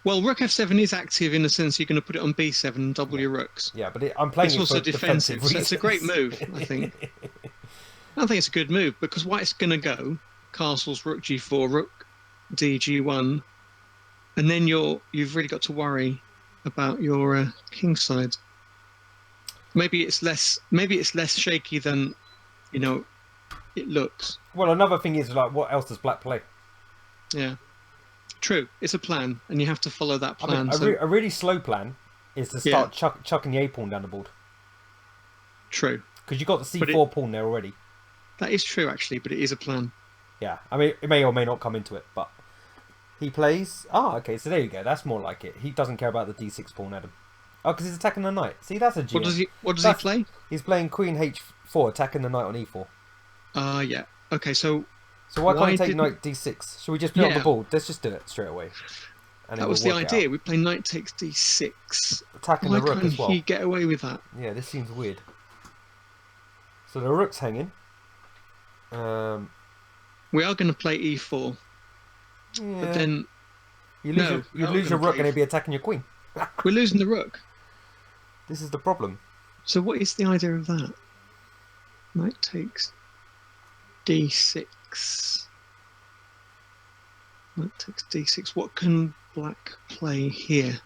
Speaker 2: Well, Rook F7 is active in the sense you're going to put it on B7 and double your rooks.
Speaker 1: Yeah, but I'm playing
Speaker 2: It's
Speaker 1: it
Speaker 2: also
Speaker 1: for defensive
Speaker 2: defensive, so it's a great
Speaker 1: reasons.
Speaker 2: move, I think. I think it's a good move because White's going to go castles Rook G4, Rook D G1, and then you've really got to worry about your king side. Maybe it's less shaky than it looks.
Speaker 1: Well, another thing is, like, what else does Black play?
Speaker 2: Yeah, true. It's a plan, and you have to follow that
Speaker 1: I
Speaker 2: plan.
Speaker 1: mean, a really slow plan is to start chucking the A pawn down the board.
Speaker 2: True.
Speaker 1: Because you've got the C4 pawn there already.
Speaker 2: That is true, actually, but it is a plan.
Speaker 1: Yeah, I mean, it may or may not come into it, but he plays... Ah, okay, so there you go. That's more like it. He doesn't care about the D6 pawn, Adam. Oh, because he's attacking the knight. See, that's a GM.
Speaker 2: What does he play?
Speaker 1: He's playing Queen H4, attacking the knight on E4.
Speaker 2: Yeah. Okay, so...
Speaker 1: So why can't we take knight D6? Should we just put it on the board? Let's just do it straight away. And
Speaker 2: that was the idea. We play knight takes D6.
Speaker 1: Attacking the rook as well.
Speaker 2: Why can't he get away with that?
Speaker 1: Yeah, this seems weird. So the rook's hanging.
Speaker 2: We are going to play E4.
Speaker 1: Yeah.
Speaker 2: But then...
Speaker 1: You lose your rook and he'll be attacking your queen.
Speaker 2: We're losing the rook.
Speaker 1: This is the problem.
Speaker 2: So what is the idea of that? Knight takes D6. Knight takes D6. What can black play here?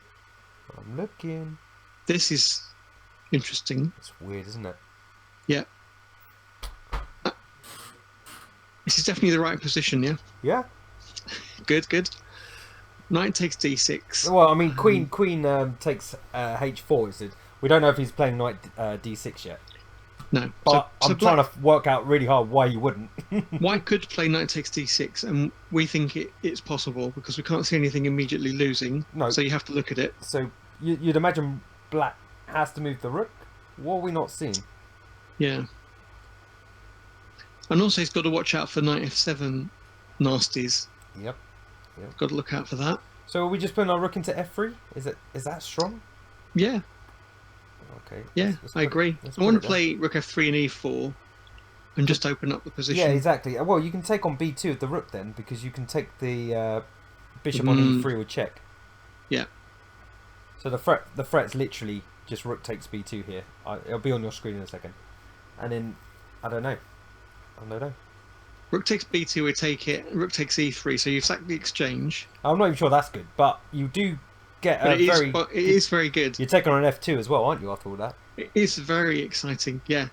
Speaker 1: I'm looking.
Speaker 2: This is interesting.
Speaker 1: It's weird, isn't it?
Speaker 2: Yeah. This is definitely the right position, yeah?
Speaker 1: Yeah.
Speaker 2: Good. Knight takes D6.
Speaker 1: Well, I mean, Queen takes H4. Is it? We don't know if he's playing Knight D6 yet.
Speaker 2: No.
Speaker 1: But I'm trying to work out really hard why you wouldn't.
Speaker 2: White could play Knight takes D6, and we think it's possible because we can't see anything immediately losing.
Speaker 1: No.
Speaker 2: So you have to look at it.
Speaker 1: So you'd imagine black has to move the rook. What are we not seeing?
Speaker 2: Yeah. And also he's got to watch out for Knight F7 nasties.
Speaker 1: Yep.
Speaker 2: Got to look out for that.
Speaker 1: So are we just putting our rook into F3? Is that strong?
Speaker 2: Yeah.
Speaker 1: Okay.
Speaker 2: Yeah, I agree. I want to play rook F3 and E4 and just open up the position.
Speaker 1: Yeah, exactly. Well, you can take on B2 with the rook then, because you can take the bishop on E3 with check.
Speaker 2: Yeah.
Speaker 1: So the threat's literally just rook takes B2 here. It'll be on your screen in a second. And then, I don't know.
Speaker 2: Rook takes B2, we take it. Rook takes E3, so you've sacked the exchange.
Speaker 1: I'm not even sure that's good, but you do get
Speaker 2: it is very good.
Speaker 1: You're taking on an F2 as well, aren't you, after all that?
Speaker 2: It is very exciting. Yeah.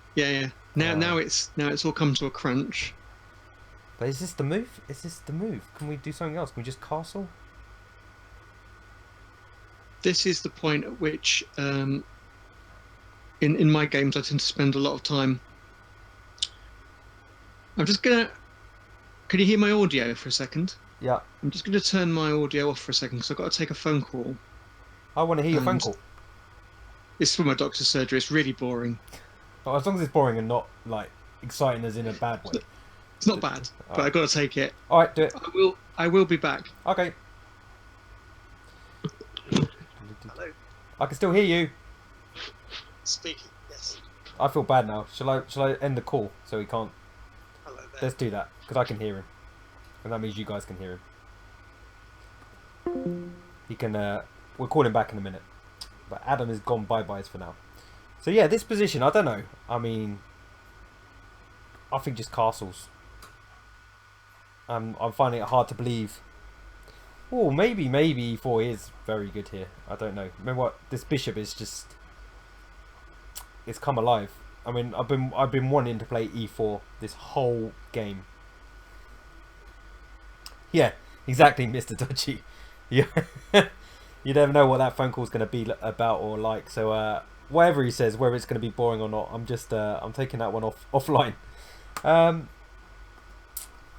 Speaker 2: Now it's all come to a crunch.
Speaker 1: But is this the move? Can we do something else? Can we just castle?
Speaker 2: This is the point at which, in my games, I tend to spend a lot of time. I'm just gonna. Can you hear my audio for a second?
Speaker 1: Yeah.
Speaker 2: I'm just going to turn my audio off for a second because I've got to take a phone call.
Speaker 1: I want to hear your phone call.
Speaker 2: It's for my doctor's surgery. It's really boring.
Speaker 1: Oh, as long as it's boring and not like exciting as in a bad way.
Speaker 2: It's not bad, but I've got to take it.
Speaker 1: All right, do it.
Speaker 2: I will be back.
Speaker 1: Okay.
Speaker 2: Hello.
Speaker 1: I can still hear you.
Speaker 2: Speaking. Yes.
Speaker 1: I feel bad now. Shall I end the call so he can't?
Speaker 2: Hello there.
Speaker 1: Let's do that because I can hear him, and that means you guys can hear him. He can. We'll call him back in a minute. But Adam is gone bye-byes for now. So yeah, this position, I don't know. I mean, I think just castles. I'm finding it hard to believe. Oh, maybe E4 is very good here. I don't know. Remember what? This bishop is just... It's come alive. I mean, I've been wanting to play E4 this whole game. Yeah, exactly, Mr. Dodgy. Yeah. You never know what that phone call is going to be about or like. So whatever he says, whether it's going to be boring or not, I'm just I'm taking that one offline.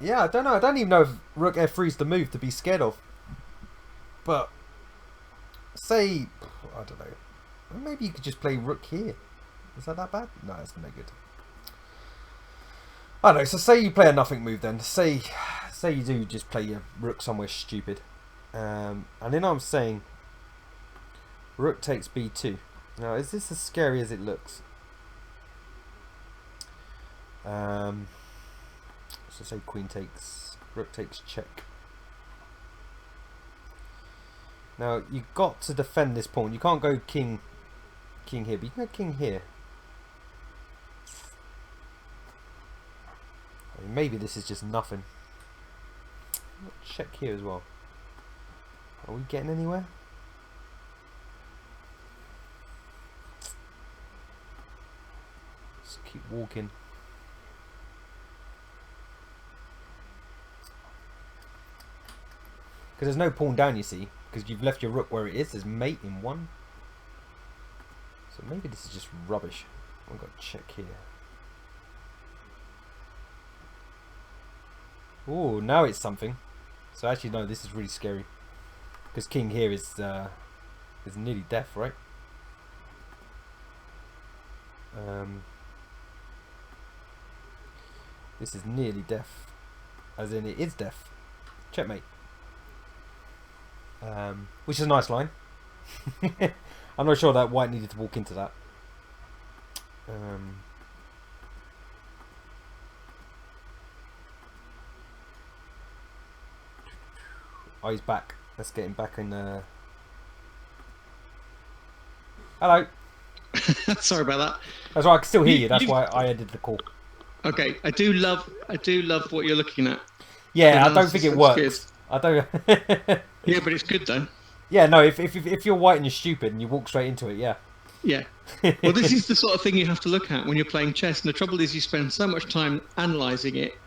Speaker 1: Yeah, I don't know. I don't even know if Rook F3 is the move to be scared of. But say, I don't know. Maybe you could just play Rook here. Is that bad? No, it's no good. I don't know. So say you play a nothing move then. Say you do just play your Rook somewhere stupid. And then I'm saying Rook takes B2. Now, is this as scary as it looks? So say Queen takes, Rook takes check. Now you've got to defend this pawn. You can't go king here, but you can go king here. I mean, maybe this is just nothing. Check here as well. Are we getting anywhere? Just keep walking. Because there's no pawn down, you see. Because you've left your rook where it is. There's mate in one. So maybe this is just rubbish. I've got to check here. Oh, now it's something. So actually, no, this is really scary. Because king here is nearly death, right? This is nearly death. As in, it is death. Checkmate. Which is a nice line. I'm not sure that white needed to walk into that. Oh, he's back. Let's get him back in. Hello.
Speaker 2: Sorry about that.
Speaker 1: That's right. I can still hear you. That's why I ended the call.
Speaker 2: Okay, I do love what you're looking at.
Speaker 1: Yeah, I don't think it works. I don't.
Speaker 2: Yeah, but it's good though.
Speaker 1: Yeah, no. If you're white and you're stupid and you walk straight into it, yeah.
Speaker 2: Yeah. Well, this is the sort of thing you have to look at when you're playing chess. And the trouble is, you spend so much time analysing it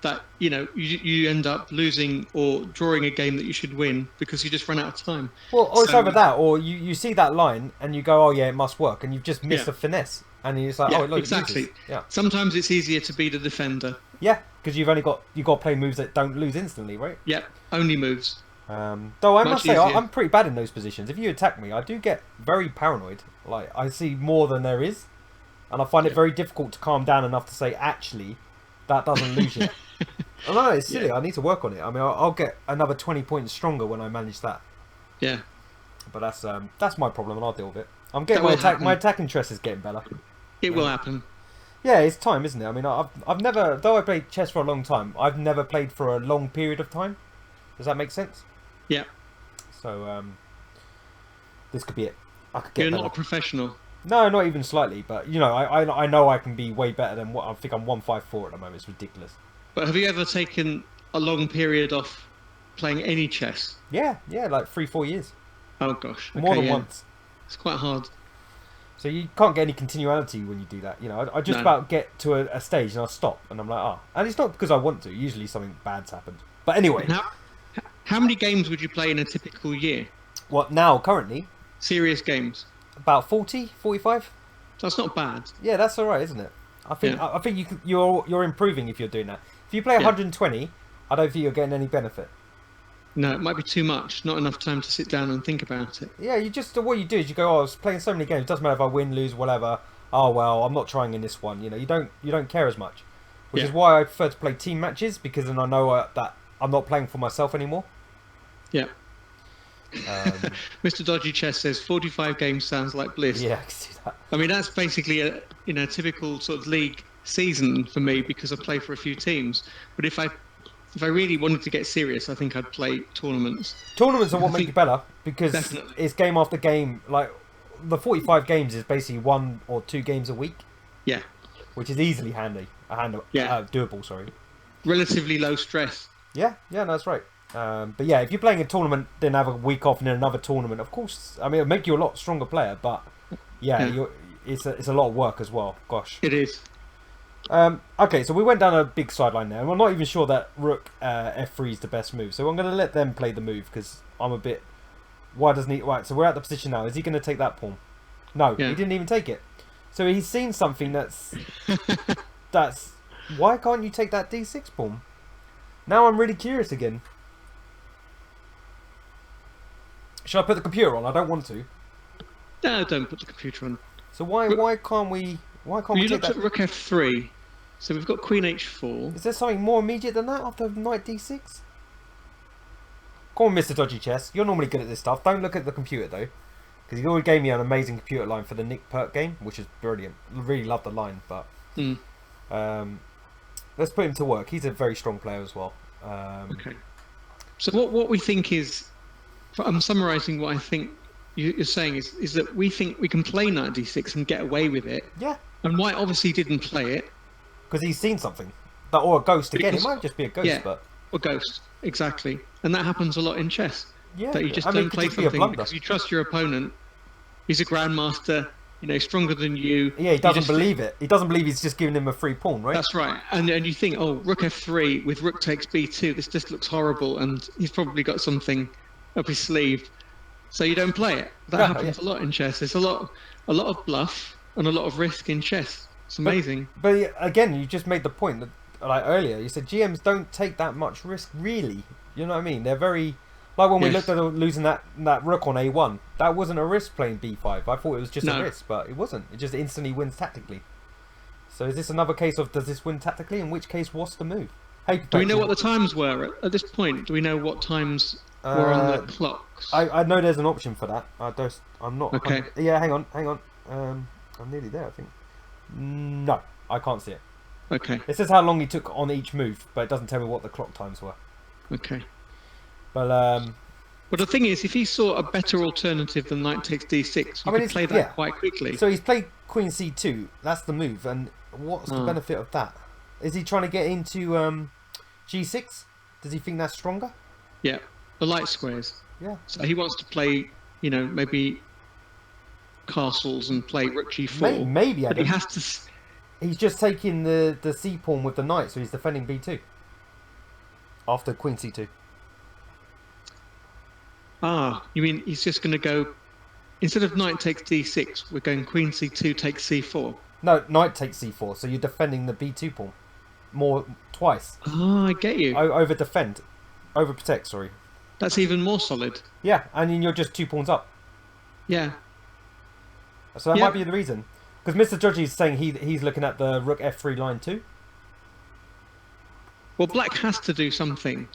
Speaker 2: that you end up losing or drawing a game that you should win because you just run out of time.
Speaker 1: Well, or it's either that, or you see that line and you go, oh yeah, it must work, and you've just missed the finesse, and you're just like, oh, look,
Speaker 2: exactly.
Speaker 1: Yeah.
Speaker 2: Sometimes it's easier to be the defender.
Speaker 1: Yeah, because you've got to play moves that don't lose instantly, right?
Speaker 2: Yeah, only moves.
Speaker 1: Though I must say, I'm pretty bad in those positions. If you attack me, I do get very paranoid. Like, I see more than there is, and I find it very difficult to calm down enough to say, actually, that doesn't lose yet. Oh, no, it's silly. I need to work on it. I mean, I'll get another 20 points stronger when I manage that.
Speaker 2: Yeah.
Speaker 1: But that's my problem, and I'll deal with it. I'm getting my attack interest is getting better.
Speaker 2: It will happen.
Speaker 1: Yeah, it's time, isn't it? I mean, I've never, though I played chess for a long time, I've never played for a long period of time. Does that make sense?
Speaker 2: Yeah.
Speaker 1: So this could be it. I could get
Speaker 2: You're
Speaker 1: better.
Speaker 2: not a professional.
Speaker 1: No, not even slightly. But I know I can be way better than what I think. I'm 154 at the moment. It's ridiculous.
Speaker 2: But have you ever taken a long period off playing any chess?
Speaker 1: Yeah, like 3-4 years.
Speaker 2: Oh gosh, okay,
Speaker 1: more than once.
Speaker 2: It's quite hard.
Speaker 1: So you can't get any continuity when you do that. I just about get to a stage and I'll stop, and I'm like, and it's not because I want to. Usually something bad's happened. But anyway.
Speaker 2: How many games would you play in a typical year?
Speaker 1: What now? Currently?
Speaker 2: Serious games.
Speaker 1: About 40, 45.
Speaker 2: That's not bad.
Speaker 1: Yeah, that's all right, isn't it? I think you're improving if you're doing that. If you play 120, I don't think you're getting any benefit.
Speaker 2: No, it might be too much. Not enough time to sit down and think about it.
Speaker 1: Yeah, what you do is you go, I was playing so many games. It doesn't matter if I win, lose, whatever. Oh well, I'm not trying in this one. You don't care as much, which is why I prefer to play team matches, because then I know that I'm not playing for myself anymore.
Speaker 2: Yeah. Mr. Dodgy Chess says 45 games sounds like bliss.
Speaker 1: Yeah, I can see that.
Speaker 2: I mean, that's basically a typical sort of league season for me, because I play for a few teams. But if I really wanted to get serious, I think I'd play tournaments.
Speaker 1: Tournaments are what make you better, because
Speaker 2: Definitely.
Speaker 1: It's game after game. Like the 45 games is basically 1 or 2 games a week.
Speaker 2: Yeah.
Speaker 1: Which is easily doable. Sorry.
Speaker 2: Relatively low stress.
Speaker 1: Yeah, that's right. But yeah, if you're playing a tournament, then have a week off and then another tournament, of course, I mean, it'll make you a lot stronger player, but it's a lot of work as well. Gosh.
Speaker 2: It is.
Speaker 1: Okay, so we went down a big sideline there, and we're not even sure that rook f3 is the best move, so I'm going to let them play the move, because I'm a bit... Why doesn't he... Right, so we're at the position now. Is he going to take that pawn? No, he didn't even take it. So he's seen something that's... Why can't you take that d6 pawn? Now I'm really curious again. Should I put the computer on? I don't want to.
Speaker 2: No, don't put the computer on.
Speaker 1: So why can't we take that?
Speaker 2: You looked at rook f3, so we've got queen h4.
Speaker 1: Is there something more immediate than that after knight d6? Come on, Mr. Dodgy Chess. You're normally good at this stuff. Don't look at the computer though, because he already gave me an amazing computer line for the Nick Perk game, which is brilliant. I really love the line, but let's put him to work. He's a very strong player as well.
Speaker 2: Okay. So what we think is, I'm summarising what I think you're saying is that we think we can play knight d6 and get away with it.
Speaker 1: Yeah.
Speaker 2: And White obviously didn't play it.
Speaker 1: Because he's seen something. Or a ghost again. It might just be a ghost, but...
Speaker 2: Or ghost, exactly. And that happens a lot in chess.
Speaker 1: Yeah.
Speaker 2: That you just don't play something because you trust your opponent. He's a grandmaster, stronger than you.
Speaker 1: Yeah, he doesn't believe it. He doesn't believe he's just giving him a free pawn, right?
Speaker 2: That's right. And you think, oh, rook f3 with rook takes b2, this just looks horrible, and he's probably got something up his sleeve. So you don't play it. That
Speaker 1: Yeah,
Speaker 2: happens a lot in chess. There's a lot of bluff and a lot of risk in chess. It's amazing.
Speaker 1: But again, you just made the point that like earlier. You said GMs don't take that much risk, really. You know what I mean? They're very like when we
Speaker 2: Yes.
Speaker 1: looked at losing that rook on A1. That wasn't a risk playing B5. I thought it was just a risk, but it wasn't. It just instantly wins tactically. So is this another case of does this win tactically? In which case, what's the move? Hey,
Speaker 2: Do we know what the times were at this point? Do we know what times were on the clocks?
Speaker 1: I know there's an option for that. I'm not.
Speaker 2: Okay.
Speaker 1: Yeah, hang on. I'm nearly there. I think. No, I can't see it.
Speaker 2: Okay.
Speaker 1: It says how long he took on each move, but it doesn't tell me what the clock times were.
Speaker 2: Okay.
Speaker 1: But
Speaker 2: But the thing is, if he saw a better alternative than knight takes d6, you could play that quite quickly.
Speaker 1: So he's played queen c2. That's the move. And what's the benefit of that? Is he trying to get into g6? Does he think that's stronger?
Speaker 2: Yeah, the light squares.
Speaker 1: Yeah.
Speaker 2: So he wants to play, maybe castles and play rook g4.
Speaker 1: Maybe
Speaker 2: but he has to.
Speaker 1: He's just taking the c pawn with the knight, so he's defending b2 after queen c2.
Speaker 2: Ah, you mean he's just going to go instead of knight takes d6, we're going queen c2 takes c4.
Speaker 1: No, knight takes c4, so you're defending the b2 pawn twice.
Speaker 2: Ah, I get you.
Speaker 1: Over protect. Sorry.
Speaker 2: That's even more solid.
Speaker 1: Yeah, and then you're just 2 pawns up.
Speaker 2: Yeah.
Speaker 1: So that might be the reason. Because Mr. Judgy is saying he's looking at the rook f3 line too.
Speaker 2: Well, black has to do something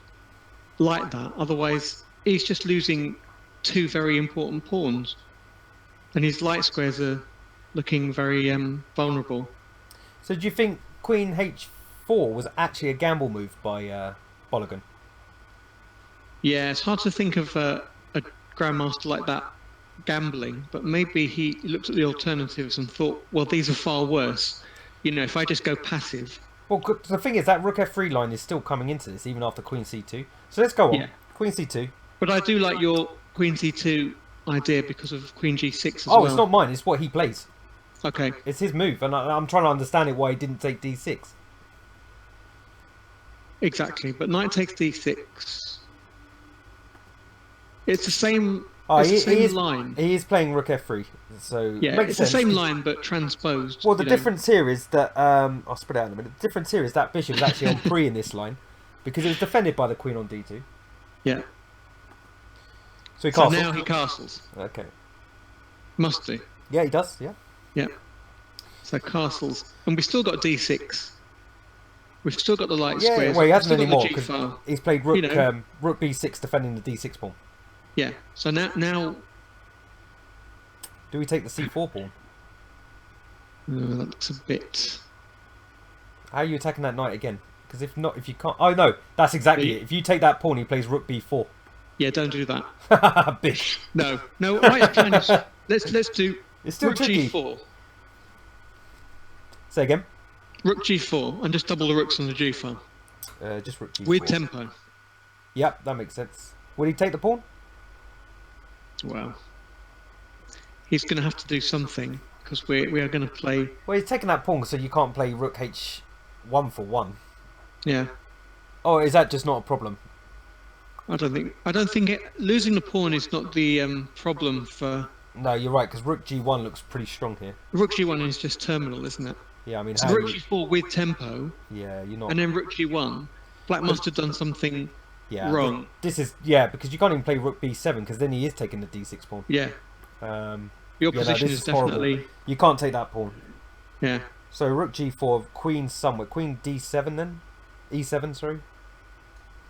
Speaker 2: like that, otherwise he's just losing 2 very important pawns, and his light squares are looking very vulnerable.
Speaker 1: So do you think queen h4 was actually a gamble move by Bologan?
Speaker 2: Yeah, it's hard to think of a grandmaster like that gambling, but maybe he looked at the alternatives and thought, well, these are far worse. If I just go passive.
Speaker 1: Well, the thing is that rook f3 line is still coming into this even after queen c2. So let's go on.
Speaker 2: Yeah.
Speaker 1: Queen c2.
Speaker 2: But I do like your queen c2 idea because of queen g6 as well.
Speaker 1: Oh, it's not mine. It's what he plays.
Speaker 2: Okay.
Speaker 1: It's his move, and I'm trying to understand it why he didn't take d6.
Speaker 2: Exactly, but knight takes d6. It's the same. Line.
Speaker 1: He is playing rook f3, so
Speaker 2: yeah, it's the same line but transposed.
Speaker 1: Well, the difference here is that I'll spread it out in a minute. The difference here is that bishop is actually on pre in this line because it was defended by the queen on d2.
Speaker 2: Yeah.
Speaker 1: So he castles.
Speaker 2: Now he castles.
Speaker 1: Okay.
Speaker 2: Must do.
Speaker 1: Yeah, he does. Yeah.
Speaker 2: Yeah. So castles, and we've still got d6. We've still got the light squares.
Speaker 1: Well, he hasn't anymore because he's played rook rook b6 defending the d6 pawn.
Speaker 2: Yeah. So now.
Speaker 1: Do we take the c4 pawn?
Speaker 2: That's a bit.
Speaker 1: How are you attacking that knight again? Because if you can't. Oh no, that's exactly it. If you take that pawn, he plays rook b4.
Speaker 2: Yeah, don't do that.
Speaker 1: Bish.
Speaker 2: No. Right, let's do.
Speaker 1: It's still
Speaker 2: rook
Speaker 1: tricky.
Speaker 2: g4.
Speaker 1: Say again.
Speaker 2: Rook g4 and just double the rooks on the g file.
Speaker 1: Just rook g4.
Speaker 2: With tempo.
Speaker 1: Yep, that makes sense. Will he take the pawn?
Speaker 2: Well, he's going to have to do something because we are going to play.
Speaker 1: Well, he's taking that pawn, so you can't play rook h1 for 1.
Speaker 2: Yeah.
Speaker 1: Oh, is that just not a problem?
Speaker 2: I don't think losing the pawn is not the problem for.
Speaker 1: No, you're right because rook g1 looks pretty strong here.
Speaker 2: Rook g1 is just terminal, isn't it?
Speaker 1: Yeah, I mean.
Speaker 2: So rook g4 with tempo.
Speaker 1: Yeah, you're not.
Speaker 2: And then rook g1. Black must have done something.
Speaker 1: Yeah,
Speaker 2: wrong.
Speaker 1: This is because you can't even play rook b7 because then he is taking the d6 pawn.
Speaker 2: Yeah. Your position is definitely.
Speaker 1: Horrible. You can't take that pawn.
Speaker 2: Yeah.
Speaker 1: So rook g4, queen somewhere, queen d7 then, e7 sorry.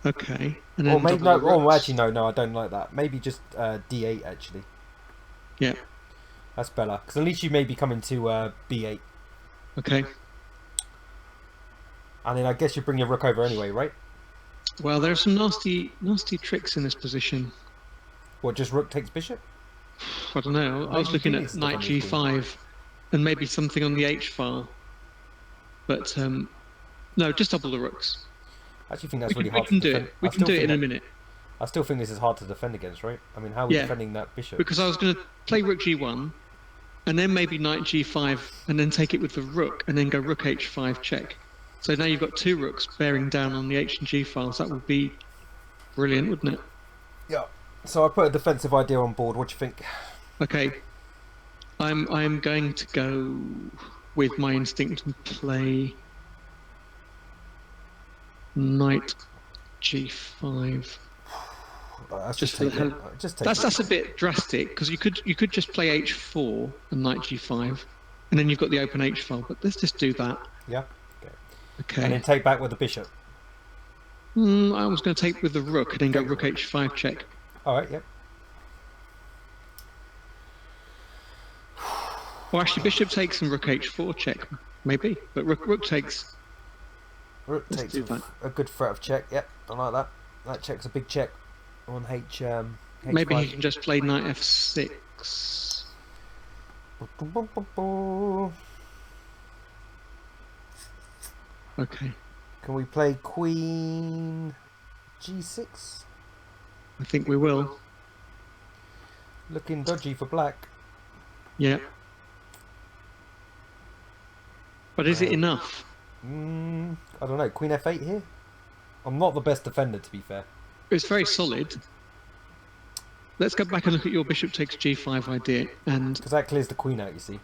Speaker 2: Okay. And then
Speaker 1: maybe no. Oh, actually no, I don't like that. Maybe just d8 actually.
Speaker 2: Yeah.
Speaker 1: That's better because at least you may be coming to b8.
Speaker 2: Okay.
Speaker 1: And then I guess you bring your rook over anyway, right?
Speaker 2: Well, there are some nasty tricks in this position.
Speaker 1: What, just rook takes bishop?
Speaker 2: I don't know. I was looking at knight g5 and maybe something on the h file. But no, just double the rooks.
Speaker 1: I actually think that's really hard
Speaker 2: to defend.
Speaker 1: do it.
Speaker 2: We can do it in a minute.
Speaker 1: I still think this is hard to defend against, right? I mean, how are we defending that bishop?
Speaker 2: Because I was going to play rook g1 and then maybe knight g5 and then take it with the rook and then go rook h5 check. So now you've got 2 rooks bearing down on the h and g files. That would be brilliant, wouldn't it?
Speaker 1: Yeah. So I put a defensive idea on board. What do you think?
Speaker 2: Okay, I'm going to go with my instinct and play knight g5.
Speaker 1: Just
Speaker 2: For the
Speaker 1: take it.
Speaker 2: hell.
Speaker 1: Just take
Speaker 2: That's
Speaker 1: it.
Speaker 2: a bit drastic because you could just play h4 and knight g5, and then you've got the open h file. But let's just do that.
Speaker 1: Yeah. Okay.
Speaker 2: Okay.
Speaker 1: And then take back with the bishop.
Speaker 2: I was going to take with the rook and then go rook h5 check.
Speaker 1: All right. Yep.
Speaker 2: Well, actually, bishop takes and rook h4 check, maybe. But rook takes.
Speaker 1: Rook
Speaker 2: Let's
Speaker 1: takes
Speaker 2: do that.
Speaker 1: a good threat of check. Yep. I like that. That check's a big check on H5.
Speaker 2: Maybe he can just play knight f6. Okay.
Speaker 1: Can we play queen g6?
Speaker 2: I think we will.
Speaker 1: Looking dodgy for black.
Speaker 2: Yeah. But is it enough?
Speaker 1: I don't know. Queen f8 here? I'm not the best defender, to be fair.
Speaker 2: It's very solid. Let's go back and look at your bishop takes g5 idea. And
Speaker 1: Because that clears the queen out, you see.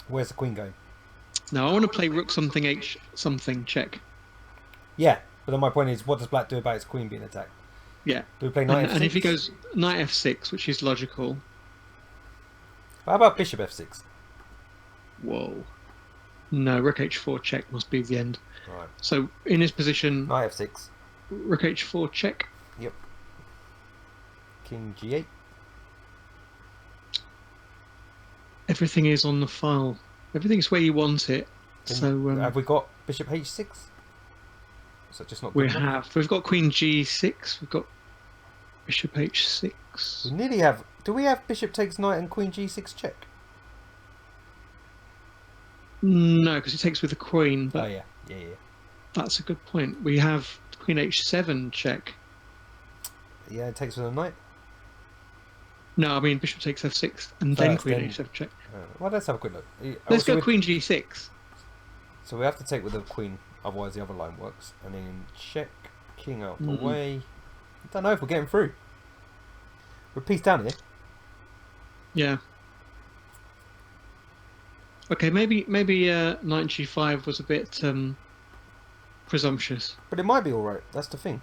Speaker 1: Where's the queen going?
Speaker 2: now I want to play rook something h something check.
Speaker 1: Yeah, but then my point is, what does black do about his queen being attacked?
Speaker 2: Yeah.
Speaker 1: Do we play knight f6?
Speaker 2: And if he goes knight f6, which is logical.
Speaker 1: How about bishop f6?
Speaker 2: Whoa. No, rook h4 check must be the end.
Speaker 1: Right.
Speaker 2: So in his position,
Speaker 1: Knight f6.
Speaker 2: rook h4 check.
Speaker 1: Yep. King g8.
Speaker 2: Everything is on the file. Everything's where you want it. So
Speaker 1: have we got bishop h6? So just not.
Speaker 2: we
Speaker 1: good enough?
Speaker 2: have. We've got queen g6. We've got bishop h6.
Speaker 1: We nearly have. Do we have bishop takes knight and queen g6 check?
Speaker 2: No, because it takes with the queen. But
Speaker 1: Oh yeah, yeah.
Speaker 2: that's a good point. We have queen h7 check.
Speaker 1: Yeah, it takes with a knight.
Speaker 2: No, I mean bishop takes f6 and then
Speaker 1: First,
Speaker 2: queen
Speaker 1: then-
Speaker 2: h7 check.
Speaker 1: Well, let's have a quick look.
Speaker 2: Let's
Speaker 1: so
Speaker 2: go
Speaker 1: we-
Speaker 2: queen g6.
Speaker 1: So we have to take with the queen, otherwise the other line works. And then check, king out the
Speaker 2: Mhm.
Speaker 1: way. I don't know if we're getting through. We're pieced down here.
Speaker 2: Yeah. Okay, maybe knight g5 was a bit presumptuous.
Speaker 1: But it might be alright, that's the thing.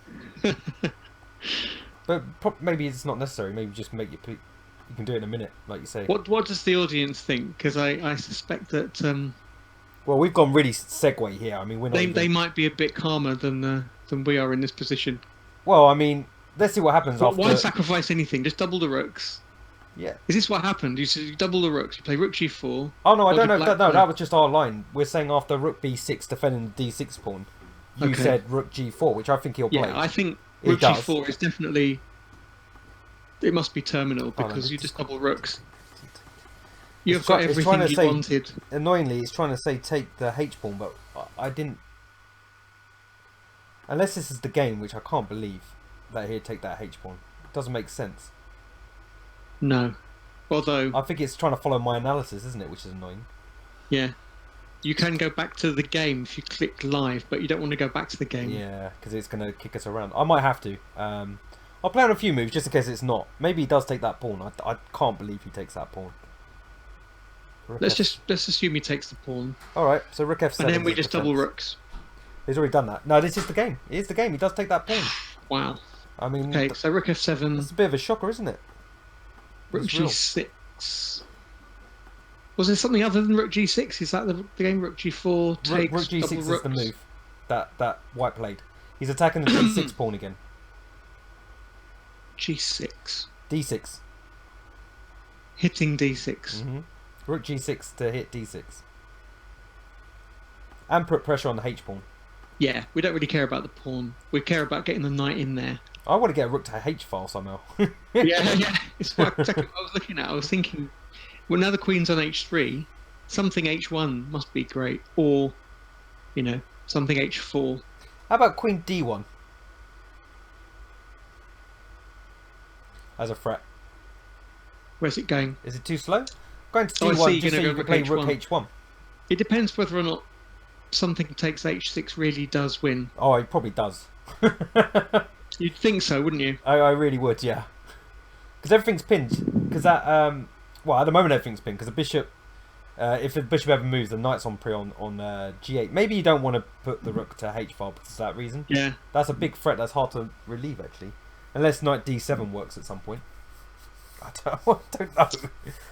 Speaker 1: But maybe it's not necessary, maybe just make it... You can do it in a minute, like you say.
Speaker 2: What does the audience think? Because I suspect that
Speaker 1: Well, we've gone really segue here. I mean, we're not
Speaker 2: they might be a bit calmer than we are in this position.
Speaker 1: Well, I mean, let's see what happens
Speaker 2: But
Speaker 1: after...
Speaker 2: why sacrifice anything? Just double the rooks.
Speaker 1: Yeah.
Speaker 2: Is this what happened? You double the rooks. You play rook g4.
Speaker 1: Oh, no, I
Speaker 2: Or
Speaker 1: don't
Speaker 2: did
Speaker 1: know.
Speaker 2: black
Speaker 1: No,
Speaker 2: play-
Speaker 1: that was just our line. We're saying after rook b6 defending the d6 pawn, you
Speaker 2: Okay.
Speaker 1: said rook g4, which I think he'll play.
Speaker 2: Yeah, I think
Speaker 1: He
Speaker 2: rook
Speaker 1: does.
Speaker 2: g4 is definitely. It must be terminal
Speaker 1: Oh, no,
Speaker 2: because you
Speaker 1: it's-
Speaker 2: just double rooks. You've
Speaker 1: It's
Speaker 2: got
Speaker 1: trying
Speaker 2: everything
Speaker 1: to
Speaker 2: you
Speaker 1: say-
Speaker 2: wanted.
Speaker 1: Annoyingly, it's trying to say take the h pawn, but I didn't. Unless this is the game, which I can't believe that he'd take that h pawn. It doesn't make sense.
Speaker 2: No. Although,
Speaker 1: I think it's trying to follow my analysis, isn't it? Which is annoying.
Speaker 2: yeah. You can go back to the game if you click live, but you don't want to go back to the game.
Speaker 1: Yeah, because it's going to kick us around. I might have to. I'll play on a few moves just in case it's not. Maybe he does take that pawn. I can't believe he takes that pawn. Rook
Speaker 2: Let's
Speaker 1: F-
Speaker 2: let's assume he takes the pawn,
Speaker 1: All right, so rook f7.
Speaker 2: and then we
Speaker 1: is
Speaker 2: just
Speaker 1: defense.
Speaker 2: double rooks.
Speaker 1: He's already done that. No, this is the game. It is the game. He does take that pawn.
Speaker 2: Wow.
Speaker 1: I mean,
Speaker 2: Okay, so rook f7,
Speaker 1: that's a bit of a shocker, isn't it?
Speaker 2: rook
Speaker 1: It's real.
Speaker 2: g6. Was there something other than rook g6? Is that the game? Rook g4 takes
Speaker 1: Rook g6
Speaker 2: double
Speaker 1: is
Speaker 2: rooks.
Speaker 1: the move that white played. He's attacking the d6 pawn again.
Speaker 2: G6,
Speaker 1: d6.
Speaker 2: hitting d6.
Speaker 1: Rook g6 to hit d6. And put pressure on the h pawn.
Speaker 2: Yeah, we don't really care about the pawn. We care about getting the knight in there.
Speaker 1: I want to get a rook to h file somehow.
Speaker 2: Yeah. It's exactly what I was looking at. I was thinking, well, now the queen's on h3, something h1 must be great, or, something h4.
Speaker 1: How about queen d1? As a threat.
Speaker 2: Where's it going?
Speaker 1: Is it too slow? Going to
Speaker 2: Oh, I
Speaker 1: d1
Speaker 2: see,
Speaker 1: just
Speaker 2: you're
Speaker 1: so
Speaker 2: gonna
Speaker 1: you
Speaker 2: go
Speaker 1: can play
Speaker 2: rook
Speaker 1: rook
Speaker 2: h1.
Speaker 1: h1.
Speaker 2: It depends whether or not something takes h6 really does win.
Speaker 1: Oh, he probably does.
Speaker 2: You'd think so, wouldn't you?
Speaker 1: I really would, yeah. Because everything's pinned. Because that, well, at the moment everything's pinned. Because the bishop, if the bishop ever moves, the knight's on pre on g8. Maybe you don't want to put the rook to h5 because of that reason.
Speaker 2: Yeah.
Speaker 1: That's a big threat. That's hard to relieve actually, unless knight d7 works at some point. I don't know.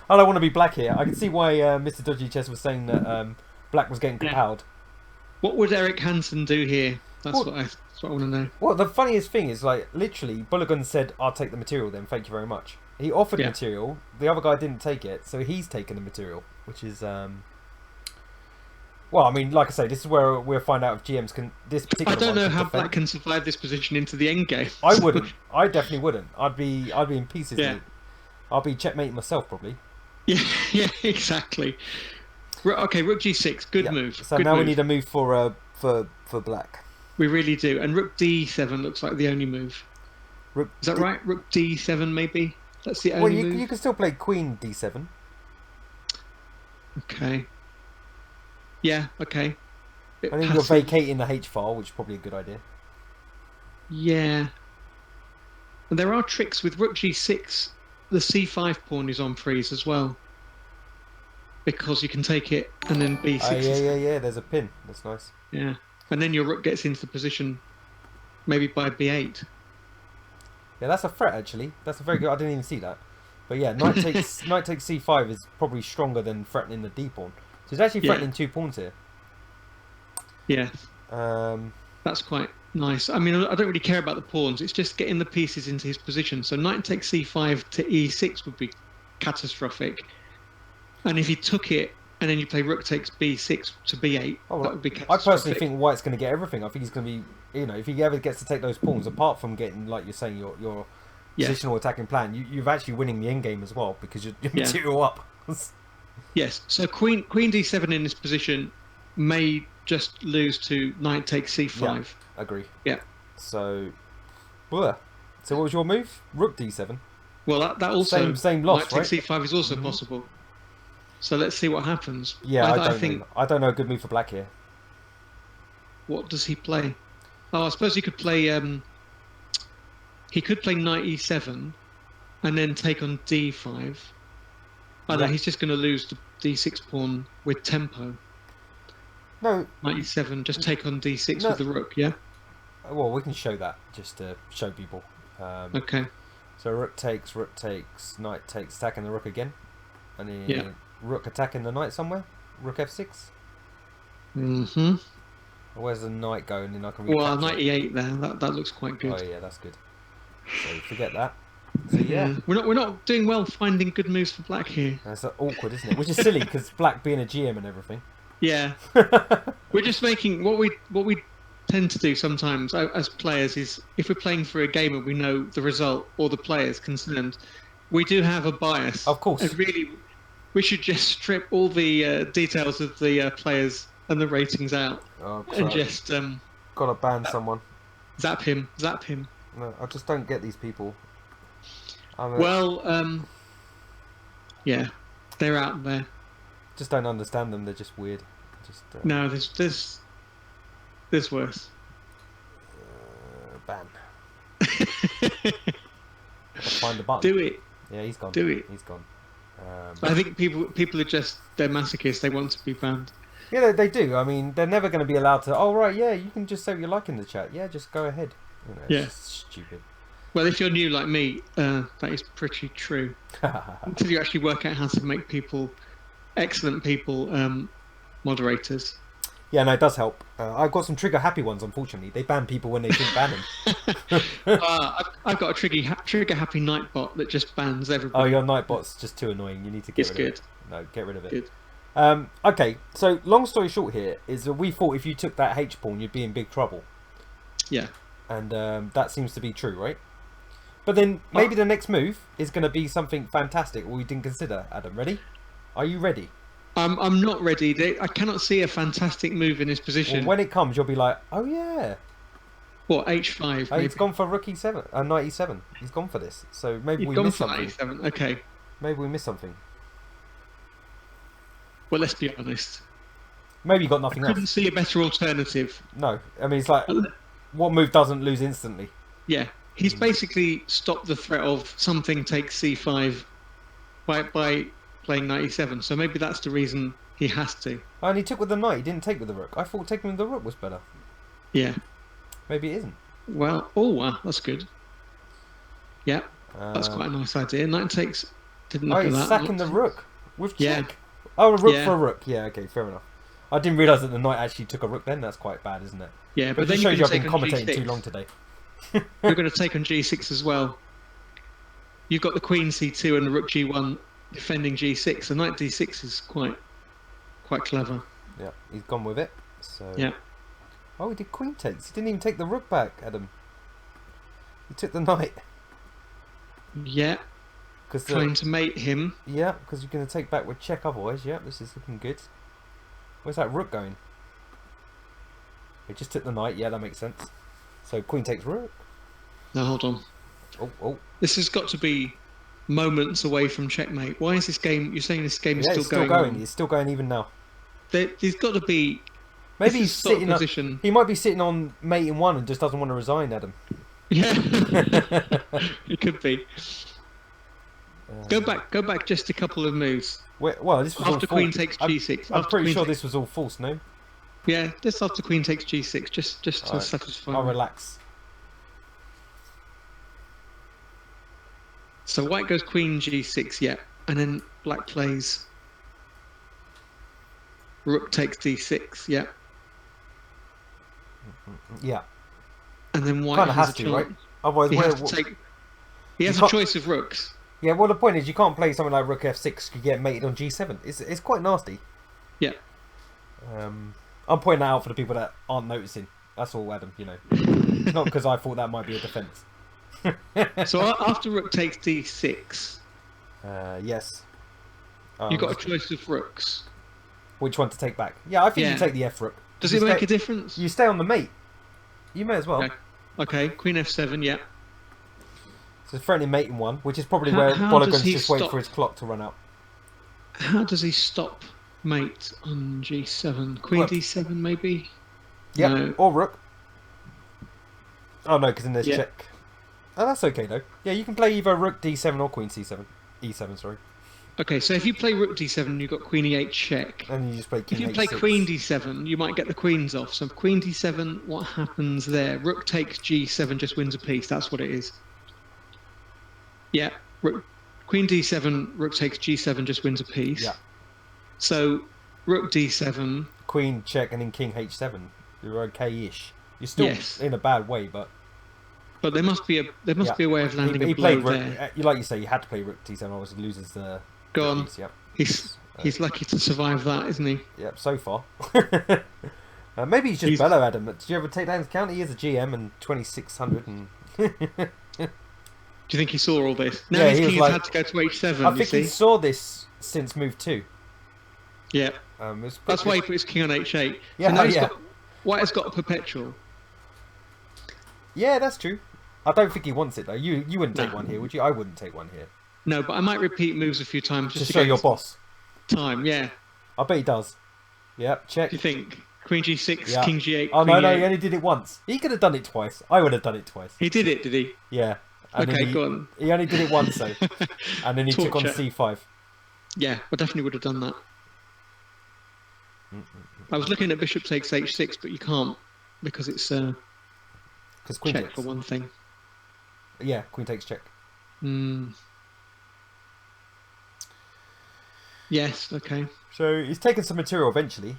Speaker 1: I don't want to be black here. I can see why Mr. Dodgy Chess was saying that black was getting compelled.
Speaker 2: What would Eric Hansen do here? That's what I want to know.
Speaker 1: Well, the funniest thing is, like, literally, Bulligan said, "I'll take the material then, thank you very much." He offered material, the other guy didn't take it, so he's taken the material, which is, well, I mean, like I say, this is where we'll find out if GMs can, this particular
Speaker 2: I don't know how
Speaker 1: defend.
Speaker 2: black can survive this position into the endgame.
Speaker 1: I wouldn't. I definitely wouldn't. I'd be in pieces.
Speaker 2: Yeah.
Speaker 1: I'll be checkmating myself, probably.
Speaker 2: Yeah, exactly. Okay, rook g6, good move.
Speaker 1: So
Speaker 2: good
Speaker 1: now
Speaker 2: move.
Speaker 1: we need a move for black.
Speaker 2: We really do. And rook d7 looks like the only move. Is that right? Rook d7 maybe? That's the only move?
Speaker 1: You can still play queen d7.
Speaker 2: Okay. Yeah, okay.
Speaker 1: I think you're vacating the h file, which is probably a good idea.
Speaker 2: Yeah. And there are tricks with rook g6. The c5 pawn is on freeze as well. Because you can take it and then b6.
Speaker 1: Yeah. There's a pin. That's nice.
Speaker 2: Yeah. And then your rook gets into position maybe by b8.
Speaker 1: Yeah, that's a threat actually. That's a very good. I didn't even see that. But yeah, knight takes c5 is probably stronger than threatening the d pawn. So it's actually threatening 2 pawns here.
Speaker 2: Yeah. That's quite nice. I mean, I don't really care about the pawns. It's just getting the pieces into his position. So knight takes c5 to e6 would be catastrophic. And if he took it and then you play rook takes b6 to b8, that would be catastrophic.
Speaker 1: I personally think White's going to get everything. I think he's going to be, you know, if he ever gets to take those pawns, apart from getting, like you're saying, your positional attacking plan, you're actually winning the endgame as well because you're material up.
Speaker 2: Yes. So queen d7 in this position may just lose to knight takes c5.
Speaker 1: Yeah, agree.
Speaker 2: Yeah.
Speaker 1: So what was your move? Rook d7.
Speaker 2: Well, that also
Speaker 1: same loss,
Speaker 2: knight
Speaker 1: right?
Speaker 2: takes c5 is also possible. So let's see what happens.
Speaker 1: Yeah, I don't know a good move for black here.
Speaker 2: What does he play? Oh, I suppose he could play. He could play knight e7, and then take on d5. Oh no, he's just going to lose the d6 pawn with tempo.
Speaker 1: No.
Speaker 2: Knight e7, just take on d6 with the rook. Yeah.
Speaker 1: Well, we can show that just to show people.
Speaker 2: Okay.
Speaker 1: So rook takes, knight takes, attacking the rook again, and then rook attacking the knight somewhere. Rook f6.
Speaker 2: Mm-hmm.
Speaker 1: Where's the knight going? And I can.
Speaker 2: Well, knight e8 there. That looks quite good.
Speaker 1: Oh yeah, that's good. So forget that. So yeah,
Speaker 2: we're not doing well finding good moves for black here.
Speaker 1: That's awkward, isn't it? Which is silly because black being a GM and everything.
Speaker 2: Yeah. We're just making what we tend to do sometimes as players is if we're playing for a game and we know the result or the players concerned, we do have a bias.
Speaker 1: Of course.
Speaker 2: And really, we should just strip all the details of the players and the ratings out and just
Speaker 1: gotta ban someone.
Speaker 2: Zap him.
Speaker 1: No, I just don't get these people.
Speaker 2: Yeah, they're out there.
Speaker 1: Just don't understand them. They're just weird.
Speaker 2: No, there's worse.
Speaker 1: Ban. Find the button.
Speaker 2: Do it.
Speaker 1: Yeah, he's gone.
Speaker 2: Do it.
Speaker 1: He's gone.
Speaker 2: I think people are just they're masochists. They want to be banned.
Speaker 1: Yeah, they do. I mean, they're never going to be allowed to. Oh right, yeah, you can just say what you like in the chat. Yeah, just go ahead. You know, it's just stupid.
Speaker 2: Well, if you're new like me, that is pretty true. Until you actually work out how to make excellent people, moderators.
Speaker 1: Yeah, no, it does help. I've got some trigger happy ones. Unfortunately, they ban people when they shouldn't ban them.
Speaker 2: I've got a trigger happy nightbot that just bans everybody.
Speaker 1: Oh, your nightbot's just too annoying. You need to get rid of it. No, get rid of it.
Speaker 2: Good.
Speaker 1: Okay, so long story short here is that we thought if you took that H pawn, you'd be in big trouble.
Speaker 2: Yeah.
Speaker 1: And that seems to be true, right? But then maybe the next move is going to be something fantastic we didn't consider. Adam, ready? Are you ready?
Speaker 2: I'm not ready. I cannot see a fantastic move in this position.
Speaker 1: Well, when it comes, you'll be like, oh yeah.
Speaker 2: What, h5?
Speaker 1: Oh, he's gone for rook e7, knight e7. He's gone for this. So maybe we missed something.
Speaker 2: E7. Okay.
Speaker 1: Maybe we missed something.
Speaker 2: Well, let's be honest.
Speaker 1: Maybe you got nothing else.
Speaker 2: I couldn't see a better alternative.
Speaker 1: No, I mean it's like, what move doesn't lose instantly?
Speaker 2: Yeah, he's basically stopped the threat of something takes c5 by playing knight e7. So maybe that's the reason he has to.
Speaker 1: Oh, and he took with the knight. He didn't take with the rook. I thought taking with the rook was better.
Speaker 2: Yeah.
Speaker 1: Maybe it isn't.
Speaker 2: Well, oh wow, that's good. Yeah, that's quite a nice idea. Knight takes. Didn't look
Speaker 1: Oh,
Speaker 2: at
Speaker 1: he's
Speaker 2: that.
Speaker 1: sacking the rook with
Speaker 2: Yeah.
Speaker 1: check. Oh, a rook
Speaker 2: Yeah.
Speaker 1: for a rook. Yeah, okay, fair enough. I didn't realise that the knight actually took a rook then. That's quite bad, isn't it?
Speaker 2: Yeah, but
Speaker 1: It
Speaker 2: then
Speaker 1: just
Speaker 2: you
Speaker 1: shows
Speaker 2: can
Speaker 1: you I've
Speaker 2: take
Speaker 1: been
Speaker 2: on
Speaker 1: commentating
Speaker 2: g6.
Speaker 1: too long today.
Speaker 2: You're going to take on g6 as well. You've got the queen c2 and the rook g1 defending g6. The knight d6 is quite clever.
Speaker 1: Yeah, he's gone with it. So.
Speaker 2: Yeah.
Speaker 1: Oh, he did queen takes. He didn't even take the rook back, Adam. He took the knight.
Speaker 2: Yeah. Trying to mate him.
Speaker 1: Yeah, because you're going to take back with check otherwise. Yeah, this is looking good. Where's that rook going? He just took the knight. Yeah, that makes sense. So queen takes rook.
Speaker 2: Now hold on.
Speaker 1: Oh.
Speaker 2: This has got to be moments away from checkmate. Why is this game? You're saying this game is
Speaker 1: Yeah,
Speaker 2: still going on?
Speaker 1: It's still going even now.
Speaker 2: There's got to be.
Speaker 1: Maybe he's sitting
Speaker 2: position.
Speaker 1: He might be sitting on mate in one and just doesn't want to resign, Adam.
Speaker 2: Yeah, it could be. Go back just a couple of moves.
Speaker 1: Well, this was
Speaker 2: After
Speaker 1: all
Speaker 2: queen
Speaker 1: false.
Speaker 2: takes g6.
Speaker 1: I'm pretty sure this was all false, no?
Speaker 2: Yeah, just after queen takes g6, just to
Speaker 1: Right.
Speaker 2: satisfy.
Speaker 1: I'll
Speaker 2: me.
Speaker 1: relax.
Speaker 2: So white goes queen g6, yeah, and then black plays rook takes d6, yeah,
Speaker 1: Yeah.
Speaker 2: and then white
Speaker 1: Kind of
Speaker 2: has
Speaker 1: has
Speaker 2: a
Speaker 1: to,
Speaker 2: chance.
Speaker 1: right? Otherwise,
Speaker 2: He has a choice of rooks.
Speaker 1: Yeah, well, the point is you can't play something like rook f6 to get mated on g7. It's quite nasty.
Speaker 2: Yeah.
Speaker 1: I'm pointing that out for the people that aren't noticing. That's all, Adam, you know. It's not because I thought that might be a defence.
Speaker 2: So after rook takes d6,
Speaker 1: Yes.
Speaker 2: you've got a choice of rooks.
Speaker 1: Which one to take back? Yeah, I think
Speaker 2: Yeah.
Speaker 1: you take the f rook.
Speaker 2: Does
Speaker 1: You
Speaker 2: it make
Speaker 1: stay-
Speaker 2: a difference?
Speaker 1: You stay on the mate. You may as well.
Speaker 2: Okay, queen f7, yeah.
Speaker 1: So it's threatening mate in one, which is probably
Speaker 2: How
Speaker 1: where
Speaker 2: does
Speaker 1: Bolligan's
Speaker 2: he
Speaker 1: just waiting
Speaker 2: stop-
Speaker 1: for his clock to run out.
Speaker 2: How does he stop mate on g7? Queen
Speaker 1: Well-
Speaker 2: d7 maybe?
Speaker 1: Yep,
Speaker 2: No.
Speaker 1: or rook. Oh no, because then there's
Speaker 2: Yeah.
Speaker 1: check. Oh, that's okay though. Yeah, you can play either rook d7 or queen c7. E7, sorry.
Speaker 2: Okay, so if you play rook d7, you've got queen e8 check.
Speaker 1: And you just play
Speaker 2: If
Speaker 1: king
Speaker 2: you play
Speaker 1: h6.
Speaker 2: queen d7, you might get the queens off. So queen d7, what happens there? Rook takes g7, just wins a piece. That's what it is. Yeah, queen d7, rook takes g7, just wins a piece.
Speaker 1: Yeah.
Speaker 2: So rook d7.
Speaker 1: Queen check and then king h7. You're okay-ish. You're still
Speaker 2: Yes.
Speaker 1: in a bad way, but
Speaker 2: But there must be a way of landing
Speaker 1: he
Speaker 2: a blow
Speaker 1: played rook.
Speaker 2: there.
Speaker 1: Like you say, you had to play rook d7, otherwise he loses the
Speaker 2: Go on.
Speaker 1: piece. Yep.
Speaker 2: He's lucky to survive that, isn't he?
Speaker 1: Yep, so far. Maybe he's just better, Adam. Did you ever take that into account? He is a GM and 2600 and...
Speaker 2: Do you think he saw all this? Now
Speaker 1: Yeah,
Speaker 2: his
Speaker 1: he was
Speaker 2: king's
Speaker 1: like-
Speaker 2: had to go to h7.
Speaker 1: I
Speaker 2: you
Speaker 1: think
Speaker 2: see?
Speaker 1: he saw this since move 2.
Speaker 2: Yeah, that's why he put his king on h8.
Speaker 1: Yeah,
Speaker 2: so now
Speaker 1: yeah.
Speaker 2: White has got a perpetual.
Speaker 1: Yeah, that's true. I don't think he wants it though. You wouldn't take
Speaker 2: No.
Speaker 1: one here, would you? I wouldn't take one here.
Speaker 2: No, but I might repeat moves a few times just
Speaker 1: To
Speaker 2: to
Speaker 1: show
Speaker 2: get
Speaker 1: your boss.
Speaker 2: time. Yeah.
Speaker 1: I bet he does. Yep, check.
Speaker 2: Do you think queen g6,
Speaker 1: Yeah.
Speaker 2: king g8?
Speaker 1: Oh
Speaker 2: queen
Speaker 1: no,
Speaker 2: e8?
Speaker 1: he only did it once. He could have done it twice. I would have done it twice.
Speaker 2: He did it, did he?
Speaker 1: Yeah. And then
Speaker 2: Okay, go on.
Speaker 1: He only did it once though. And then he took on
Speaker 2: Torture.
Speaker 1: c5.
Speaker 2: Yeah, I definitely would have done that. I was looking at bishop takes h6, but you can't because it's
Speaker 1: Because queen
Speaker 2: check
Speaker 1: takes.
Speaker 2: for one thing.
Speaker 1: Yeah, queen takes check.
Speaker 2: Yes, okay.
Speaker 1: So he's taken some material eventually.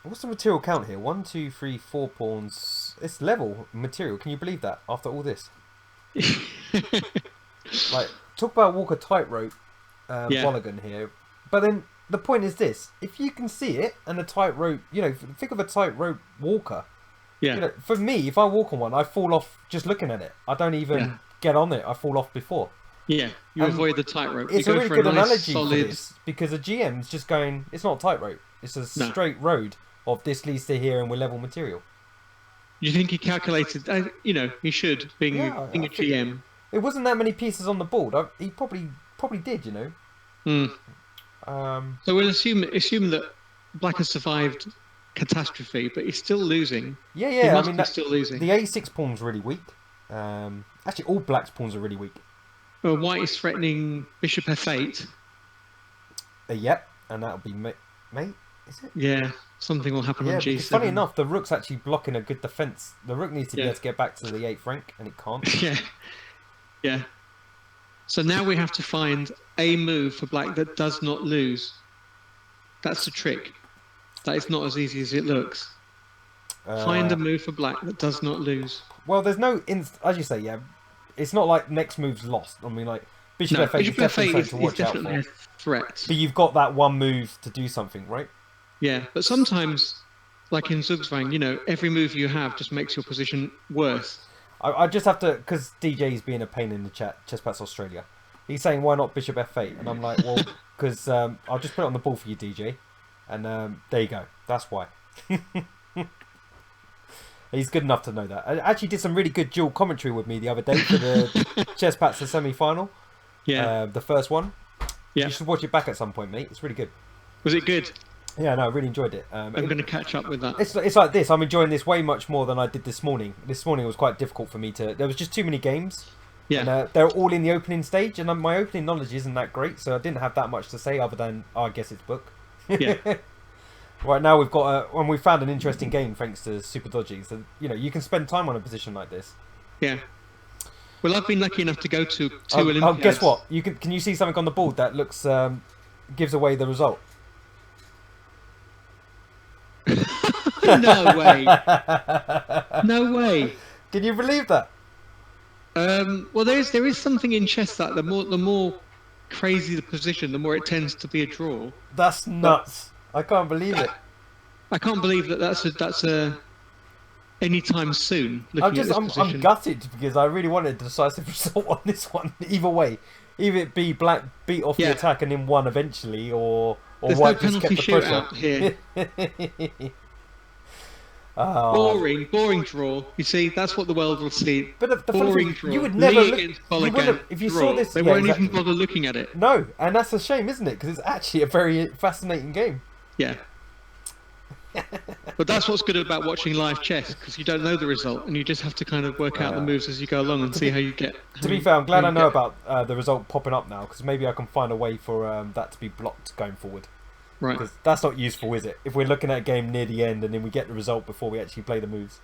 Speaker 1: What's the material count here? 1, 2, 3, 4 pawns. It's level material. Can you believe that after all this? Like, talk about walk a tightrope,
Speaker 2: Yeah.
Speaker 1: Bolligan here. But then the point is this: if you can see it and a tightrope, you know, think of a tightrope walker.
Speaker 2: Yeah.
Speaker 1: You know, for me, if I walk on one, I fall off just looking at it. I don't even
Speaker 2: Yeah.
Speaker 1: get on it. I fall off before.
Speaker 2: Yeah, you
Speaker 1: And
Speaker 2: avoid the tightrope.
Speaker 1: It's
Speaker 2: You
Speaker 1: a
Speaker 2: go
Speaker 1: really
Speaker 2: for
Speaker 1: good
Speaker 2: a nice,
Speaker 1: analogy
Speaker 2: solid...
Speaker 1: for this because a GM's just going. It's not a tightrope. It's a
Speaker 2: No.
Speaker 1: straight road of this leads to here and we're level material.
Speaker 2: You think he calculated? You know, he should, being
Speaker 1: Yeah, I
Speaker 2: a
Speaker 1: think-
Speaker 2: GM.
Speaker 1: It wasn't that many pieces on the board. He probably did, you know.
Speaker 2: So we'll assume that Black has survived catastrophe, but he's still losing.
Speaker 1: Yeah,
Speaker 2: He
Speaker 1: yeah. I
Speaker 2: must
Speaker 1: mean,
Speaker 2: be still losing.
Speaker 1: the A6 pawn's really weak. Actually, all black's pawns are really weak.
Speaker 2: Well, white is threatening bishop f8.
Speaker 1: Yep, and that'll be mate, is it?
Speaker 2: Yeah, something will happen on
Speaker 1: Yeah,
Speaker 2: g7.
Speaker 1: because funny enough, the rook's actually blocking a good defense. The rook needs to be able to get back to the 8th rank, and it can't.
Speaker 2: Yeah, yeah. So now we have to find a move for black that does not lose. That's the trick. That is not as easy as it looks. Find a move for black that does not lose.
Speaker 1: Well, there's no as you say, yeah. It's not like next move's lost. I mean, like bishop f8 is definitely something to watch out for.
Speaker 2: A threat.
Speaker 1: But you've got that one move to do something, right?
Speaker 2: Yeah, but sometimes, like in Zugzwang, every move you have just makes your position worse.
Speaker 1: I just have to, because DJ's being a pain in the chat, Chesspatzers Australia. He's saying, why not bishop f8? And I'm like, well, because I'll just put it on the ball for you, DJ. And there you go. That's why. He's good enough to know that. I actually did some really good dual commentary with me the other day for the Chesspatzers semi-final.
Speaker 2: Yeah.
Speaker 1: The first one.
Speaker 2: Yeah.
Speaker 1: You should watch it back at some point, mate. It's really good.
Speaker 2: Was it good?
Speaker 1: Yeah, no, I really enjoyed it.
Speaker 2: I'm going to catch up with that.
Speaker 1: It's like this. I'm enjoying this way much more than I did this morning. This morning was quite difficult for me to... There was just too many games.
Speaker 2: Yeah.
Speaker 1: And they're all in the opening stage, and my opening knowledge isn't that great, so I didn't have that much to say other than, I guess it's book.
Speaker 2: Yeah.
Speaker 1: Right now we've got and we found an interesting game thanks to Super Dodgy. So you can spend time on a position like this.
Speaker 2: Yeah. Well, I've been lucky enough to go to two Olympiads.
Speaker 1: Oh, guess what? Can you see something on the board that looks gives away the result?
Speaker 2: No way. No way.
Speaker 1: Can you believe that?
Speaker 2: Well, there is something in chess that the more crazy the position, the more it tends to be a draw.
Speaker 1: That's nuts. I can't believe it.
Speaker 2: I can't believe that's a anytime soon.
Speaker 1: I'm gutted because I really wanted a decisive result on this one. Either way, either it be black beat off the attack and then won eventually, or
Speaker 2: there's
Speaker 1: white
Speaker 2: no
Speaker 1: just kept the
Speaker 2: pressure. Here. Boring draw. You see, that's what the world will see.
Speaker 1: But the
Speaker 2: boring
Speaker 1: draw.
Speaker 2: draw.
Speaker 1: You would never
Speaker 2: look.
Speaker 1: If you saw this,
Speaker 2: they won't even bother looking at it.
Speaker 1: No, and that's a shame, isn't it? Because it's actually a very fascinating game.
Speaker 2: Yeah. But that's what's good about watching live chess, because you don't know the result and you just have to kind of work out the moves as you go along and see how you get.
Speaker 1: To be fair, I'm glad I know about the result popping up now, because maybe I can find a way for that to be blocked going forward.
Speaker 2: Right.
Speaker 1: Because that's not useful, is it? If we're looking at a game near the end and then we get the result before we actually play the moves.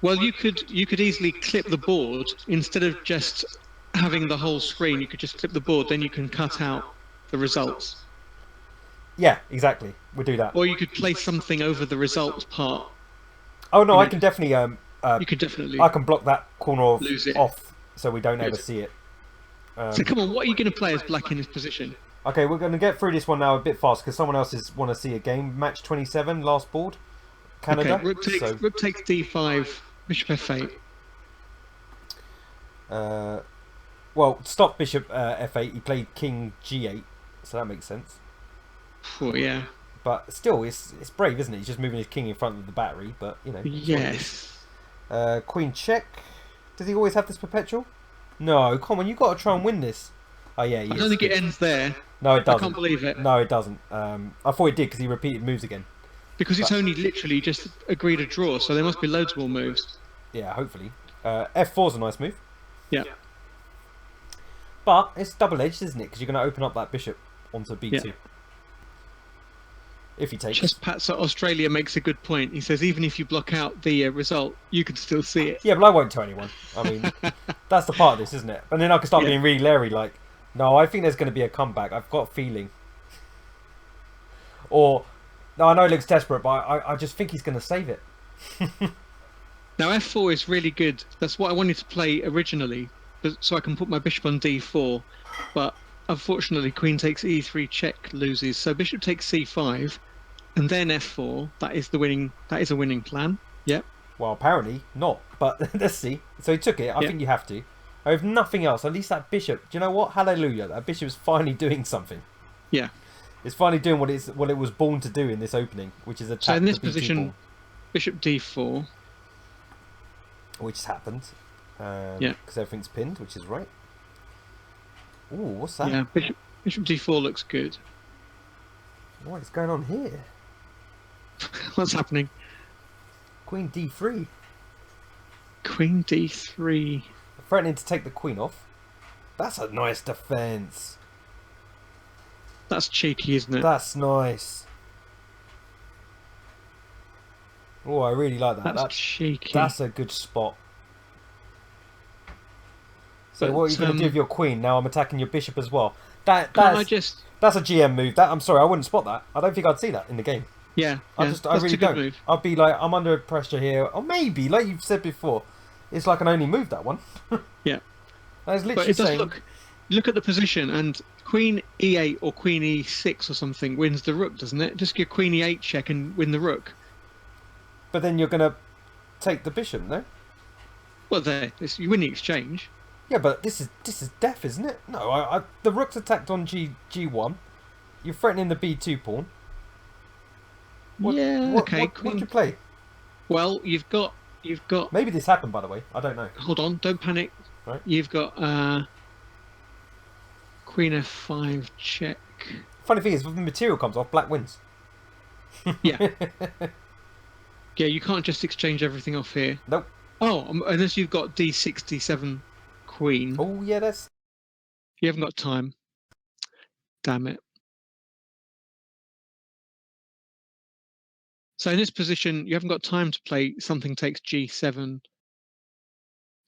Speaker 2: Well, you could easily clip the board instead of just having the whole screen. You could just clip the board, then you can cut out the results.
Speaker 1: Yeah, exactly. We'll do that.
Speaker 2: Or you could place something over the results part.
Speaker 1: Oh no, I can definitely.
Speaker 2: You could definitely.
Speaker 1: I can block that corner off, so we don't ever
Speaker 2: Good.
Speaker 1: see it.
Speaker 2: So come on, what are you going to play as black in this position?
Speaker 1: Okay, we're going to get through this one now a bit fast because someone else want to see a game. Match 27, last board. Canada.
Speaker 2: Okay, rook takes d5, bishop f8.
Speaker 1: Well, stop bishop f8. He played king g8, so that makes sense.
Speaker 2: Oh yeah.
Speaker 1: But still, it's brave, isn't it? He's just moving his king in front of the battery, but you know.
Speaker 2: Yes.
Speaker 1: Queen check. Does he always have this perpetual? No, come on, you got to try and win this. Oh yeah,
Speaker 2: I don't think it ends there.
Speaker 1: No, it doesn't.
Speaker 2: I can't believe it.
Speaker 1: No, it doesn't. I thought it did because he repeated moves again.
Speaker 2: Because it's only literally just agreed a draw, so there must be loads more moves.
Speaker 1: Yeah, hopefully. F4's a nice move.
Speaker 2: Yeah.
Speaker 1: But it's double-edged, isn't it? Because you're going to open up that bishop onto b2. Yeah. If he takes.
Speaker 2: Chesspatzer Australia makes a good point. He says even if you block out the result, you can still see it.
Speaker 1: Yeah, but I won't tell anyone. I mean, that's the part of this, isn't it? And then I can start being really leery, like, no, I think there's going to be a comeback. I've got a feeling. Or, no, I know it looks desperate, but I just think he's going to save it.
Speaker 2: Now, f4 is really good. That's what I wanted to play originally, so I can put my bishop on d4. But unfortunately, queen takes e3 check loses. So bishop takes c5, and then f4. That is a winning plan. Yep.
Speaker 1: Well, apparently not, but let's see. So he took it. I think you have to. If nothing else, at least that bishop. Do you know what? Hallelujah! That bishop is finally doing something.
Speaker 2: Yeah. It's
Speaker 1: finally doing what it was born to do in this opening, which is attack.
Speaker 2: So in this position, bishop d4.
Speaker 1: Which has happened.
Speaker 2: Yeah.
Speaker 1: Because everything's pinned, which is right. Ooh, what's that?
Speaker 2: Yeah, bishop d4 looks good.
Speaker 1: What is going on here?
Speaker 2: What's happening?
Speaker 1: Queen d3.
Speaker 2: Queen d3.
Speaker 1: I threatening to take the queen off. That's a nice defense.
Speaker 2: That's cheeky, isn't it?
Speaker 1: That's nice. Oh, I really like that.
Speaker 2: That's cheeky.
Speaker 1: That's a good spot. So
Speaker 2: But,
Speaker 1: what are you going to do with your queen? Now I'm attacking your bishop as well. That's a GM move. I'm sorry, I wouldn't spot that. I don't think I'd see that in the game.
Speaker 2: Yeah,
Speaker 1: I really don't. Move. I'd be like, I'm under pressure here, or maybe, like you've said before, it's like an only move, that one.
Speaker 2: Yeah.
Speaker 1: That is literally saying...
Speaker 2: Look at the position, and Queen E8 or Queen E6 or something wins the rook, doesn't it? Just get Queen E8 check and win the rook.
Speaker 1: But then you're going to take the bishop, no?
Speaker 2: Well, you win the exchange.
Speaker 1: Yeah, but this is death, isn't it? No, the rook's attacked on G1. You're threatening the B2 pawn.
Speaker 2: Okay.
Speaker 1: What do you play?
Speaker 2: Well, you've got.
Speaker 1: Maybe this happened, by the way. I don't know.
Speaker 2: Hold on, don't panic.
Speaker 1: Right.
Speaker 2: You've got Queen F5 check.
Speaker 1: Funny thing is, when the material comes off, black wins.
Speaker 2: Yeah. Yeah, you can't just exchange everything off here.
Speaker 1: Nope.
Speaker 2: Oh, unless you've got D67 queen.
Speaker 1: Oh yeah, that's.
Speaker 2: You haven't got time. Damn it. So in this position, you haven't got time to play something takes G7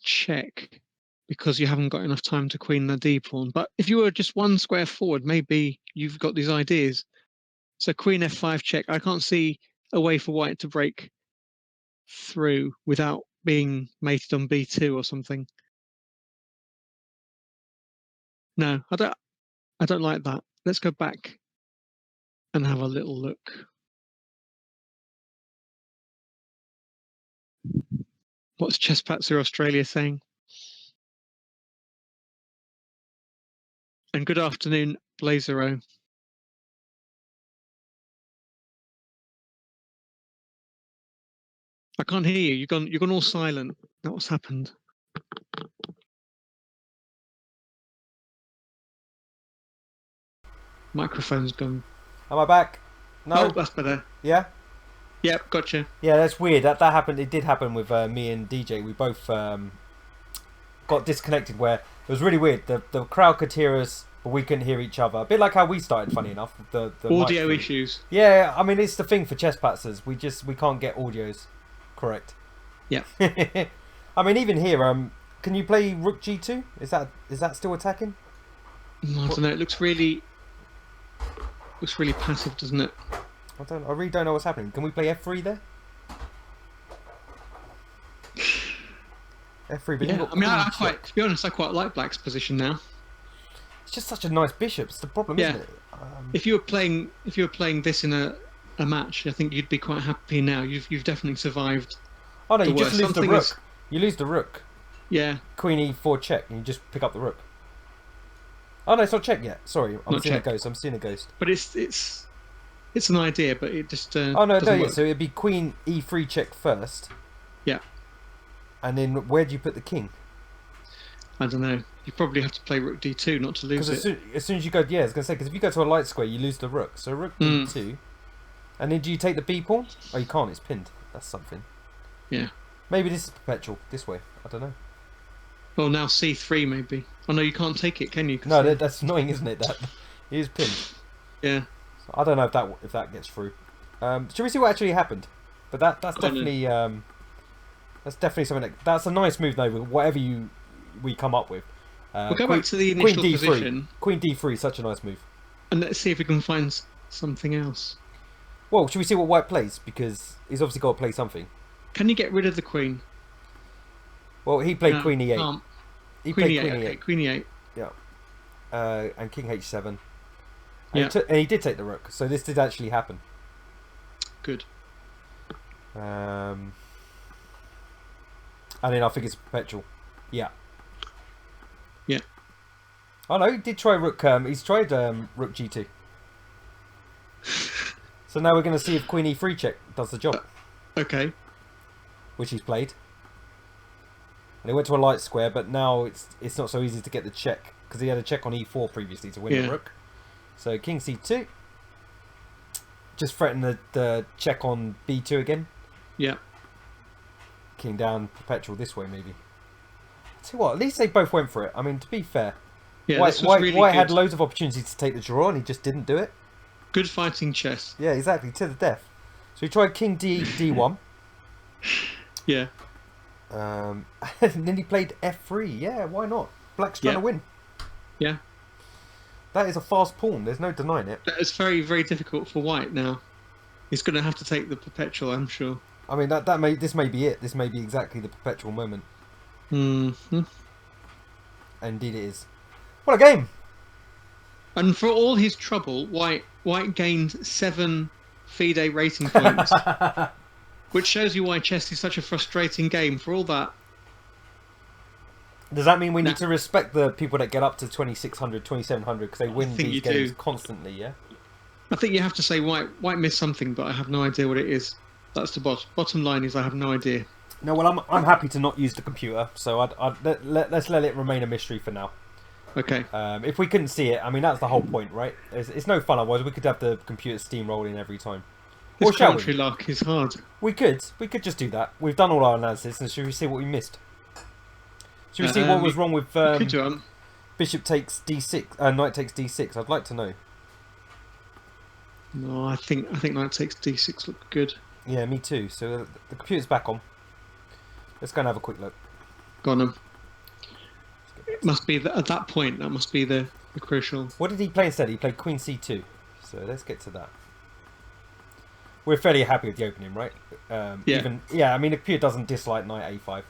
Speaker 2: check because you haven't got enough time to queen the D pawn. But if you were just one square forward, maybe you've got these ideas. So Queen F5 check. I can't see a way for white to break through without being mated on B2 or something. No, I don't like that. Let's go back and have a little look. What's Chesspatzer Australia saying? And good afternoon, Blazero. I can't hear you. You've gone all silent. That's what's happened. Microphone's gone.
Speaker 1: Am I back? No.
Speaker 2: Oh, that's better.
Speaker 1: Yeah.
Speaker 2: Yep, gotcha.
Speaker 1: Yeah, that's weird. That happened. It did happen with me and DJ. We both got disconnected. Where it was really weird. The crowd could hear us, but we couldn't hear each other. A bit like how we started. Funny enough, the
Speaker 2: audio issues.
Speaker 1: Yeah, I mean it's the thing for Chesspatzers. We can't get audios correct.
Speaker 2: Yeah.
Speaker 1: I mean even here, can you play Rook G2? Is that still attacking?
Speaker 2: I don't know. It looks really passive, doesn't it?
Speaker 1: I really don't know what's happening. Can we play F3 there? F3, but
Speaker 2: yeah. I mean, to be honest, I quite like Black's position now.
Speaker 1: It's just such a nice bishop. It's the problem, isn't it?
Speaker 2: If you were playing this in a match, I think you'd be quite happy now. You've definitely survived.
Speaker 1: Oh no, you just lose the rook. You lose the rook.
Speaker 2: Yeah.
Speaker 1: Queen E4 check, and you just pick up the rook. Oh no, it's not check yet. Sorry, I'm seeing a ghost. But
Speaker 2: it's an idea, but it just.
Speaker 1: Oh no, yeah. So it'd be Queen E3 check first.
Speaker 2: Yeah.
Speaker 1: And then where do you put the king?
Speaker 2: I don't know. You probably have to play Rook D2 not to lose it.
Speaker 1: As soon as you go, I was gonna say, because if you go to a light square, you lose the rook. So Rook D2, and then do you take the B pawn? Oh, you can't. It's pinned. That's something.
Speaker 2: Yeah.
Speaker 1: Maybe this is perpetual this way. I don't know.
Speaker 2: Well, now C3 maybe. Oh no, you can't take it, can you?
Speaker 1: No, that's annoying, isn't it? That it is pinned.
Speaker 2: Yeah.
Speaker 1: So I don't know if that gets through. Should we see what actually happened? But that's definitely something. That's a nice move though. Whatever we come up with.
Speaker 2: We'll go back to the initial position.
Speaker 1: Queen D3 is such a nice move.
Speaker 2: And let's see if we can find something else.
Speaker 1: Well, should we see what white plays? Because he's obviously got to play something.
Speaker 2: Can you get rid of the queen?
Speaker 1: Well, he played Queen E8. He played Queen E8.
Speaker 2: Queen E8.
Speaker 1: Yeah. And King H7.
Speaker 2: And
Speaker 1: he did take the rook, so this did actually happen.
Speaker 2: Good.
Speaker 1: And then I think it's perpetual. Yeah.
Speaker 2: Yeah.
Speaker 1: Oh no, he did try rook. He's tried rook G2. So now we're going to see if Queen E3 check does the job.
Speaker 2: Okay.
Speaker 1: Which he's played. And he went to a light square, but now it's not so easy to get the check because he had a check on E4 previously to win the rook. So King C2. Just threaten the check on B2 again.
Speaker 2: Yeah.
Speaker 1: King down, perpetual this way maybe. See what? At least they both went for it. I mean, to be fair,
Speaker 2: Yeah, this was really
Speaker 1: White
Speaker 2: good.
Speaker 1: had loads of opportunities to take the draw, and he just didn't do it.
Speaker 2: Good fighting chess.
Speaker 1: Yeah, exactly, to the death. So he tried King D1.
Speaker 2: Yeah.
Speaker 1: And then he played F3. Yeah, why not? Black's trying to win.
Speaker 2: Yeah.
Speaker 1: That is a fast pawn. There's no denying it.
Speaker 2: It's very, very difficult for White now. He's going to have to take the perpetual, I'm sure.
Speaker 1: I mean, this may be it. This may be exactly the perpetual moment.
Speaker 2: Mm-hmm.
Speaker 1: Indeed it is. What a game!
Speaker 2: And for all his trouble, White gained 7 FIDE rating points. Which shows you why chess is such a frustrating game. For all that.
Speaker 1: Does that mean we need to respect the people that get up to 2600, 2700 because they win these games constantly, yeah?
Speaker 2: I think you have to say White missed something, but I have no idea what it is. That's the bottom line is I have no idea.
Speaker 1: No, well, I'm happy to not use the computer, so let's let it remain a mystery for now.
Speaker 2: Okay.
Speaker 1: If we couldn't see it, I mean, that's the whole point, right? It's no fun otherwise. We could have the computer steamrolling every time.
Speaker 2: This
Speaker 1: or shall
Speaker 2: country luck is hard.
Speaker 1: We could just do that. We've done all our analysis, and should we see what we missed? Should we see what was wrong with Bishop takes D6, Knight takes D6? I'd like to know.
Speaker 2: No, I think Knight takes D6 looked good.
Speaker 1: Yeah, me too. So the computer's back on. Let's go and have a quick look.
Speaker 2: Go on. It must be at that point. That must be the crucial.
Speaker 1: What did he play instead? He played Queen C2. So let's get to that. We're fairly happy with the opening, right? Yeah. I mean, the computer doesn't dislike Knight A5.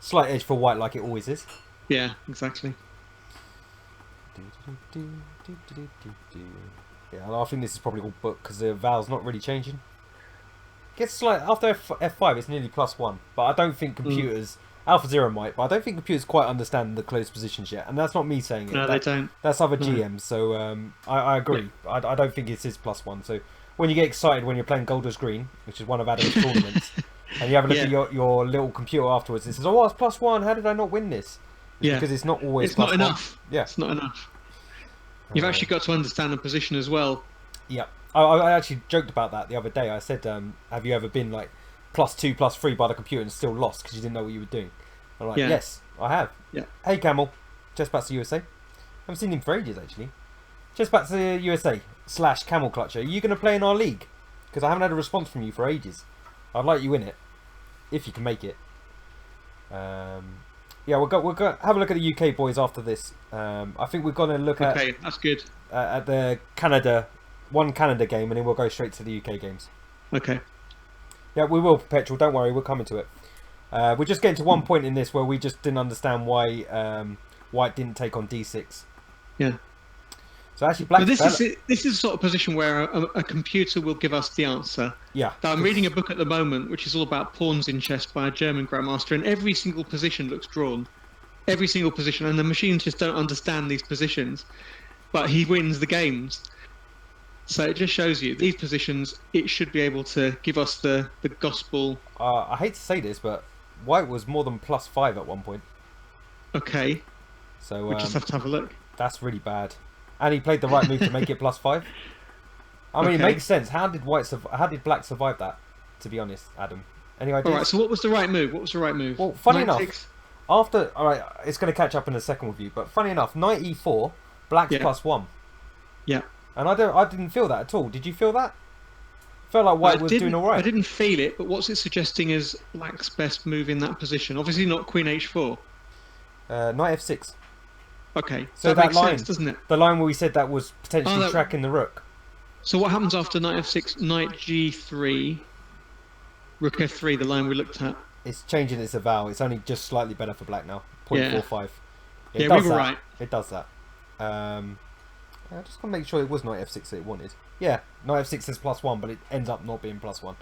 Speaker 1: Slight edge for White, like it always is.
Speaker 2: Yeah, exactly.
Speaker 1: Yeah, I think this is probably all booked because the val's not really changing. Gets slight after F5, it's nearly +1, but I don't think computers AlphaZero might, but I don't think computers quite understand the closed positions yet, and that's not me saying it.
Speaker 2: No, they don't.
Speaker 1: That's other GMs, so I agree. Yeah. I don't think it is +1. So when you get excited when you're playing Golders Green, which is one of Adam's tournaments, and you have a look at your little computer afterwards, it says, "Oh, it's +1. How did I not win this?" Because it's not always.
Speaker 2: It's not enough.
Speaker 1: Yeah,
Speaker 2: it's not enough. You've actually got to understand the position as well.
Speaker 1: Yeah, I actually joked about that the other day. I said, "Have you ever been like +2, +3 by the computer and still lost because you didn't know what you were doing?" I'm like, yes, I have.
Speaker 2: Yeah.
Speaker 1: Hey, Camel, Chesspatzer USA. Haven't seen him for ages actually. Chesspatzer USA / Camel Clutcher. Are you going to play in our league? Because I haven't had a response from you for ages. I'd like you in it, if you can make it. Yeah, we'll go have a look at the UK boys after this. I think we're going to look at.
Speaker 2: Okay, that's good.
Speaker 1: At the Canada game, and then we'll go straight to the UK games.
Speaker 2: Okay.
Speaker 1: Yeah, we will, Perpetual. Don't worry, we're coming to it. We're just getting to one point in this where we just didn't understand why White didn't take on D6.
Speaker 2: Yeah.
Speaker 1: So actually, Black.
Speaker 2: This is the sort of position where a computer will give us the answer.
Speaker 1: Yeah.
Speaker 2: Now, I'm reading a book at the moment which is all about pawns in chess by a German grandmaster, and every single position looks drawn. Every single position, and the machines just don't understand these positions. But he wins the games. So it just shows you these positions. It should be able to give us the gospel.
Speaker 1: I hate to say this, but White was more than +5 at one point.
Speaker 2: Okay.
Speaker 1: So
Speaker 2: we just have to have a look.
Speaker 1: That's really bad. And he played the right move to make it +5. I mean, it makes sense. How did Black survive that? To be honest, Adam. Any ideas?
Speaker 2: All right. So what was the right move?
Speaker 1: Well, funny enough, after it's going to catch up in a second with you. But funny enough, Knight E4, Black's +1.
Speaker 2: Yeah.
Speaker 1: And I didn't feel that at all. Did you feel that? Felt like White was doing all right.
Speaker 2: I didn't feel it, but what's it suggesting is Black's best move in that position? Obviously not Queen H4.
Speaker 1: Knight F6.
Speaker 2: Okay,
Speaker 1: so
Speaker 2: that makes
Speaker 1: line,
Speaker 2: sense, doesn't it?
Speaker 1: The line where we said that was potentially tracking the rook.
Speaker 2: So what happens after Knight F6, Knight G3, Rook F3, the line we looked at?
Speaker 1: It's changing its eval. It's only just slightly better for Black now. 0.45.
Speaker 2: Yeah, we were right.
Speaker 1: It does that. I just want to make sure it was Knight F6 that it wanted. Yeah, Knight F6 is +1, but it ends up not being +1.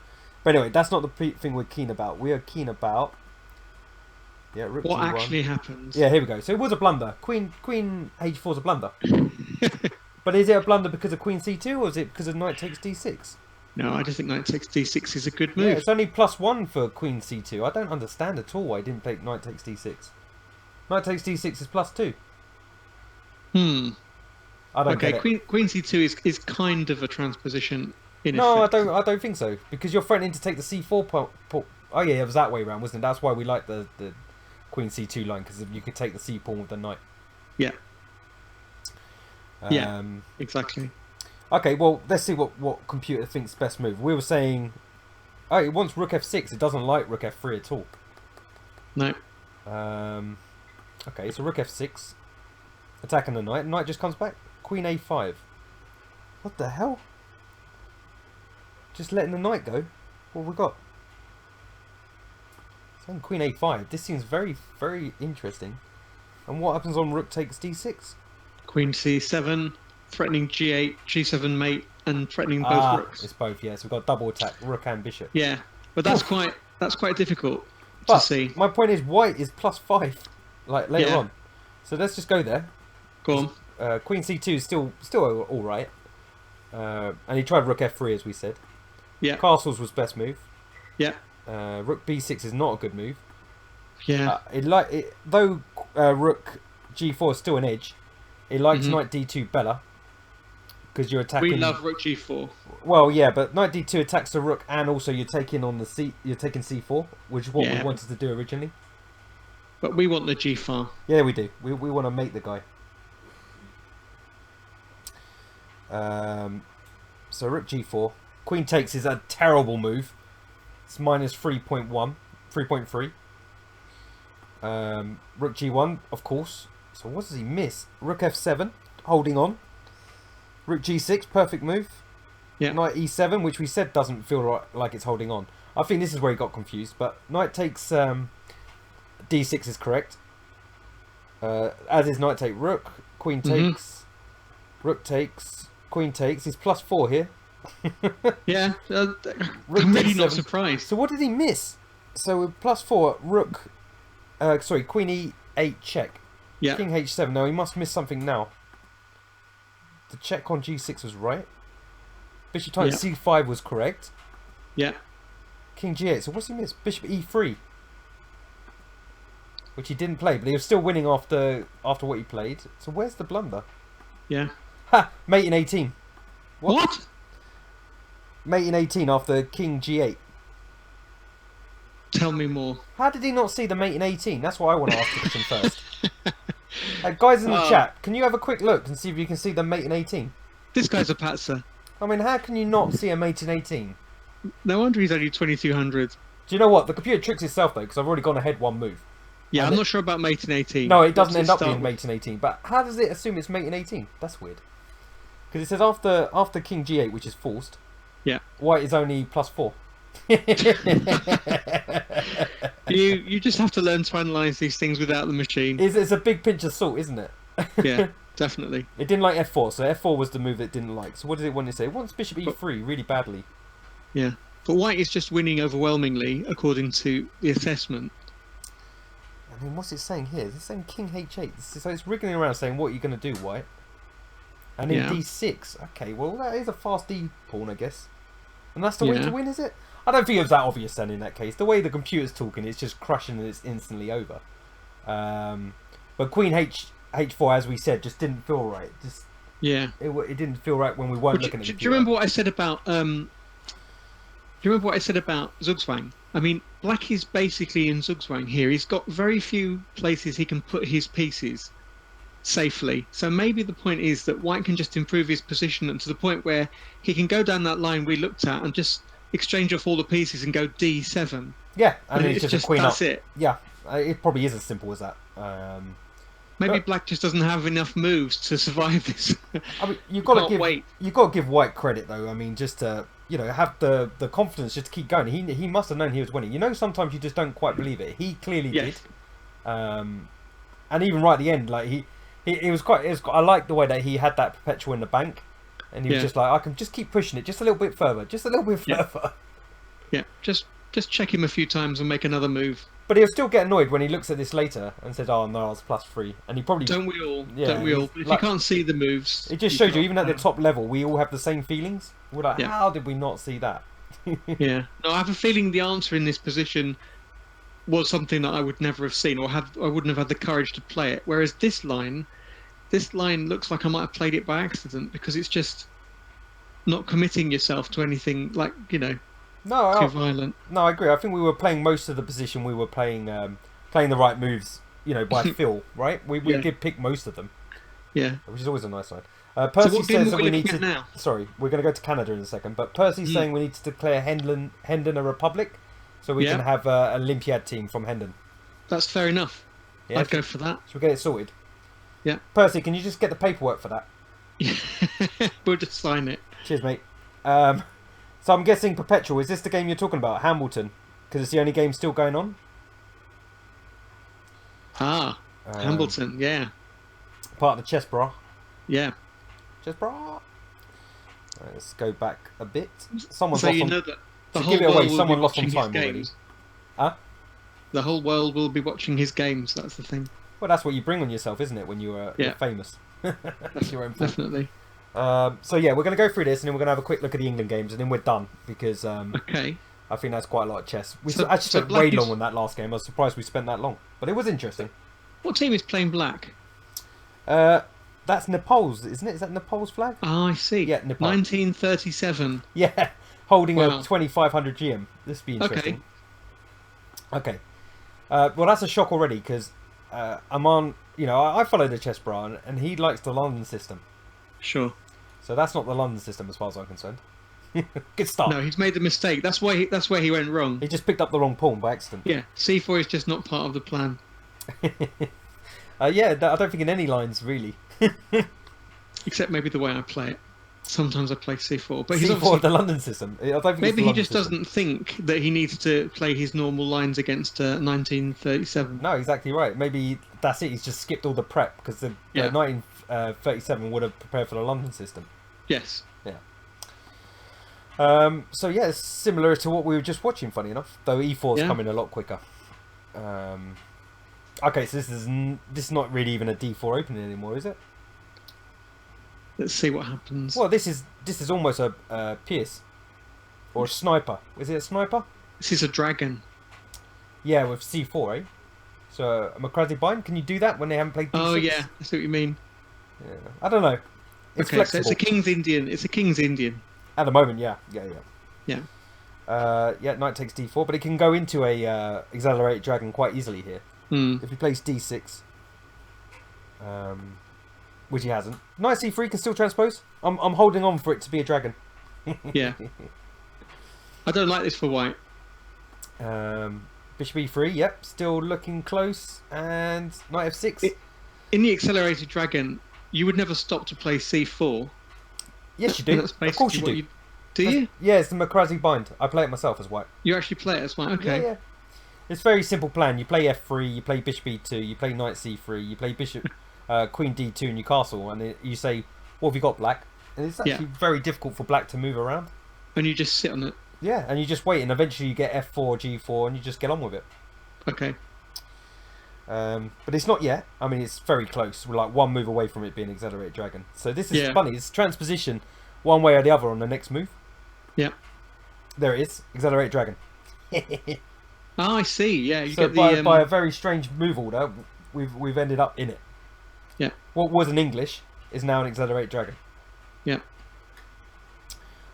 Speaker 1: But anyway, that's not the thing we're keen about. We are keen about... Yeah, Rook
Speaker 2: what
Speaker 1: G1.
Speaker 2: actually happens.
Speaker 1: Yeah, here we go. So it was a blunder. Queen H4 is a blunder. But is it a blunder because of Queen C2 or is it because of Knight takes D6?
Speaker 2: No, I just think Knight takes D6 is a good move.
Speaker 1: Yeah, it's only +1 for Queen C2. I don't understand at all why he didn't take Knight takes D6. Knight takes D6 is +2. I don't get it.
Speaker 2: Queen C2 is kind of a transposition in
Speaker 1: No,
Speaker 2: effect.
Speaker 1: I don't think so. Because you're threatening to take the C4 Oh yeah, it was that way around, wasn't it? That's why we like the queen c2 line because you could take the c pawn with the knight.
Speaker 2: Yeah. Yeah. Exactly.
Speaker 1: Okay, well, let's see what computer thinks best move. We were saying, oh, it wants rook f6. It doesn't like rook f3 at all.
Speaker 2: No.
Speaker 1: Okay, so rook f6. Attacking the knight. Knight just comes back. Queen a5. What the hell? Just letting the knight go? What have we got? Saying queen a5. This seems very, very interesting. And what happens on rook takes d6?
Speaker 2: Queen c7, threatening g8, g7 mate, and threatening both rooks.
Speaker 1: It's both, yeah. So we've got double attack, rook and bishop.
Speaker 2: Yeah, but that's quite difficult
Speaker 1: but
Speaker 2: to see.
Speaker 1: My point is, white is +5, like later on. So let's just go there.
Speaker 2: Go
Speaker 1: on. Queen c2 is still all right. And he tried rook f3 as we said.
Speaker 2: Yeah.
Speaker 1: Castles was best move.
Speaker 2: Yeah.
Speaker 1: Rook b6 is not a good move.
Speaker 2: Yeah.
Speaker 1: Though rook g4 is still an edge. It likes knight d2 better because you're attacking.
Speaker 2: We love rook g4.
Speaker 1: Well, yeah, but knight d2 attacks the rook, and also you're taking on the you're taking c4, which is what we wanted to do originally.
Speaker 2: But we want the g file.
Speaker 1: Yeah, we do. We want to mate the guy. So rook g4, queen takes is a terrible move. It's minus 3.1, 3.3. Rook g1, of course. So what does he miss? Rook f7, holding on. Rook g6, perfect move.
Speaker 2: Yeah.
Speaker 1: Knight e7, which we said doesn't feel like it's holding on. I think this is where he got confused. But knight takes d6 is correct. As is knight take rook. Queen takes. Rook takes. Queen takes. He's +4 here.
Speaker 2: Yeah. I'm really not surprised.
Speaker 1: So what did he miss? So with +4, rook. Sorry, queen e8 check.
Speaker 2: Yeah.
Speaker 1: King h7. No, he must miss something now. The check on g6 was right. Bishop times c5 was correct.
Speaker 2: Yeah.
Speaker 1: King g8. So what's he missed? Bishop e3. Which he didn't play, but he was still winning after what he played. So where's the blunder?
Speaker 2: Yeah.
Speaker 1: Ha! Mate in 18.
Speaker 2: What?
Speaker 1: Mate in 18 after king g8.
Speaker 2: Tell me more.
Speaker 1: How did he not see the mate in 18? That's what I want to ask the question first. Guys in the chat, can you have a quick look and see if you can see the mate in 18?
Speaker 2: This guy's a patzer.
Speaker 1: I mean, how can you not see a mate in 18?
Speaker 2: No wonder he's only 2200.
Speaker 1: Do you know what? The computer tricks itself though, because I've already gone ahead one move.
Speaker 2: Yeah, I'm not sure about mate in 18.
Speaker 1: No, it doesn't end up being mate in 18. But how does it assume it's mate in 18? That's weird. Because it says after king g8, which is forced.
Speaker 2: Yeah.
Speaker 1: White is only +4.
Speaker 2: You just have to learn to analyse these things without the machine.
Speaker 1: It's a big pinch of salt, isn't it?
Speaker 2: Yeah, definitely.
Speaker 1: It didn't like f4, so f4 was the move it didn't like. So what did it want to say? It wants bishop e3 really badly.
Speaker 2: Yeah, but white is just winning overwhelmingly according to the assessment.
Speaker 1: I mean, what's it saying here? It's saying king h8. So it's wriggling around saying, what are you going to do, white? And then d6. Okay, well, that is a fast d pawn, I guess. And that's the way to win, is it? I don't think it was that obvious then in that case. The way the computer's talking, it's just crushing and it's instantly over. But queen h4, as we said, just didn't feel right. It didn't feel right when we weren't looking at the computer.
Speaker 2: Do you remember what I said about Zugzwang? I mean, black is basically in Zugzwang here. He's got very few places he can put his pieces safely. So maybe the point is that white can just improve his position and to the point where he can go down that line we looked at and just exchange off all the pieces and go d7.
Speaker 1: Yeah, and it's just a queen
Speaker 2: that's
Speaker 1: up.
Speaker 2: It.
Speaker 1: Yeah, it probably is as simple as that.
Speaker 2: Maybe black just doesn't have enough moves to survive this.
Speaker 1: I mean, you've got to give white credit though. I mean, just to have the confidence just to keep going. He must have known he was winning. You know, sometimes you just don't quite believe it. He clearly did. And even right at the end, like it was quite. I like the way that he had that perpetual in the bank, and he was just like, I can just keep pushing it just a little bit further, just a little bit further.
Speaker 2: Yeah, just check him a few times and make another move.
Speaker 1: But he'll still get annoyed when he looks at this later and says, "Oh no, I was +3," and he probably
Speaker 2: don't we all?
Speaker 1: Yeah,
Speaker 2: don't we all? If you can't see the moves,
Speaker 1: it just shows you. Even at the top level, we all have the same feelings. We're like, how did we not see that?
Speaker 2: Yeah. No, I have a feeling the answer in this position was something that I would never have seen, or I wouldn't have had the courage to play it. Whereas this line looks like I might have played it by accident because it's just not committing yourself to anything too violent.
Speaker 1: No, I agree. I think we were playing most of the position we were playing playing the right moves, you know, by feel, right? We
Speaker 2: Yeah.
Speaker 1: did pick most of them,
Speaker 2: Yeah.
Speaker 1: which is always a nice sign.
Speaker 2: So
Speaker 1: Percy
Speaker 2: what game
Speaker 1: says
Speaker 2: are
Speaker 1: that
Speaker 2: we
Speaker 1: we need
Speaker 2: looking
Speaker 1: to.
Speaker 2: at now?
Speaker 1: Sorry, we're going to go to Canada in a second, but Percy's saying we need to declare Hendon a republic, so we can have an Olympiad team from Hendon.
Speaker 2: That's fair enough.
Speaker 1: Yeah,
Speaker 2: I'd go for that.
Speaker 1: Should we get it sorted?
Speaker 2: Yeah.
Speaker 1: Percy, can you just get the paperwork for that?
Speaker 2: We'll just sign it.
Speaker 1: Cheers, mate. So I'm guessing Perpetual. Is this the game you're talking about, Hamilton? Because it's the only game still going on.
Speaker 2: Hamilton. Yeah.
Speaker 1: Part of the chess bra.
Speaker 2: Yeah.
Speaker 1: Chess bra. Right, let's go back a bit. Someone's
Speaker 2: so
Speaker 1: lost
Speaker 2: you
Speaker 1: on...
Speaker 2: know that the
Speaker 1: to
Speaker 2: whole
Speaker 1: give it away,
Speaker 2: world will
Speaker 1: someone
Speaker 2: be
Speaker 1: lost on
Speaker 2: watching
Speaker 1: time
Speaker 2: his
Speaker 1: already.
Speaker 2: games.
Speaker 1: Huh?
Speaker 2: The whole world will be watching his games. That's the thing.
Speaker 1: Well, that's what you bring on yourself, isn't it? When you're famous.
Speaker 2: Definitely.
Speaker 1: So yeah, we're going to go through this, and then we're going to have a quick look at the England games, and then we're done because
Speaker 2: Okay.
Speaker 1: I think that's quite a lot of chess. We
Speaker 2: So-
Speaker 1: actually
Speaker 2: so
Speaker 1: spent
Speaker 2: black
Speaker 1: way
Speaker 2: is-
Speaker 1: long on that last game. I was surprised we spent that long, but it was interesting.
Speaker 2: What team is playing black?
Speaker 1: That's Nepal's, isn't it? Is that Nepal's flag?
Speaker 2: I see.
Speaker 1: Yeah, Nepal.
Speaker 2: 1937.
Speaker 1: Yeah, holding
Speaker 2: Wow.
Speaker 1: a 2500 GM. This would be interesting. Okay. Well, that's a shock already because I'm on. You know, I follow the chess bra, and he likes the London system.
Speaker 2: Sure.
Speaker 1: So that's not the London system as far as I'm concerned. Good start.
Speaker 2: No, he's made the mistake. That's where he went wrong.
Speaker 1: He just picked up the wrong pawn by accident.
Speaker 2: Yeah, C4 is just not part of the plan.
Speaker 1: Yeah, I don't think in any lines really.
Speaker 2: Except maybe the way I play it. Sometimes I play C4, but he's
Speaker 1: C4
Speaker 2: obviously
Speaker 1: of the London system. I don't think
Speaker 2: maybe
Speaker 1: it's the
Speaker 2: he
Speaker 1: London
Speaker 2: just
Speaker 1: system.
Speaker 2: doesn't think that he needs to play his normal lines against 1937.
Speaker 1: No, exactly right. Maybe that's it. He's just skipped all the prep because the 1937 would have prepared for the London system.
Speaker 2: Yes.
Speaker 1: Yeah. So yeah, it's similar to what we were just watching. Funny enough, though E4's coming a lot quicker. Okay, so this is not really even a D4 opening anymore, is it?
Speaker 2: Let's see what happens.
Speaker 1: Well, this is almost a Pierce or a sniper. Is it a sniper?
Speaker 2: This is a dragon.
Speaker 1: Yeah, with C4, eh? So a McCrasy bind. Can you do that when they haven't played D6?
Speaker 2: Oh yeah, I see what you mean.
Speaker 1: Yeah. I don't know. It's
Speaker 2: Okay,
Speaker 1: flexible.
Speaker 2: so it's a King's Indian. It's a King's Indian.
Speaker 1: At the moment, yeah.
Speaker 2: Yeah.
Speaker 1: Knight takes D4, but it can go into a accelerated dragon quite easily here. If he plays D6, which he hasn't. Knight C3 can still transpose. I'm holding on for it to be a dragon.
Speaker 2: Yeah. I don't like this for white.
Speaker 1: Bishop E3, yep, still looking close, and Knight F6.
Speaker 2: In the accelerated dragon, you would never stop to play C4.
Speaker 1: Yes, you do.
Speaker 2: That's
Speaker 1: Of course you
Speaker 2: basically
Speaker 1: do.
Speaker 2: Do you?
Speaker 1: Yeah, it's the McCrasy bind. I play it myself as white.
Speaker 2: You actually play it as white? Okay.
Speaker 1: Yeah. It's a very simple plan. You play F3, you play Bishop E2, you play Knight C3, you play Bishop Queen D2 in your castle, and you say, "What have you got, Black?" And it's actually very difficult for Black to move around.
Speaker 2: And you just sit on it.
Speaker 1: Yeah, and you just wait, and eventually you get F4, G4, and you just get on with it.
Speaker 2: Okay.
Speaker 1: But it's not yet. I mean, it's very close. We're like one move away from it being accelerated dragon. So this is funny. It's transposition one way or the other on the next move.
Speaker 2: Yeah.
Speaker 1: There it is. Accelerated dragon.
Speaker 2: Oh, I see. Yeah. You
Speaker 1: So
Speaker 2: get
Speaker 1: by a very strange move order, we've ended up in it.
Speaker 2: Yeah.
Speaker 1: What was an English is now an accelerated dragon.
Speaker 2: Yeah.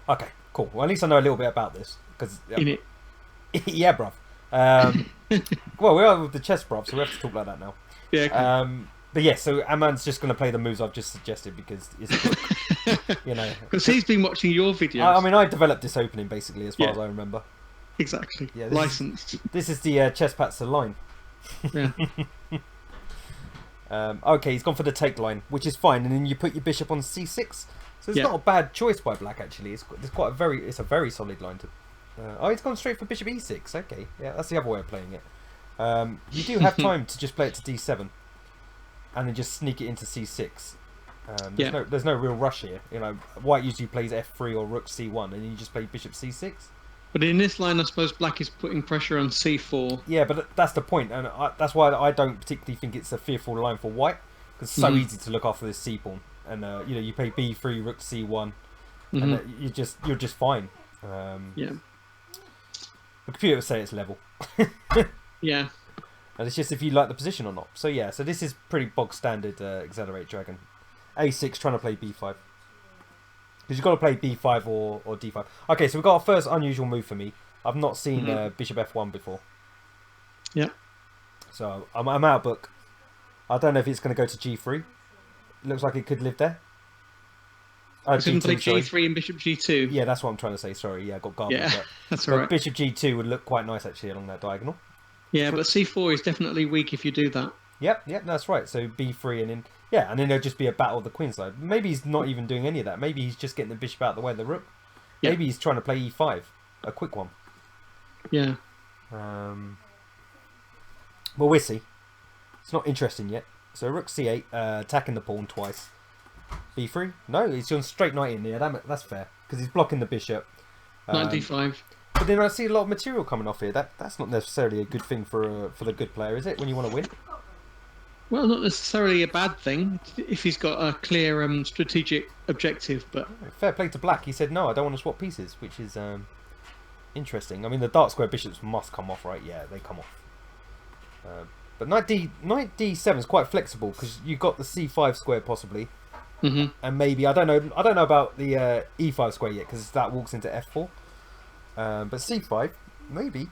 Speaker 1: Okay, cool. Well, at least I know a little bit about this. Cause,
Speaker 2: in it.
Speaker 1: Yeah, bruv. Well, we are with the chess, bruv, so we have to talk like that now.
Speaker 2: Yeah. Okay.
Speaker 1: But yeah, so Aman's just going to play the moves I've just suggested because it's you know.
Speaker 2: Because he's been watching your videos.
Speaker 1: I mean, I developed this opening basically, as far as I remember.
Speaker 2: Exactly.
Speaker 1: Yeah,
Speaker 2: Licensed.
Speaker 1: This is the ChesspatzerIND line.
Speaker 2: Yeah.
Speaker 1: Okay, he's gone for the take line, which is fine, and then you put your bishop on c6. So it's not a bad choice by Black actually. It's quite it's a very solid line to. Oh, he's gone straight for bishop e6. Okay, yeah, that's the other way of playing it. You do have time to just play it to d7, and then just sneak it into c6. There's no real rush here. You know, White usually plays f3 or rook c1, and you just play bishop c6.
Speaker 2: But in this line, I suppose Black is putting pressure on c4.
Speaker 1: Yeah, but that's the point, and that's why I don't particularly think it's a fearful line for White, because it's so easy to look after this c pawn, and you know, you play b3, rook c1, and you're just fine.
Speaker 2: Yeah.
Speaker 1: The computer would say it's level.
Speaker 2: Yeah.
Speaker 1: And it's just if you like the position or not. So yeah, so this is pretty bog standard accelerate dragon. A6 trying to play b5. Because you've got to play b5 or d5. Okay, so we've got our first unusual move for me. I've not seen bishop f1 before.
Speaker 2: Yeah.
Speaker 1: So I'm out of book. I don't know if it's going to go to G3. It looks like it could live there.
Speaker 2: He's going to play
Speaker 1: G2, sorry.
Speaker 2: G3 and Bishop G2.
Speaker 1: Yeah, that's what I'm trying to say. Sorry, yeah, I got garbled.
Speaker 2: Yeah,
Speaker 1: But,
Speaker 2: that's all right.
Speaker 1: Bishop G2 would look quite nice actually along that diagonal.
Speaker 2: Yeah, but C4 is definitely weak if you do that.
Speaker 1: Yep, that's right. So B3 and then and then there'll just be a battle of the queen side. Maybe he's not even doing any of that. Maybe he's just getting the bishop out of the way of the rook.
Speaker 2: Yeah.
Speaker 1: Maybe he's trying to play E5, a quick one.
Speaker 2: Yeah.
Speaker 1: Well, we'll see. It's not interesting yet. So rook C8, attacking the pawn twice. B3? No, he's on straight knight in there. That's fair because he's blocking the bishop.
Speaker 2: Knight D5.
Speaker 1: But then I see a lot of material coming off here. That's not necessarily a good thing for the good player, is it? When you want to win.
Speaker 2: Well, not necessarily a bad thing if he's got a clear strategic objective, but...
Speaker 1: Fair play to Black. He said, no, I don't want to swap pieces, which is interesting. I mean, the dark square bishops must come off, right? Yeah, they come off. But knight D7 is quite flexible because you've got the C5 square possibly. And maybe, I don't know about the E5 square yet because that walks into F4. But C5, maybe.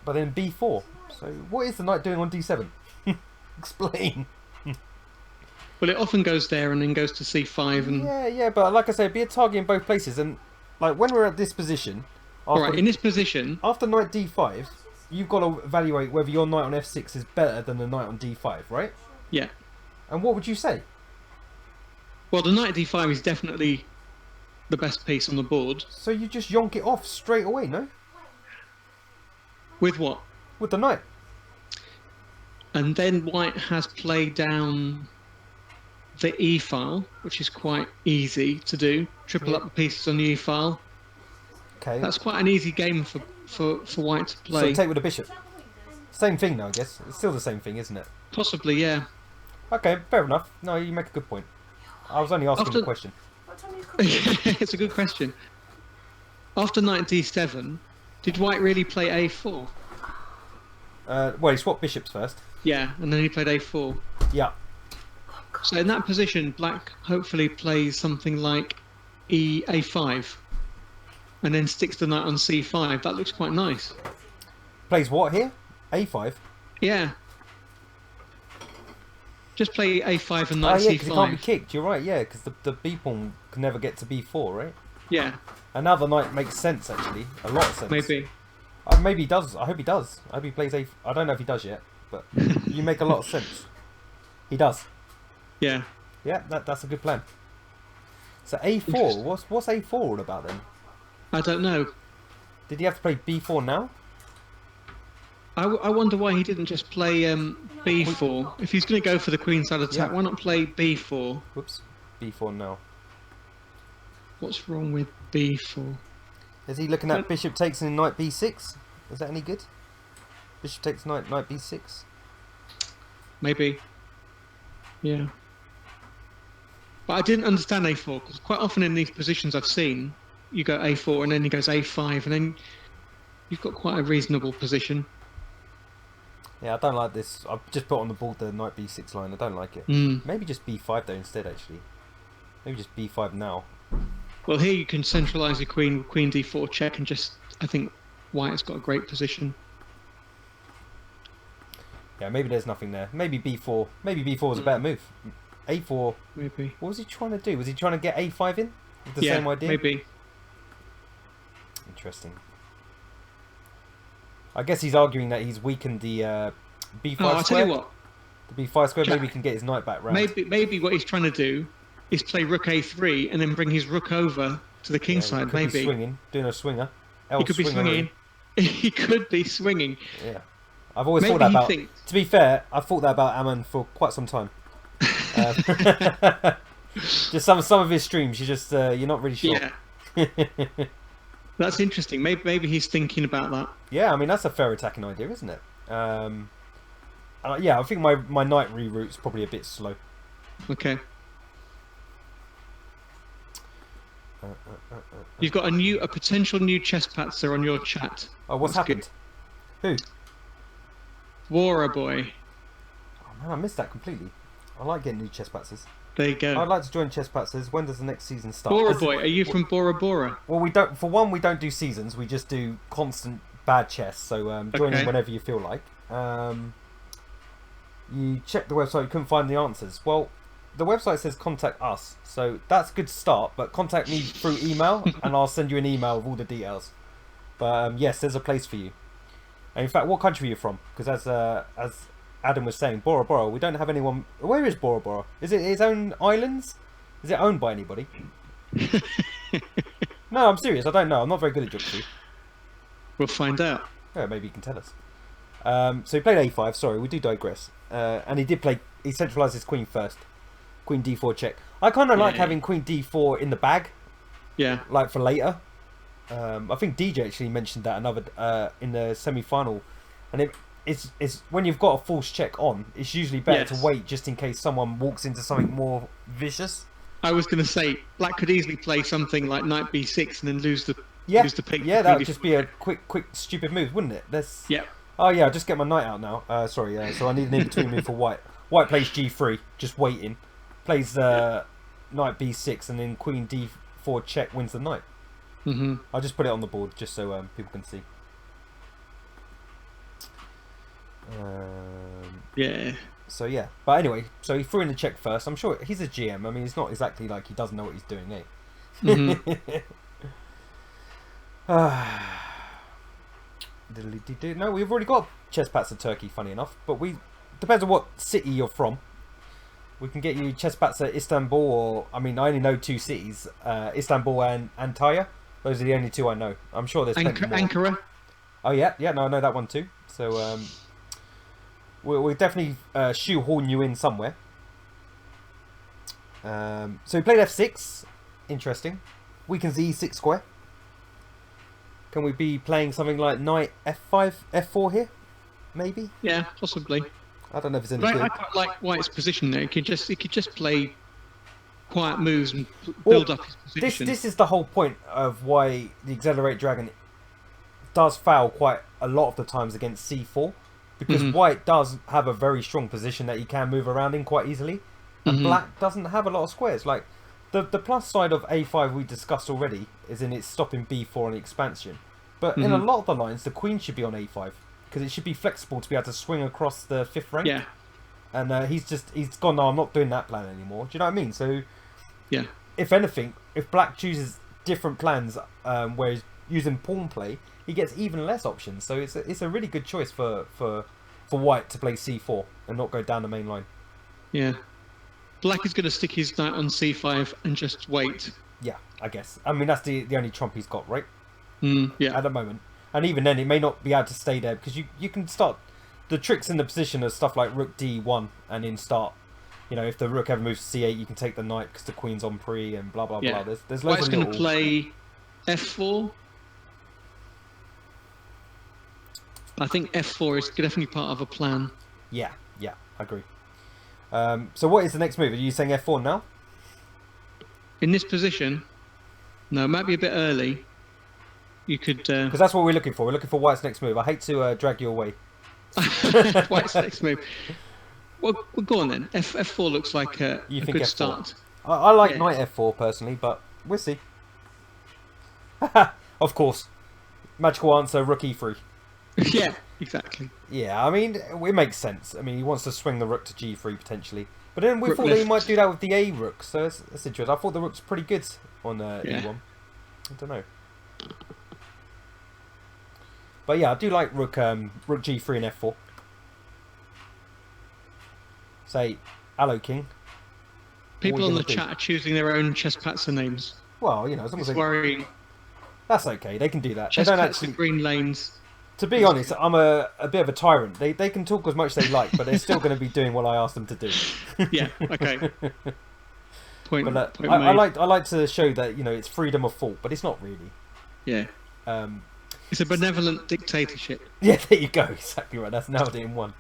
Speaker 1: But then B4. So what is the knight doing on D7? Explain.
Speaker 2: Well, it often goes there and then goes to C5 and...
Speaker 1: Yeah, but like I say, be a target in both places. And like when we're at this position...
Speaker 2: Alright, in this position...
Speaker 1: After knight D5, you've got to evaluate whether your knight on F6 is better than the knight on D5, right?
Speaker 2: Yeah.
Speaker 1: And what would you say?
Speaker 2: Well, the knight D5 is definitely the best piece on the board.
Speaker 1: So you just yonk it off straight away, no?
Speaker 2: With what?
Speaker 1: With the knight.
Speaker 2: And then white has played down the E file, which is quite easy to do. Triple up the pieces on the E file.
Speaker 1: Okay.
Speaker 2: That's quite an easy game for white to play.
Speaker 1: So take with the bishop. Same thing though, I guess. It's still the same thing, isn't it?
Speaker 2: Possibly, yeah.
Speaker 1: Okay, fair enough. No, you make a good point. I was only asking the question.
Speaker 2: It's a good question. After knight D7, did white really play A4?
Speaker 1: Well, he swapped bishops first.
Speaker 2: Yeah, and then he played A4.
Speaker 1: Yeah.
Speaker 2: So in that position, black hopefully plays something like A5, and then sticks the knight on C5. That looks quite nice.
Speaker 1: Plays what here? A5?
Speaker 2: Yeah. Just play A5 and knight
Speaker 1: yeah,
Speaker 2: C5.
Speaker 1: because it can't be kicked. You're right, yeah, because the B pawn can never get to B4, right?
Speaker 2: Yeah.
Speaker 1: And now the knight makes sense, actually. A lot of sense.
Speaker 2: Maybe.
Speaker 1: Maybe he does. I hope he does. I hope he plays A... I don't know if he does yet, but you make a lot of sense. He does.
Speaker 2: Yeah.
Speaker 1: Yeah, that's a good plan. So A4, what's A4 all about then?
Speaker 2: I don't know.
Speaker 1: Did he have to play B4 now?
Speaker 2: I wonder why he didn't just play B4. If he's going to go for the queenside attack, why not play B4?
Speaker 1: Whoops. B4 now.
Speaker 2: What's wrong with B4?
Speaker 1: Is he looking at bishop takes and knight B6? Is that any good? Bishop takes knight B6?
Speaker 2: Maybe. Yeah. But I didn't understand A4, because quite often in these positions I've seen, you go A4 and then he goes A5, and then you've got quite a reasonable position.
Speaker 1: Yeah, I don't like this. I've just put on the board the knight B6 line. I don't like it. Maybe just B5 though instead, actually. Maybe just B5 now.
Speaker 2: Well, here you can centralise your queen with queen D4 check, and just, I think white has got a great position.
Speaker 1: Yeah, maybe there's nothing there. Maybe B4. Maybe B4 is a better move. A4.
Speaker 2: Maybe.
Speaker 1: What was he trying to do? Was he trying to get A5 in? With the same idea?
Speaker 2: Maybe.
Speaker 1: Interesting. I guess he's arguing that he's weakened the B5 square.
Speaker 2: I'll tell you what.
Speaker 1: The B5 square,
Speaker 2: Jack,
Speaker 1: maybe he can get his knight back round.
Speaker 2: Maybe what he's trying to do is play rook A3 and then bring his rook over to the king side.
Speaker 1: He could
Speaker 2: maybe
Speaker 1: be swinging, doing a swinger.
Speaker 2: He could be swinging. He could be swinging.
Speaker 1: Yeah, I've always thought that about. To be fair, I've thought that about Aman for quite some time. Just some of his streams, you're not really sure.
Speaker 2: Yeah. That's interesting. Maybe he's thinking about that.
Speaker 1: Yeah, I mean that's a fair attacking idea, isn't it? Yeah, I think my knight reroute's probably a bit slow.
Speaker 2: Okay. You've got a potential new chesspatzer on your chat.
Speaker 1: Oh, what's happened? Who?
Speaker 2: Wara boy.
Speaker 1: Oh man, I missed that completely. I like getting new chesspatzers.
Speaker 2: There you go.
Speaker 1: I'd like to join chesspatzers. When does the next season start?
Speaker 2: Bora boy, are you from Bora Bora?
Speaker 1: Well, we don't. For one, we don't do seasons. We just do constant bad chess. So join in whenever you feel like. You checked the website, you couldn't find the answers. Well, the website says contact us, so that's a good start. But contact me through email, and I'll send you an email with all the details. But yes, there's a place for you. And in fact, what country are you from? Because as Adam was saying, Bora Bora, we don't have anyone. Where is Bora Bora? Is it its own islands? Is it owned by anybody? No, I'm serious. I don't know. I'm not very good at geography.
Speaker 2: We'll find out.
Speaker 1: Yeah, maybe you can tell us. So he played a5. Sorry, we do digress. And he did play. He centralised his queen first. Queen d4 check. I kind of like having queen d4 in the bag.
Speaker 2: Yeah.
Speaker 1: Like for later. I think DJ actually mentioned that in the semi-final, and it's when you've got a false check on, it's usually better to wait just in case someone walks into something more vicious.
Speaker 2: I was going to say Black could easily play something like knight b6 and then lose the pick.
Speaker 1: Yeah, that would just be a quick stupid move, wouldn't it? Oh yeah, I'll just get my knight out now. Sorry, so I need an in-between move for white. White plays g3, just waiting. Plays knight b6 and then queen d4 check wins the knight. I'll just put it on the board just so people can see. So yeah, but anyway, so he threw in the check first. I'm sure he's a GM. I mean, it's not exactly like he doesn't know what he's doing, eh? No, we've already got Chesspatzer Turkey, funny enough, but depends on what city you're from. We can get you Chesspatzer Istanbul, or I mean, I only know 2 cities, Istanbul and Antalya. Those are the only 2 I know. I'm sure there's plenty more.
Speaker 2: Ankara.
Speaker 1: Oh yeah, no, I know that one too. So we'll definitely shoehorn you in somewhere. So he played f6. Interesting. Weakens the e6 square. Can we be playing something like knight f5, f4 here? Maybe.
Speaker 2: Yeah, possibly.
Speaker 1: I don't know if it's any
Speaker 2: good. I quite like White's position there. He could just play quiet moves and build up his position.
Speaker 1: This is the whole point of why the Accelerate Dragon does foul quite a lot of the times against c4, because White does have a very strong position that he can move around in quite easily, and Black doesn't have a lot of squares. Like the plus side of a5 we discussed already is in its stopping b4 on expansion, but in a lot of the lines the queen should be on a5 because it should be flexible to be able to swing across the 5th rank.
Speaker 2: Yeah.
Speaker 1: And he's gone, no, I'm not doing that plan anymore. Do you know what I mean? So
Speaker 2: yeah,
Speaker 1: if anything, if Black chooses different plans where he's using pawn play, he gets even less options. So it's a really good choice for White to play c4 and not go down the main line.
Speaker 2: Yeah. Black is going to stick his knight on c5 and just wait.
Speaker 1: Yeah, I guess. I mean, that's the only trump he's got, right?
Speaker 2: Yeah.
Speaker 1: At the moment. And even then, it may not be able to stay there because you can start... The tricks in the position are stuff like rook d1 and then start... You know, if the rook ever moves to c8, you can take the knight because the queen's on pre and blah, blah, blah. There's loads
Speaker 2: White's
Speaker 1: of
Speaker 2: going to play f4. I think f4 is definitely part of a plan.
Speaker 1: Yeah, I agree. So what is the next move? Are you saying f4 now?
Speaker 2: In this position? No, it might be a bit early. You could...
Speaker 1: Because that's what we're looking for. We're looking for White's next move. I hate to drag you away.
Speaker 2: White's next move. Well, go on then. F4 looks like a good
Speaker 1: F4?
Speaker 2: start.
Speaker 1: I like knight f4 personally, but we'll see. Of course. Magical answer, rook e3.
Speaker 2: Yeah, exactly.
Speaker 1: Yeah, I mean, it makes sense. I mean, he wants to swing the rook to g3 potentially. But then we
Speaker 2: Rook
Speaker 1: thought that he
Speaker 2: left.
Speaker 1: might do that with the a rook, so that's interesting. I thought the rook's pretty good on e1. I don't know. But yeah, I do like rook g3 and f4. Say, hello, king.
Speaker 2: People on the chat are choosing their own Chesspatzer names.
Speaker 1: Well, you know, as long as
Speaker 2: It's
Speaker 1: they...
Speaker 2: worrying.
Speaker 1: That's okay, they can do that. They don't
Speaker 2: Chesspatzer
Speaker 1: actually...
Speaker 2: green lanes.
Speaker 1: To be honest, I'm a bit of a tyrant. They can talk as much as they like, but they're still going to be doing what I ask them to do.
Speaker 2: Yeah, okay. Point
Speaker 1: I
Speaker 2: made.
Speaker 1: like to show that, you know, it's freedom of thought, but it's not really.
Speaker 2: Yeah. It's a benevolent dictatorship.
Speaker 1: Yeah, there you go. Exactly right. That's nailed it in one.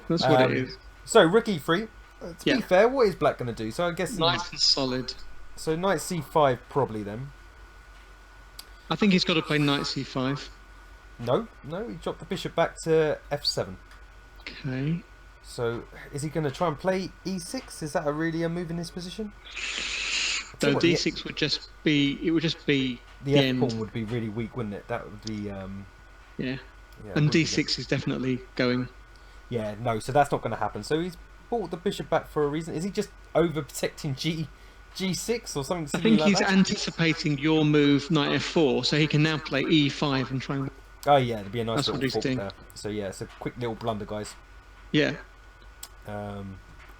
Speaker 2: That's what it is.
Speaker 1: So rook e3. To be fair, what is Black going to do? So I guess
Speaker 2: Nice and solid.
Speaker 1: So knight c5 probably then.
Speaker 2: I think he's got to play knight c5.
Speaker 1: No, he dropped the bishop back to f7.
Speaker 2: Okay.
Speaker 1: So is he going to try and play e6? Is that really a move in this position?
Speaker 2: So d6 would just be. It would just be
Speaker 1: the
Speaker 2: the
Speaker 1: f
Speaker 2: end.
Speaker 1: pawn would be really weak, wouldn't it? That would be.
Speaker 2: Yeah. And d6 is definitely going.
Speaker 1: Yeah, no, so that's not going to happen. So he's brought the bishop back for a reason. Is he just over protecting G6 or something
Speaker 2: I
Speaker 1: silly
Speaker 2: think
Speaker 1: like
Speaker 2: he's
Speaker 1: that?
Speaker 2: anticipating your move, knight f4, so he can now play e5 and try and...
Speaker 1: Oh yeah, it'd be a nice
Speaker 2: That's what
Speaker 1: little
Speaker 2: he's
Speaker 1: fork
Speaker 2: doing.
Speaker 1: there. So yeah, it's a quick little blunder, guys.
Speaker 2: Yeah.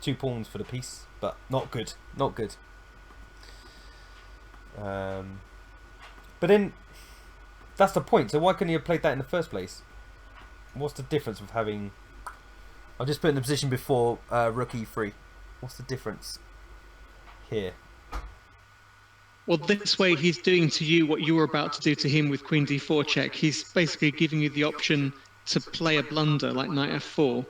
Speaker 1: 2 pawns for the piece, but not good. Not good. But then, that's the point. So why couldn't he have played that in the first place? What's the difference with having... I'll just put in the position before rook e3. What's the difference here?
Speaker 2: Well, this way he's doing to you what you were about to do to him with queen d4 check. He's basically giving you the option to play a blunder like knight f4.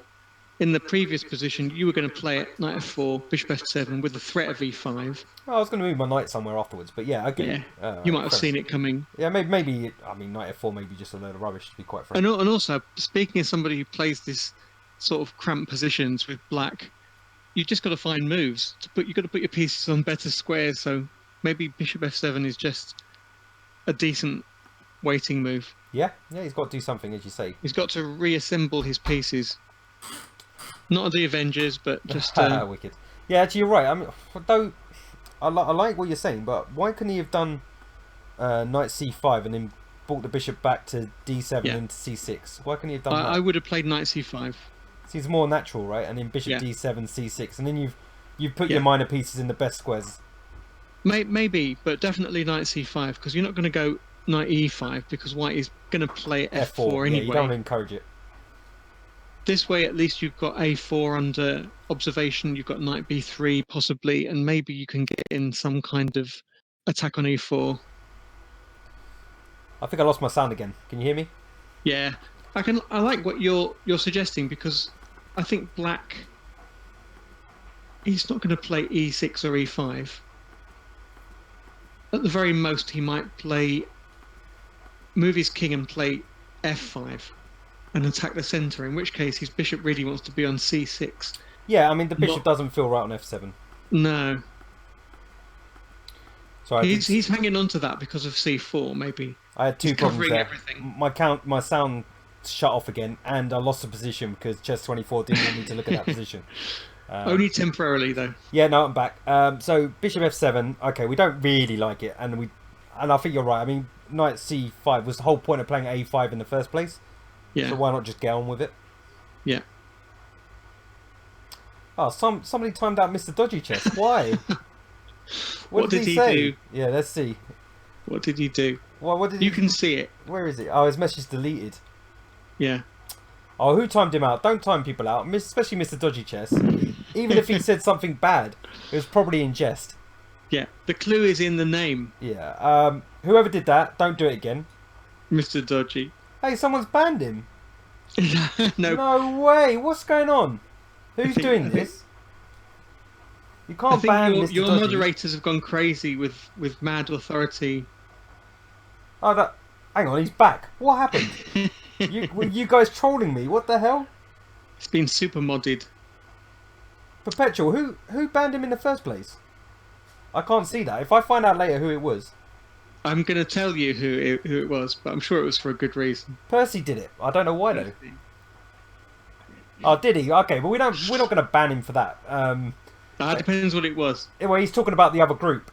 Speaker 2: In the previous position, you were going to play it knight f4, bishop f7 with the threat of e5.
Speaker 1: Well, I was going to move my knight somewhere afterwards, but yeah, okay.
Speaker 2: Yeah, you might have seen it coming.
Speaker 1: Yeah, maybe. I mean, knight f4 maybe just a load of rubbish, to be quite frank.
Speaker 2: And also, speaking as somebody who plays this sort of cramped positions with black, you've just got to find moves to put. You've got to put your pieces on better squares. So maybe bishop f7 is just a decent waiting move.
Speaker 1: Yeah, he's got to do something, as you say.
Speaker 2: He's got to reassemble his pieces. Not the Avengers, but just...
Speaker 1: Wicked. Yeah, actually, you're right. I mean, though I like what you're saying, but why couldn't he have done knight c5 and then brought the bishop back to d7 into c6? Why couldn't he have done that?
Speaker 2: I would have played knight c5.
Speaker 1: Seems more natural, right? And then bishop d7, c6, and then you've put your minor pieces in the best squares.
Speaker 2: Maybe, but definitely knight c5, because you're not going to go knight e5 because white is going to play f4 anyway.
Speaker 1: Yeah, you don't want to encourage it.
Speaker 2: This way, at least you've got a4 under observation. You've got knight b3 possibly, and maybe you can get in some kind of attack on e4.
Speaker 1: I think I lost my sound again. Can you hear me?
Speaker 2: Yeah, I like what you're suggesting, because I think black, he's not going to play e6 or e5. At the very most, he might move his king and play f5 and attack the centre, in which case his bishop really wants to be on c6.
Speaker 1: Yeah, I mean, the bishop doesn't feel right on f7.
Speaker 2: No.
Speaker 1: So
Speaker 2: he's hanging on to that because of c4, maybe.
Speaker 1: I had two problems there.
Speaker 2: Everything.
Speaker 1: My sound shut off again, and I lost the position because Chess24 didn't want me to look at that position.
Speaker 2: Only temporarily, though.
Speaker 1: Yeah, no, I'm back. So bishop f7. Okay, we don't really like it, and I think you're right. I mean, knight c5 was the whole point of playing a5 in the first place.
Speaker 2: Yeah.
Speaker 1: So why not just get on with it?
Speaker 2: Yeah.
Speaker 1: Oh, somebody timed out Mr. Dodgy Chess. Why?
Speaker 2: What did he
Speaker 1: say?
Speaker 2: do?
Speaker 1: Yeah, let's see.
Speaker 2: What did he do?
Speaker 1: Well, what did
Speaker 2: you can see it.
Speaker 1: Where is it? Oh, his message deleted.
Speaker 2: Yeah.
Speaker 1: Oh, who timed him out? Don't time people out, especially Mr. Dodgy Chess. Even if he said something bad, it was probably in jest.
Speaker 2: Yeah, the clue is in the name.
Speaker 1: Yeah. Whoever did that, don't do it again.
Speaker 2: Mr. Dodgy.
Speaker 1: Hey, someone's banned him.
Speaker 2: No.
Speaker 1: No way. What's going on? Who's doing this? You can't ban Mr.
Speaker 2: Your
Speaker 1: Dodgy.
Speaker 2: moderators have gone crazy with mad authority.
Speaker 1: Oh, hang on, he's back. What happened? Were you guys trolling me? What the hell?
Speaker 2: It's been super modded.
Speaker 1: Perpetual, who banned him in the first place? I can't see that. If I find out later who it was,
Speaker 2: I'm going to tell you who it was, but I'm sure it was for a good reason.
Speaker 1: Percy did it. I don't know why though. Oh, did he? Okay, but we're not going to ban him for that.
Speaker 2: That depends what it was.
Speaker 1: Well, he's talking about the other group.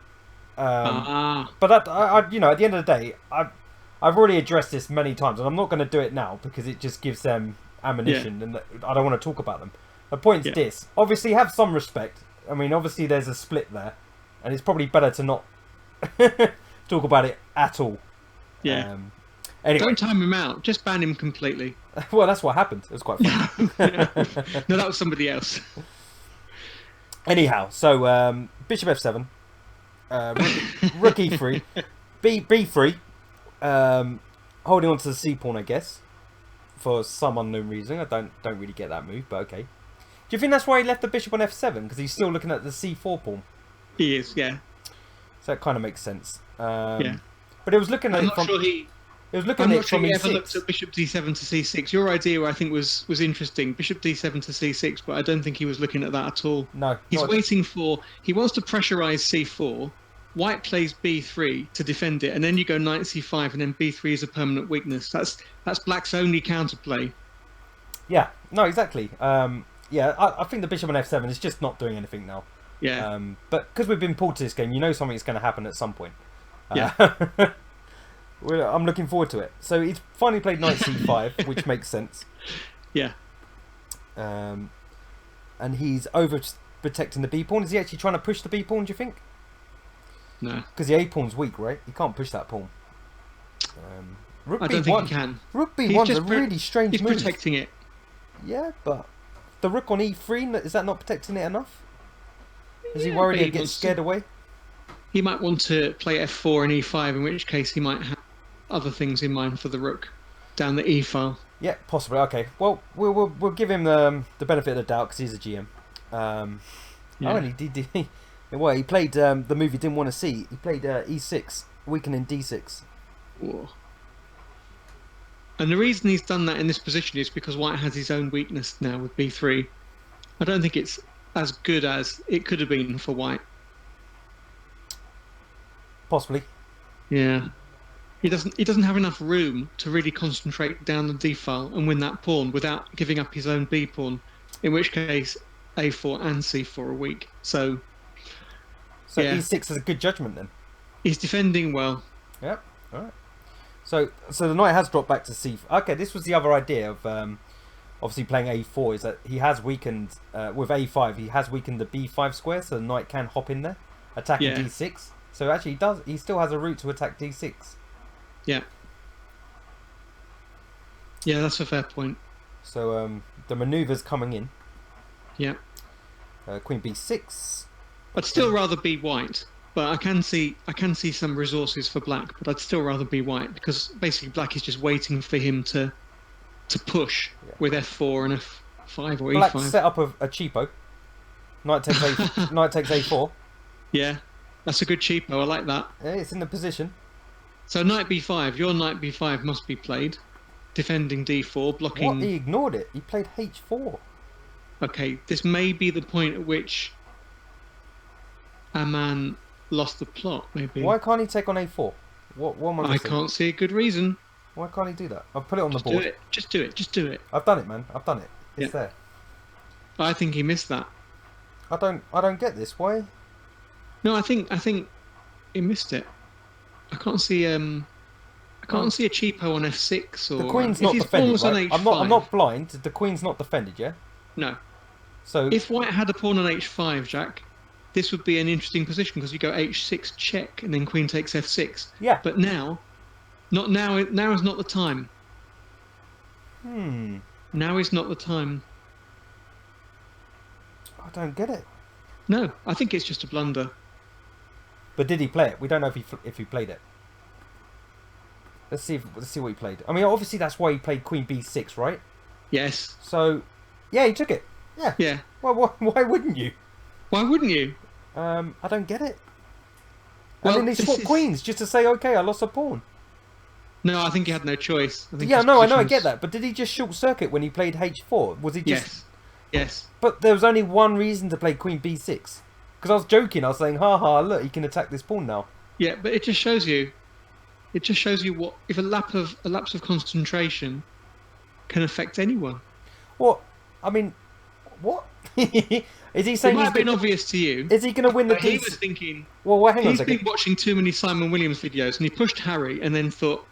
Speaker 1: But that, at the end of the day, I've already addressed this many times, and I'm not going to do it now because it just gives them ammunition, and I don't want to talk about them. The point is this: obviously, have some respect. I mean, obviously, there's a split there, and it's probably better to not talk about it at all.
Speaker 2: Yeah.
Speaker 1: Anyway.
Speaker 2: Don't time him out. Just ban him completely.
Speaker 1: Well, that's what happened. It was quite funny.
Speaker 2: No, that was somebody else.
Speaker 1: Anyhow, so bishop f7, rook e3, b3, holding on to the c pawn, I guess, for some unknown reason. I don't really get that move, but okay. Do you think that's why he left the bishop on f7? Because he's still looking at the c4 pawn.
Speaker 2: He is, yeah.
Speaker 1: So that kind of makes sense.
Speaker 2: Yeah.
Speaker 1: But it was looking at it from. It was looking at it from
Speaker 2: he
Speaker 1: e6.
Speaker 2: ever looked at bishop d7 to c6. Your idea, I think, was interesting. Bishop d7 to c6, but I don't think he was looking at that at all.
Speaker 1: No.
Speaker 2: He's waiting for... He wants to pressurize c4. White plays b3 to defend it, and then you go knight c5, and then b3 is a permanent weakness. That's black's only counterplay.
Speaker 1: Yeah, no, exactly. Yeah, I think the bishop on f7 is just not doing anything now.
Speaker 2: Yeah,
Speaker 1: But because we've been pulled to this game, you know something's going to happen at some point.
Speaker 2: yeah,
Speaker 1: I'm looking forward to it. So he's finally played knight c5, which makes sense.
Speaker 2: yeah.
Speaker 1: And he's over protecting the b pawn. Is he actually trying to push the b pawn? Do you think?
Speaker 2: No,
Speaker 1: Because the a pawn's weak, right? You can't push that pawn. Rook
Speaker 2: I
Speaker 1: b1.
Speaker 2: don't think he can.
Speaker 1: Rook
Speaker 2: He's
Speaker 1: b1's
Speaker 2: just
Speaker 1: a really strange
Speaker 2: He's
Speaker 1: move.
Speaker 2: protecting it.
Speaker 1: Yeah, but the rook on e3, is that not protecting it enough? Is he
Speaker 2: Yeah,
Speaker 1: worried
Speaker 2: but
Speaker 1: he'll get scared away?
Speaker 2: He might want to play f4 and e5, in which case he might have other things in mind for the rook down the e file.
Speaker 1: Yeah, possibly. Okay. Well, we'll give him the benefit of the doubt because he's a GM.
Speaker 2: Yeah.
Speaker 1: Oh, and he did. Well, he played the move he didn't want to see. He played e6, weakening d6.
Speaker 2: Whoa. And the reason he's done that in this position is because white has his own weakness now with b3. I don't think it's as good as it could have been for white.
Speaker 1: Possibly.
Speaker 2: Yeah. He doesn't have enough room to really concentrate down the d file and win that pawn without giving up his own b pawn. In which case, a4 and c4 are weak. So yeah,
Speaker 1: e6 is a good judgment then.
Speaker 2: he's defending well.
Speaker 1: Yep. All right. So the knight has dropped back to c. Okay, this was the other idea of obviously playing a4 is that he has weakened with a5. He has weakened the b5 square, so the knight can hop in there, attacking
Speaker 2: Yeah.
Speaker 1: d6. So actually, he does. He still has a route to attack d6.
Speaker 2: Yeah. Yeah, that's a fair point.
Speaker 1: So the manoeuvres coming in.
Speaker 2: Yeah.
Speaker 1: Queen b6.
Speaker 2: I'd still rather be white, but I can see some resources for black, but I'd still rather be white because basically black is just waiting for him to push with f4 and f5 or
Speaker 1: Black
Speaker 2: e5.
Speaker 1: set up a cheapo. Knight takes knight takes a4.
Speaker 2: Yeah, that's a good cheapo. I like that.
Speaker 1: Yeah, it's in the position.
Speaker 2: So knight b5. Your knight b5 must be played, defending d4, blocking.
Speaker 1: What? He ignored it. He played h4.
Speaker 2: Okay, this may be the point at which Aman lost the plot. Maybe.
Speaker 1: Why can't he take on a4? What am I
Speaker 2: I
Speaker 1: missing?
Speaker 2: can't see a good reason.
Speaker 1: Why can't he do that? I've put it on
Speaker 2: Just
Speaker 1: the
Speaker 2: do
Speaker 1: board.
Speaker 2: it. Just do it. Just do it.
Speaker 1: I've done it, man. I've done it. It's
Speaker 2: Yeah.
Speaker 1: there.
Speaker 2: I think he missed that.
Speaker 1: I don't get this. Why?
Speaker 2: No, I think he missed it. I can't see see a cheapo on f6 or
Speaker 1: The queen's
Speaker 2: if
Speaker 1: not
Speaker 2: his pawn
Speaker 1: defended,
Speaker 2: was on
Speaker 1: right?
Speaker 2: h5.
Speaker 1: I'm not blind. The queen's not defended, yeah.
Speaker 2: No.
Speaker 1: So
Speaker 2: If white had a pawn on h5, Jack, this would be an interesting position because you go h6 check and then queen takes f6.
Speaker 1: yeah.
Speaker 2: But now, not now. Now is not the time. Now is not the time.
Speaker 1: I don't get it.
Speaker 2: No, I think it's just a blunder.
Speaker 1: But did he play it? We don't know if he played it. Let's see what he played. I mean, obviously that's why he played Queen b6, right?
Speaker 2: Yes.
Speaker 1: So, yeah, he took it. Yeah.
Speaker 2: Yeah.
Speaker 1: Well, why wouldn't you?
Speaker 2: Why wouldn't you?
Speaker 1: I don't get it.
Speaker 2: Well,
Speaker 1: and then they
Speaker 2: this
Speaker 1: swapped
Speaker 2: is-
Speaker 1: queens just to say, okay, I lost a pawn.
Speaker 2: No, I think he had no choice. I think
Speaker 1: Yeah,
Speaker 2: his
Speaker 1: no, I know, I
Speaker 2: position's-
Speaker 1: get that. But did he just short circuit when he played h4? Was he just?
Speaker 2: Yes. Yes.
Speaker 1: But there was only one reason to play Queen b6. Because I was joking. I was saying, haha, look, he can attack this pawn now.
Speaker 2: Yeah, but it just shows you. It just shows you what if a lapse of concentration can affect anyone.
Speaker 1: What? I mean, what? Is he
Speaker 2: It
Speaker 1: saying
Speaker 2: might
Speaker 1: he's
Speaker 2: have been
Speaker 1: gonna,
Speaker 2: obvious to you.
Speaker 1: is he going to win the
Speaker 2: But he
Speaker 1: d6?
Speaker 2: was thinking
Speaker 1: Well, hang on a
Speaker 2: he's
Speaker 1: second.
Speaker 2: been watching too many Simon Williams videos, and he pushed Harry, and then thought,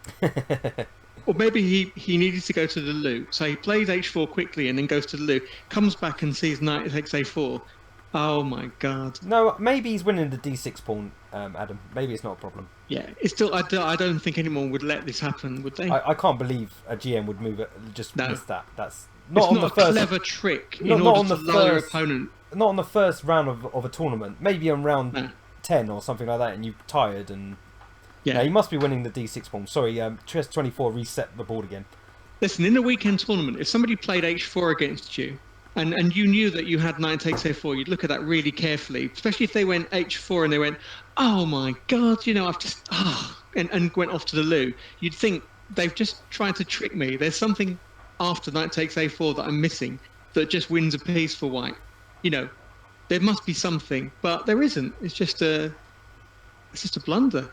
Speaker 2: or maybe he needed to go to the loo, so he plays h4 quickly, and then goes to the loo, comes back and sees knight takes a4. Oh my god!
Speaker 1: No, maybe he's winning the d6 pawn, Adam. Maybe it's not a problem.
Speaker 2: Yeah, it's still. I don't think anyone would let this happen, would they?
Speaker 1: I can't believe a GM would move it. Just
Speaker 2: No.
Speaker 1: miss that. That's not
Speaker 2: it's
Speaker 1: on
Speaker 2: not
Speaker 1: the
Speaker 2: a
Speaker 1: first.
Speaker 2: clever trick
Speaker 1: not
Speaker 2: in order
Speaker 1: on
Speaker 2: to
Speaker 1: the
Speaker 2: lull your
Speaker 1: first-
Speaker 2: opponent.
Speaker 1: Not on the first round of a tournament. Maybe on round
Speaker 2: No.
Speaker 1: 10 or something like that, and you're tired and.
Speaker 2: Yeah.
Speaker 1: No, he must be winning the d6 pawn. Sorry, Chess24 reset the board again.
Speaker 2: Listen, in a weekend tournament, if somebody played h4 against you, and you knew that you had knight takes a4, you'd look at that really carefully, especially if they went h4 and they went, oh my god, I've just, and went off to the loo. You'd think they've just tried to trick me. There's something after knight takes a4 that I'm missing that just wins a piece for white. There must be something, but there isn't. It's just a blunder.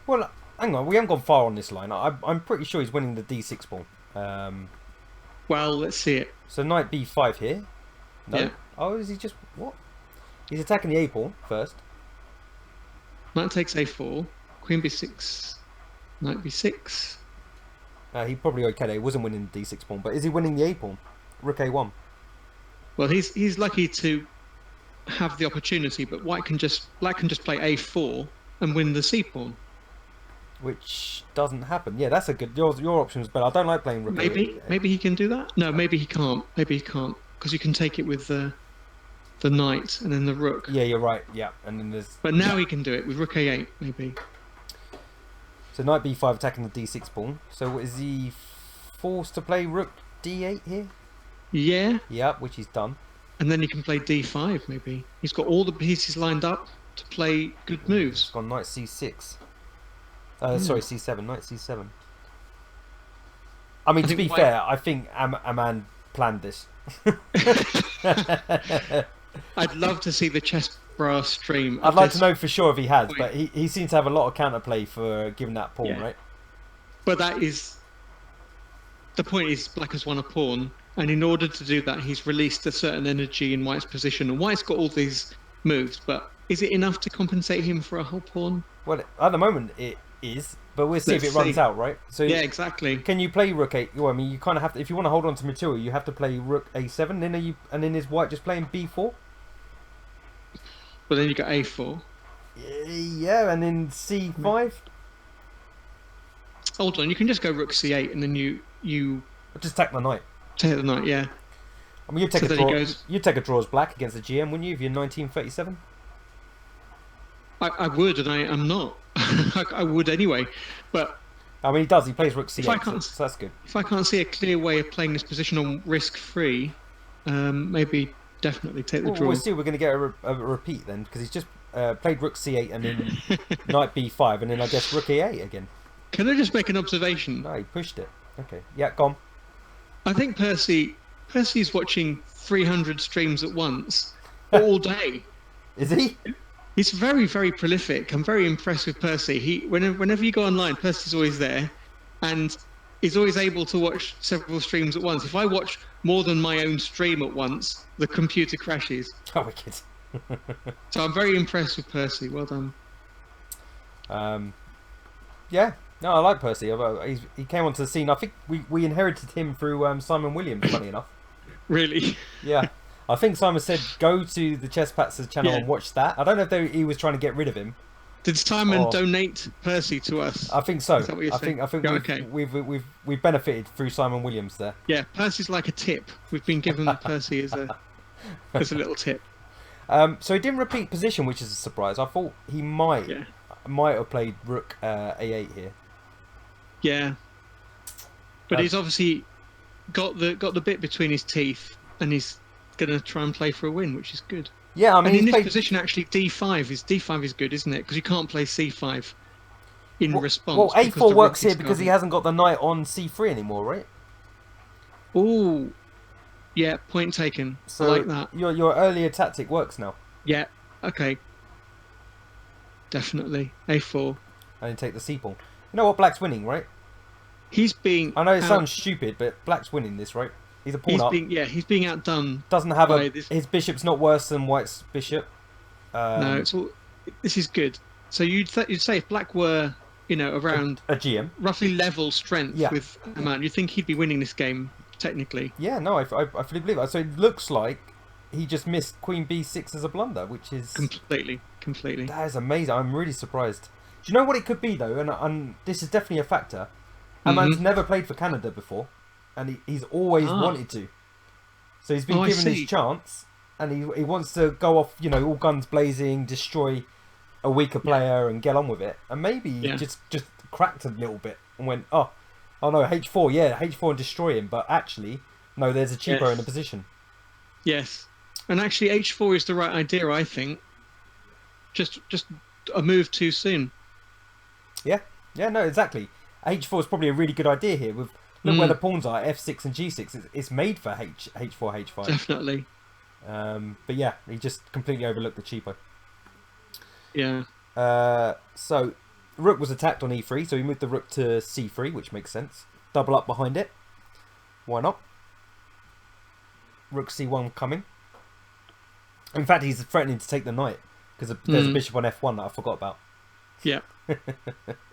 Speaker 1: Well, hang on, we haven't gone far on this line. I'm pretty sure he's winning the d6 pawn.
Speaker 2: Well, let's see it.
Speaker 1: So knight b5 here. No.
Speaker 2: Yeah.
Speaker 1: Oh, is he just what? He's attacking the a pawn first.
Speaker 2: Knight takes a4. Queen b6. Knight b6.
Speaker 1: He probably okay. He wasn't winning the d6 pawn, but is he winning the a pawn? Rook a1.
Speaker 2: Well, he's lucky to have the opportunity, but black can just play a4 and win the c pawn.
Speaker 1: Which doesn't happen. Yeah, that's a good. Your option is better. I don't like playing rook.
Speaker 2: Maybe he can do that. No, maybe he can't. Maybe he can't because you can take it with the knight and then the rook.
Speaker 1: Yeah, you're right. Yeah, and then there's.
Speaker 2: But now he can do it with rook a8, maybe.
Speaker 1: So knight b5 attacking the d6 pawn. So is he forced to play rook d8 here?
Speaker 2: Yeah.
Speaker 1: Yeah, which he's done.
Speaker 2: And then he can play d5, maybe. He's got all the pieces lined up to play good moves.
Speaker 1: He's gone knight c6. Sorry, c7. Knight c7. I mean, to be fair, I think Aman planned this.
Speaker 2: I'd love to see the chess bra stream.
Speaker 1: I'd like to know for sure if he has, but he seems to have a lot of counterplay for giving that pawn, right?
Speaker 2: But that is... The point is, black has won a pawn, and in order to do that, he's released a certain energy in white's position, and white's got all these moves, but is it enough to compensate him for a whole pawn?
Speaker 1: Well, at the moment it is, but we'll see if it runs out, right? So
Speaker 2: yeah, exactly.
Speaker 1: Can you play rook 8? Well, I mean, you kind of have to, if you want to hold on to material, you have to play rook a7. And then is white just playing b4?
Speaker 2: But then you got a4.
Speaker 1: Yeah, and then c5.
Speaker 2: Hold on, you can just go rook c8, and then you
Speaker 1: just attack the knight.
Speaker 2: Take the knight, yeah.
Speaker 1: I mean, you'd take a draw. You'd take a draw as black against the GM, wouldn't you? If you're 1937.
Speaker 2: I would, and I am not. I would anyway, but
Speaker 1: I mean, he does. He plays rook c8, so that's good.
Speaker 2: If I can't see a clear way of playing this position on risk-free, maybe definitely take the draw.
Speaker 1: We'll see. We're going to get a repeat then, because he's just played rook c8 and then knight b5, and then I guess rook a8 again.
Speaker 2: Can I just make an observation?
Speaker 1: No, he pushed it. Okay, yeah, go on.
Speaker 2: I think Percy's watching 300 streams at once all day.
Speaker 1: Is he?
Speaker 2: He's very, very prolific. I'm very impressed with Percy. Whenever you go online, Percy's always there, and he's always able to watch several streams at once. If I watch more than my own stream at once, the computer crashes.
Speaker 1: Oh, wicked.
Speaker 2: So I'm very impressed with Percy. Well done.
Speaker 1: Yeah. No, I like Percy. He came onto the scene. I think we inherited him through Simon Williams, funny enough.
Speaker 2: Really?
Speaker 1: Yeah. I think Simon said go to the Chesspatzers channel and watch that. I don't know if he was trying to get rid of him.
Speaker 2: Did Simon donate Percy to us?
Speaker 1: I think so.
Speaker 2: Is that what you're saying?
Speaker 1: I think we've benefited through Simon Williams there.
Speaker 2: Yeah, Percy's like a tip. We've been given Percy as a little tip.
Speaker 1: So he didn't repeat position, which is a surprise. I thought he might have played rook a8 here.
Speaker 2: Yeah, but he's obviously got the bit between his teeth, and he's going to try and play for a win, which is good.
Speaker 1: Yeah, I mean,
Speaker 2: and in this position, actually, d5 is good, isn't it? Because you can't play c5 in response.
Speaker 1: Well, a4 works here because he hasn't got the knight on c3 anymore, right?
Speaker 2: Ooh, yeah, point taken. So I like that.
Speaker 1: Your earlier tactic works now.
Speaker 2: Yeah. Okay. Definitely a4.
Speaker 1: And then take the c pawn. You know what? Black's winning, right?
Speaker 2: He's being...
Speaker 1: I know it sounds stupid, but Black's winning this, right? He's a pawn up.
Speaker 2: He's being outdone.
Speaker 1: Doesn't have his bishop's not worse than White's bishop.
Speaker 2: No, it's all... This is good. So you'd say if Black were, around...
Speaker 1: A GM.
Speaker 2: Roughly level strength with Aman, you'd think he'd be winning this game, technically.
Speaker 1: Yeah, no, I fully believe that. So it looks like he just missed Queen B6 as a blunder, which is...
Speaker 2: Completely.
Speaker 1: That is amazing. I'm really surprised. Do you know what it could be, though? And this is definitely a factor. Aman's never played for Canada before, and he's always wanted to. So he's been given his chance, and he wants to go off, all guns blazing, destroy a weaker player and get on with it. And maybe he just cracked a little bit and went, oh no, H4, H4 and destroy him. But actually, no, there's a cheaper in the position. Yes,
Speaker 2: and actually H4 is the right idea, I think. Just a move too soon.
Speaker 1: Yeah, no, exactly. H4 is probably a really good idea here. Look where the pawns are, F6 and G6. It's made for H4, H5.
Speaker 2: Definitely.
Speaker 1: But yeah, he just completely overlooked the cheapo.
Speaker 2: Yeah.
Speaker 1: So, rook was attacked on E3, so he moved the rook to C3, which makes sense. Double up behind it. Why not? rook c1 coming. In fact, he's threatening to take the knight because there's a bishop on f1 that I forgot about.
Speaker 2: Yeah.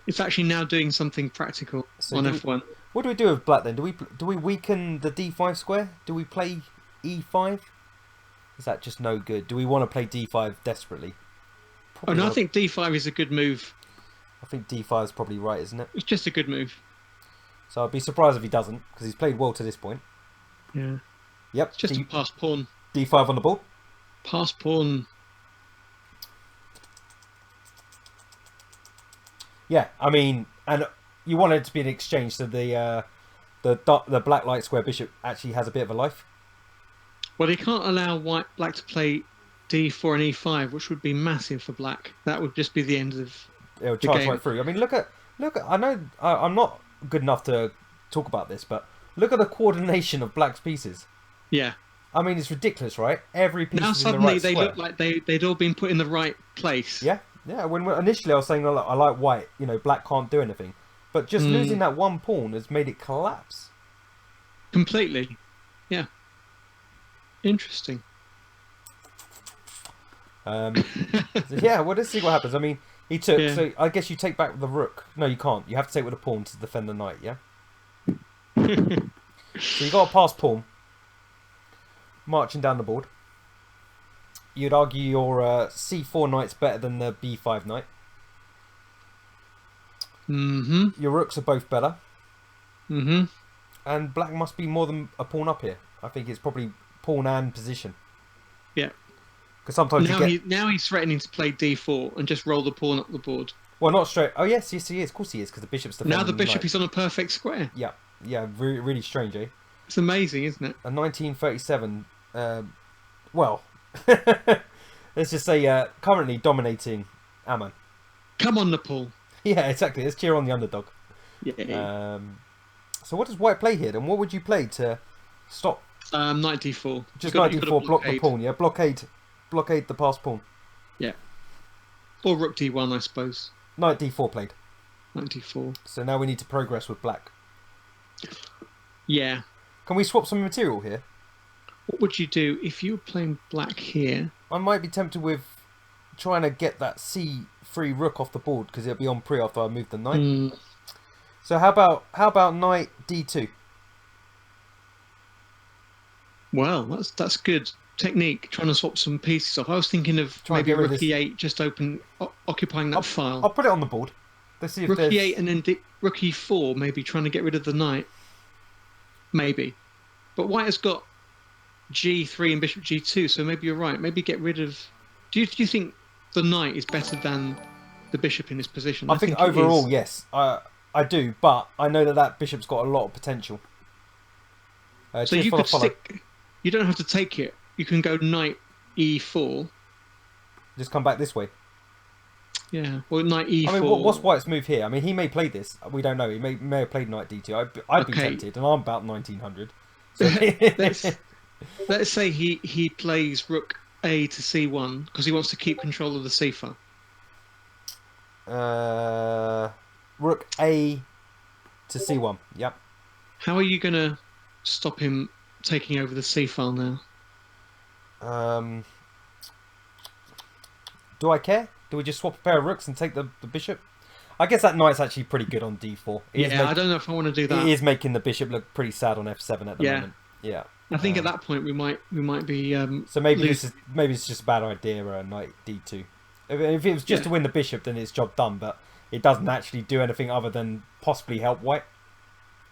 Speaker 2: It's actually now doing something practical on f1.
Speaker 1: What do we do with black then? Do we weaken the d5 square? Do we play e5? Is that just no good? Do we want to play d5 desperately?
Speaker 2: Probably I think d5 is a good move.
Speaker 1: I think d5 is probably right, isn't it?
Speaker 2: It's just a good move.
Speaker 1: So I'd be surprised if he doesn't, because he's played well to this point.
Speaker 2: Yeah.
Speaker 1: Yep.
Speaker 2: It's just a pass pawn.
Speaker 1: d5 on the board.
Speaker 2: Pass pawn.
Speaker 1: Yeah, I mean, and you want it to be an exchange, so the black light square bishop actually has a bit of a life.
Speaker 2: Well, he can't allow black to play d4 and e5, which would be massive for black. That would just be the end of
Speaker 1: It'll charge right through. I mean, look at. I know I'm not good enough to talk about this, but look at the coordination of black's pieces.
Speaker 2: Yeah.
Speaker 1: I mean, it's ridiculous, right? Every piece
Speaker 2: now
Speaker 1: is
Speaker 2: suddenly
Speaker 1: in the right
Speaker 2: they
Speaker 1: square.
Speaker 2: look like they'd all been put in the right place.
Speaker 1: Yeah, yeah. When initially I was saying I like white, black can't do anything, but just losing that one pawn has made it collapse
Speaker 2: completely. Yeah. Interesting.
Speaker 1: So yeah, well, let's see what happens. I mean, he took.
Speaker 2: Yeah.
Speaker 1: So I guess you take back the rook. No, you can't. You have to take with a pawn to defend the knight. Yeah. So you got a pass pawn marching down the board. You'd argue your c4 knight's better than the b5 knight. Your rooks are both better. And black must be more than a pawn up here. I think it's probably pawn and position.
Speaker 2: Yeah.
Speaker 1: Because sometimes
Speaker 2: now he's threatening to play d4 and just roll the pawn up the board.
Speaker 1: Well, not straight. Oh yes, he is. Of course he is, because the bishop's defending.
Speaker 2: Now the bishop
Speaker 1: knight.
Speaker 2: is on a perfect square.
Speaker 1: Yeah, yeah, really, really strange, eh?
Speaker 2: It's amazing, isn't it?
Speaker 1: A 1937. Well, let's just say currently dominating Ammon.
Speaker 2: Come on, Nepal.
Speaker 1: Yeah, exactly. Let's cheer on the underdog.
Speaker 2: Yeah.
Speaker 1: So what does white play here? And what would you play to stop?
Speaker 2: Knight d4.
Speaker 1: Just knight d4, block the pawn. Yeah, blockade the pass pawn.
Speaker 2: Yeah. Or rook d1, I suppose.
Speaker 1: Knight d4 played.
Speaker 2: Knight d4.
Speaker 1: So now we need to progress with black.
Speaker 2: Yeah.
Speaker 1: Can we swap some material here?
Speaker 2: What would you do if you were playing black here?
Speaker 1: I might be tempted with trying to get that c3 rook off the board, because it'll be on pre after I move the knight. So how about knight d2?
Speaker 2: Well, that's good technique. Trying to swap some pieces off. I was thinking of maybe rook e8, just occupying that file.
Speaker 1: I'll put it on the board. Let's see if
Speaker 2: rook e8 and then rook e4, maybe trying to get rid of the knight. Maybe, but white has got g3 and bishop g2, so maybe you're right. Maybe get rid of. Do you think the knight is better than the bishop in this position?
Speaker 1: I think overall, yes, I do, but I know that bishop's got a lot of potential.
Speaker 2: So you could stick. You don't have to take it. You can go knight e4.
Speaker 1: Just come back this way.
Speaker 2: Yeah, well, knight e4.
Speaker 1: I mean, what's White's move here? I mean, he may play this. We don't know. He may have played knight d2. I'd be tempted, and I'm about 1900. So
Speaker 2: let's say he plays rook a to c1 because he wants to keep control of the c file.
Speaker 1: Rook a to c1. Yep.
Speaker 2: How are you gonna stop him taking over the c file now?
Speaker 1: Do I care? Do we just swap a pair of rooks and take the bishop? I guess that knight's actually pretty good on d4.
Speaker 2: I don't know if I want to do that.
Speaker 1: It is making the bishop look pretty sad on f7 at the moment. Yeah.
Speaker 2: I think at that point we might be.
Speaker 1: So maybe it's just a bad idea. Knight d2. If it was just to win the bishop, then it's job done. But it doesn't actually do anything other than possibly help white.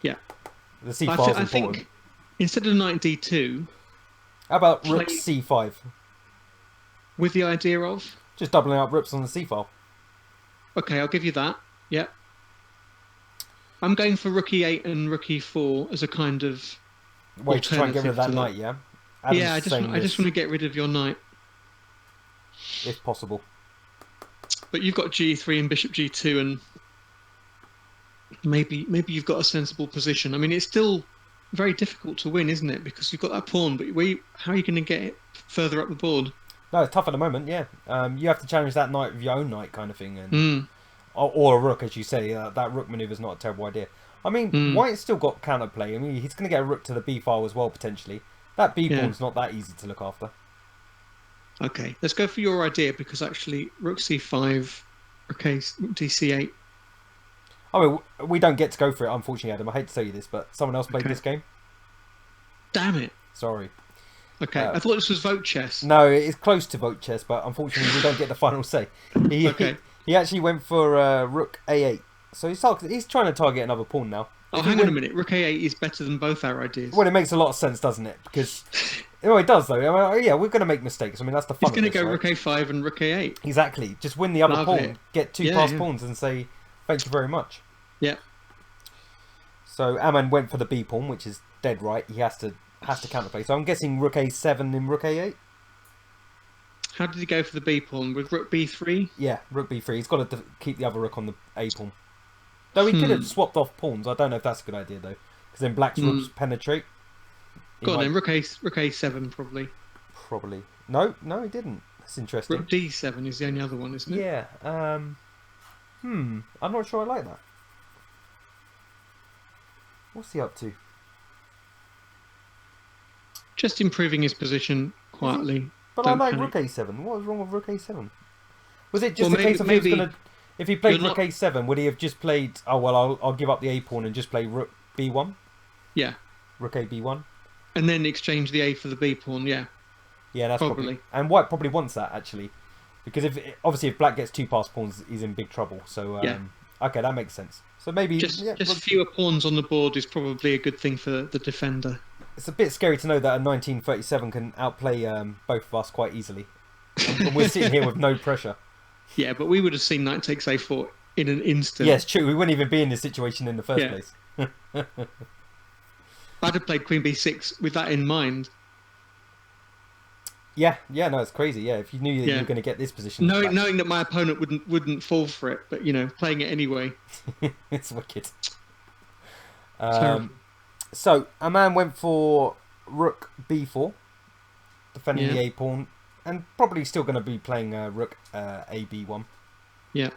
Speaker 2: Yeah.
Speaker 1: The c file is important.
Speaker 2: I think instead of knight d2.
Speaker 1: How about rook c5?
Speaker 2: With the idea of
Speaker 1: just doubling up rooks on the c file.
Speaker 2: Okay, I'll give you that. Yeah. I'm going for rook e8 and rook e4 as a kind of
Speaker 1: way to try and get rid of that knight, yeah?
Speaker 2: Adam's I just want to get rid of your knight.
Speaker 1: If possible.
Speaker 2: But you've got g3 and bishop g2, and maybe you've got a sensible position. I mean, it's still very difficult to win, isn't it? Because you've got that pawn, but how are you going to get it further up the board?
Speaker 1: No, it's tough at the moment, yeah. You have to challenge that knight with your own knight kind of thing. And or a rook, as you say. That rook manoeuvre is not a terrible idea. I mean, White's still got counterplay. I mean, he's going to get a rook to the b file as well, potentially. That B pawn's not that easy to look after.
Speaker 2: Okay, let's go for your idea because actually rook c5, okay, rook dc8.
Speaker 1: I mean, we don't get to go for it, unfortunately, Adam. I hate to tell you this, but someone else played this game.
Speaker 2: Damn it.
Speaker 1: Sorry.
Speaker 2: Okay, I thought this was vote chess.
Speaker 1: No, it's close to vote chess, but unfortunately we don't get the final say. He actually went for rook a8. So he's trying to target another pawn now.
Speaker 2: Oh, hang on a minute. Rook a8 is better than both our ideas.
Speaker 1: Well, it makes a lot of sense, doesn't it? Because... Oh, it does, though. I mean, yeah, we're going to make mistakes. I mean, that's the fun
Speaker 2: He's going to go
Speaker 1: right?
Speaker 2: rook a5 and rook a8.
Speaker 1: Exactly. Just win the other pawn, get two passed pawns and say, thank you very much.
Speaker 2: Yeah.
Speaker 1: So Aman went for the b pawn, which is dead right. He has to counterplay. So I'm guessing rook a7 and rook a8.
Speaker 2: How did he go for the b pawn? With rook b3?
Speaker 1: Yeah, rook b3. He's got to keep the other rook on the a pawn. Though he could have swapped off pawns. I don't know if that's a good idea, though. Because then black's rooks penetrate.
Speaker 2: Go on then, rook a7 probably.
Speaker 1: Probably. No, he didn't. That's interesting.
Speaker 2: Rook d7 is the only other one, isn't it?
Speaker 1: Yeah. I'm not sure I like that. What's he up to?
Speaker 2: Just improving his position quietly.
Speaker 1: But I like rook a7. What was wrong with rook a7? Was it just a case of if he played rook a7, would he have just played... Oh, well, I'll give up the a pawn and just play rook b1?
Speaker 2: Yeah.
Speaker 1: Rook a b1?
Speaker 2: And then exchange the a for the b pawn, yeah.
Speaker 1: Yeah, that's probably... And white probably wants that, actually. Because obviously if black gets two passed pawns, he's in big trouble. So, okay, that makes sense. So maybe...
Speaker 2: Just fewer pawns on the board is probably a good thing for the defender.
Speaker 1: It's a bit scary to know that a 1937 can outplay both of us quite easily. And we're sitting here with no pressure.
Speaker 2: Yeah, but we would have seen knight takes a4 in an instant.
Speaker 1: Yes, true. We wouldn't even be in this situation in the first place.
Speaker 2: I'd have played queen b6 with that in mind.
Speaker 1: Yeah, no, it's crazy. Yeah, if you knew that you were going to get this position,
Speaker 2: knowing that my opponent wouldn't fall for it, but playing it anyway.
Speaker 1: It's wicked. So a man went for rook b4, defending the a pawn, and probably still going to be playing rook a b1.
Speaker 2: Yeah,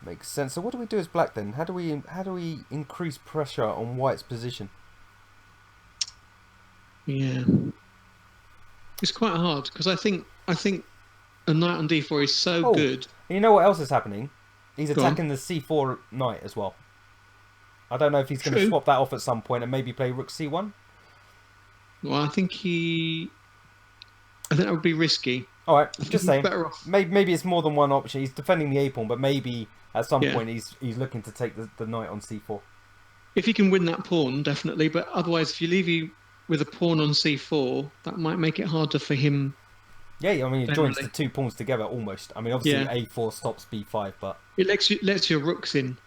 Speaker 1: makes sense. So what do we do as black then? How do we increase pressure on white's position?
Speaker 2: Yeah, it's quite hard because I think a knight on d4 is so good.
Speaker 1: You know what else is happening? He's attacking the c4 knight as well. I don't know if he's going to swap that off at some point and maybe play rook c1.
Speaker 2: Well, I think that would be risky.
Speaker 1: All right, just saying.
Speaker 2: Better off.
Speaker 1: Maybe it's more than one option. He's defending the a pawn, but maybe at some point he's looking to take the knight on c4.
Speaker 2: If he can win that pawn, definitely. But otherwise, if you leave you with a pawn on c4, that might make it harder for him.
Speaker 1: Yeah, I mean, he joins the two pawns together almost. I mean, obviously a4 stops b5, but
Speaker 2: it lets your rooks in,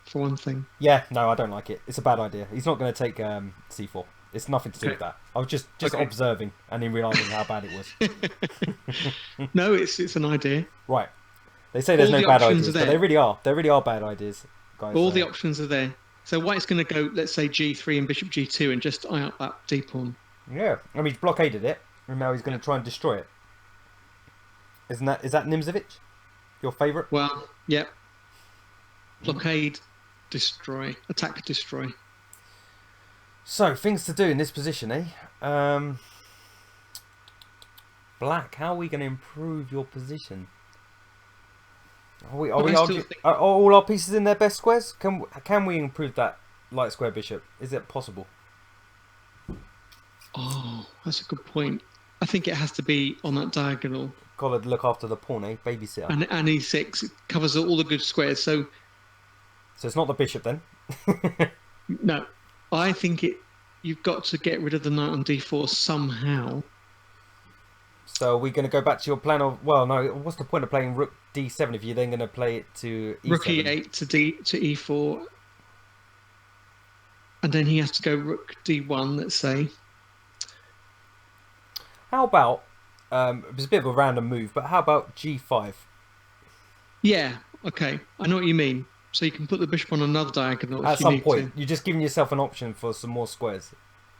Speaker 2: for one thing.
Speaker 1: Yeah, no, I don't like it. It's a bad idea. He's not going to take c4. It's nothing to do with that. I was just observing and then realising how bad it was.
Speaker 2: No, it's an idea.
Speaker 1: Right. They say there's no bad ideas, but they really are. They really are bad ideas, guys.
Speaker 2: All the options are there. So white's going to go, let's say, g3 and bishop g2 and just eye up that d pawn.
Speaker 1: Yeah, I mean, he's blockaded it, and now he's going to try and destroy it. Is that Nimzovich? Your favourite?
Speaker 2: Well, yep. Blockade, destroy, attack, destroy.
Speaker 1: So, things to do in this position, eh? Black, how are we going to improve your position? Are all our pieces in their best squares? Can we improve that light square bishop? Is it possible?
Speaker 2: Oh, that's a good point. I think it has to be on that diagonal.
Speaker 1: Got to look after the pawn, eh? Babysitter.
Speaker 2: And e6 it covers all the good squares. So
Speaker 1: it's not the bishop then?
Speaker 2: No, I think you've got to get rid of the knight on d4 somehow.
Speaker 1: So are we going to go back to your plan of... Well, no, what's the point of playing rook d7 if you're then going to play it to e7?
Speaker 2: Rook e8 to e4. And then he has to go rook d1, let's say.
Speaker 1: How about... it was a bit of a random move, but how about g5?
Speaker 2: Yeah, okay. I know what you mean. So you can put the bishop on another diagonal
Speaker 1: at some point. You're just giving yourself an option for some more squares.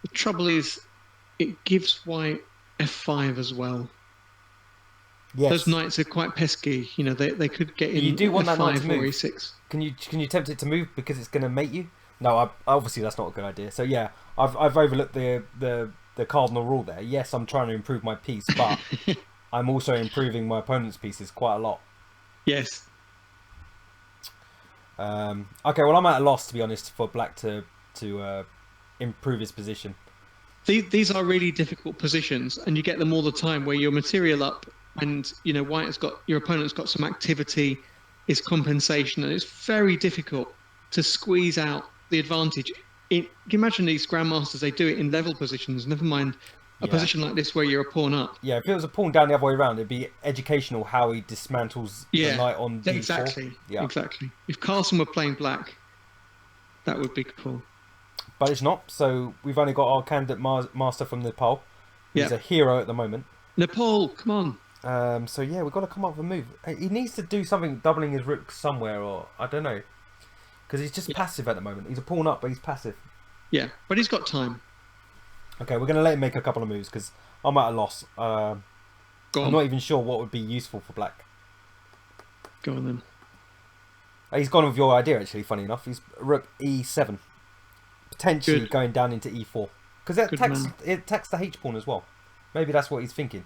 Speaker 2: The trouble is, it gives white f5 as well. Yes. Those knights are quite pesky. They could get in.
Speaker 1: You do want
Speaker 2: f5
Speaker 1: that knight to move.
Speaker 2: Or e6.
Speaker 1: Can you tempt it to move because it's going to mate you? No, obviously that's not a good idea. So yeah, I've overlooked the the cardinal rule there. Yes, I'm trying to improve my piece, but I'm also improving my opponent's pieces quite a lot.
Speaker 2: Yes.
Speaker 1: Okay, well, I'm at a loss, to be honest, for black to improve his position.
Speaker 2: These are really difficult positions, and you get them all the time where your material up, and white has got your opponent's got some activity, is compensation, and it's very difficult to squeeze out the advantage. Can you imagine these grandmasters? They do it in level positions. Never mind a position like this where you're a pawn up.
Speaker 1: Yeah, if it was a pawn down the other way around, it'd be educational how he dismantles the knight on d4.
Speaker 2: Exactly.
Speaker 1: Yeah,
Speaker 2: exactly. If Carlsen were playing black, that would be cool.
Speaker 1: But it's not. So we've only got our candidate master from Nepal. He's a hero at the moment.
Speaker 2: Nepal, come
Speaker 1: on. So yeah, we've got to come up with a move. He needs to do something, doubling his rook somewhere, or I don't know, because he's just passive at the moment. He's a pawn up, but he's passive.
Speaker 2: Yeah, but he's got time.
Speaker 1: Okay, we're going to let him make a couple of moves because I'm at a loss. I'm not even sure what would be useful for black.
Speaker 2: Go on then.
Speaker 1: He's gone with your idea, actually, funny enough. He's rook e7. Potentially going down into e4. Because it attacks the h-pawn as well. Maybe that's what he's thinking.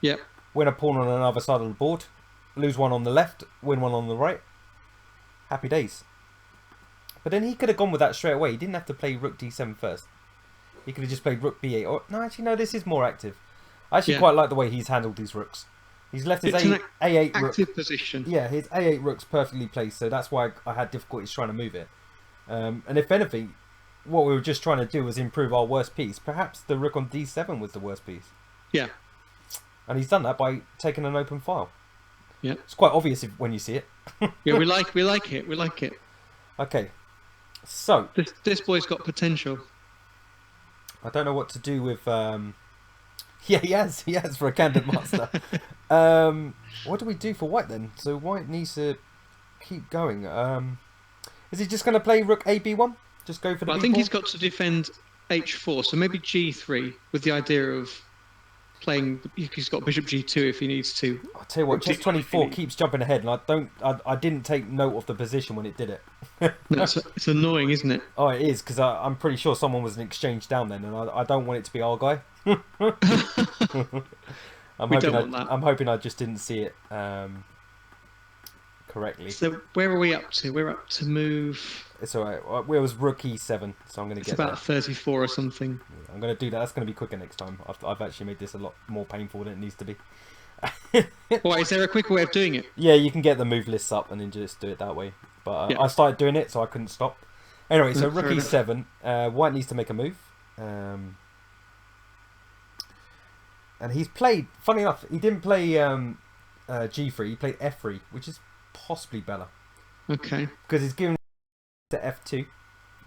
Speaker 2: Yep.
Speaker 1: Win a pawn on another side of the board. Lose one on the left. Win one on the right. Happy days. But then he could have gone with that straight away. He didn't have to play rook d7 first. He could have just played rook b8. Or, no, actually, no, this is more active. I actually quite like the way he's handled these rooks. He's left his a8
Speaker 2: active position.
Speaker 1: Yeah, his a8 rook's perfectly placed, so that's why I had difficulties trying to move it. And if anything, what we were just trying to do was improve our worst piece. Perhaps the rook on d7 was the worst piece.
Speaker 2: Yeah.
Speaker 1: And he's done that by taking an open file.
Speaker 2: Yeah.
Speaker 1: It's quite obvious when you see it.
Speaker 2: Yeah, we like it.
Speaker 1: Okay. So
Speaker 2: this boy's got potential.
Speaker 1: I don't know what to do with yeah, he has for a candidate master. What do we do for white then? So white needs to keep going. Is he just going to play rook ab1? Just go for the
Speaker 2: I think he's got to defend h4, so maybe g3 with the idea of playing. He's got bishop g2 if he needs to.
Speaker 1: I'll tell you what, chess24 keeps jumping ahead, and I didn't take note of the position when it did it.
Speaker 2: No, it's annoying, isn't it?
Speaker 1: Oh, it is, because I'm pretty sure someone was an exchange down then, and I don't want it to be our guy. I'm hoping I just didn't see it correctly.
Speaker 2: So where are we up to? We're up to move.
Speaker 1: It's alright. Where was rook e7? So I'm going to get.
Speaker 2: It's about 34 or something.
Speaker 1: Yeah, I'm going to do that. That's going to be quicker next time. I've actually made this a lot more painful than it needs to be.
Speaker 2: Why, is there a quicker way of doing it?
Speaker 1: Yeah, you can get the move lists up and then just do it that way. But I started doing it, so I couldn't stop. Anyway, so rook e7. White needs to make a move. And he's played. Funny enough, he didn't play g3. He played f3, which is possibly better.
Speaker 2: Okay.
Speaker 1: Because he's given to f2,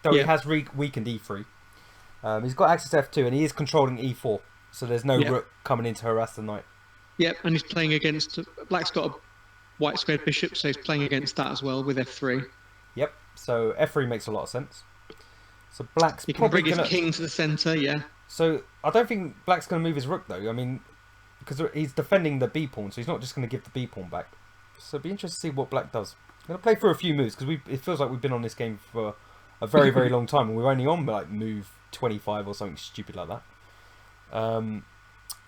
Speaker 1: though he has weakened e3. He's got access to f2, and he is controlling e4, so there's no rook coming in to harass the knight.
Speaker 2: Yep, and he's playing against. Black's got a white squared bishop, so he's playing against that as well with f3.
Speaker 1: Yep. So f3 makes a lot of sense. So black's
Speaker 2: he can bring his king to the center. Yeah.
Speaker 1: So I don't think black's going to move his rook though. I mean, because he's defending the b pawn, so he's not just going to give the b pawn back. So it'd be interesting to see what black does. I'm going to play through a few moves because it feels like we've been on this game for a very, very long time, and we're only on like move 25 or something stupid like that.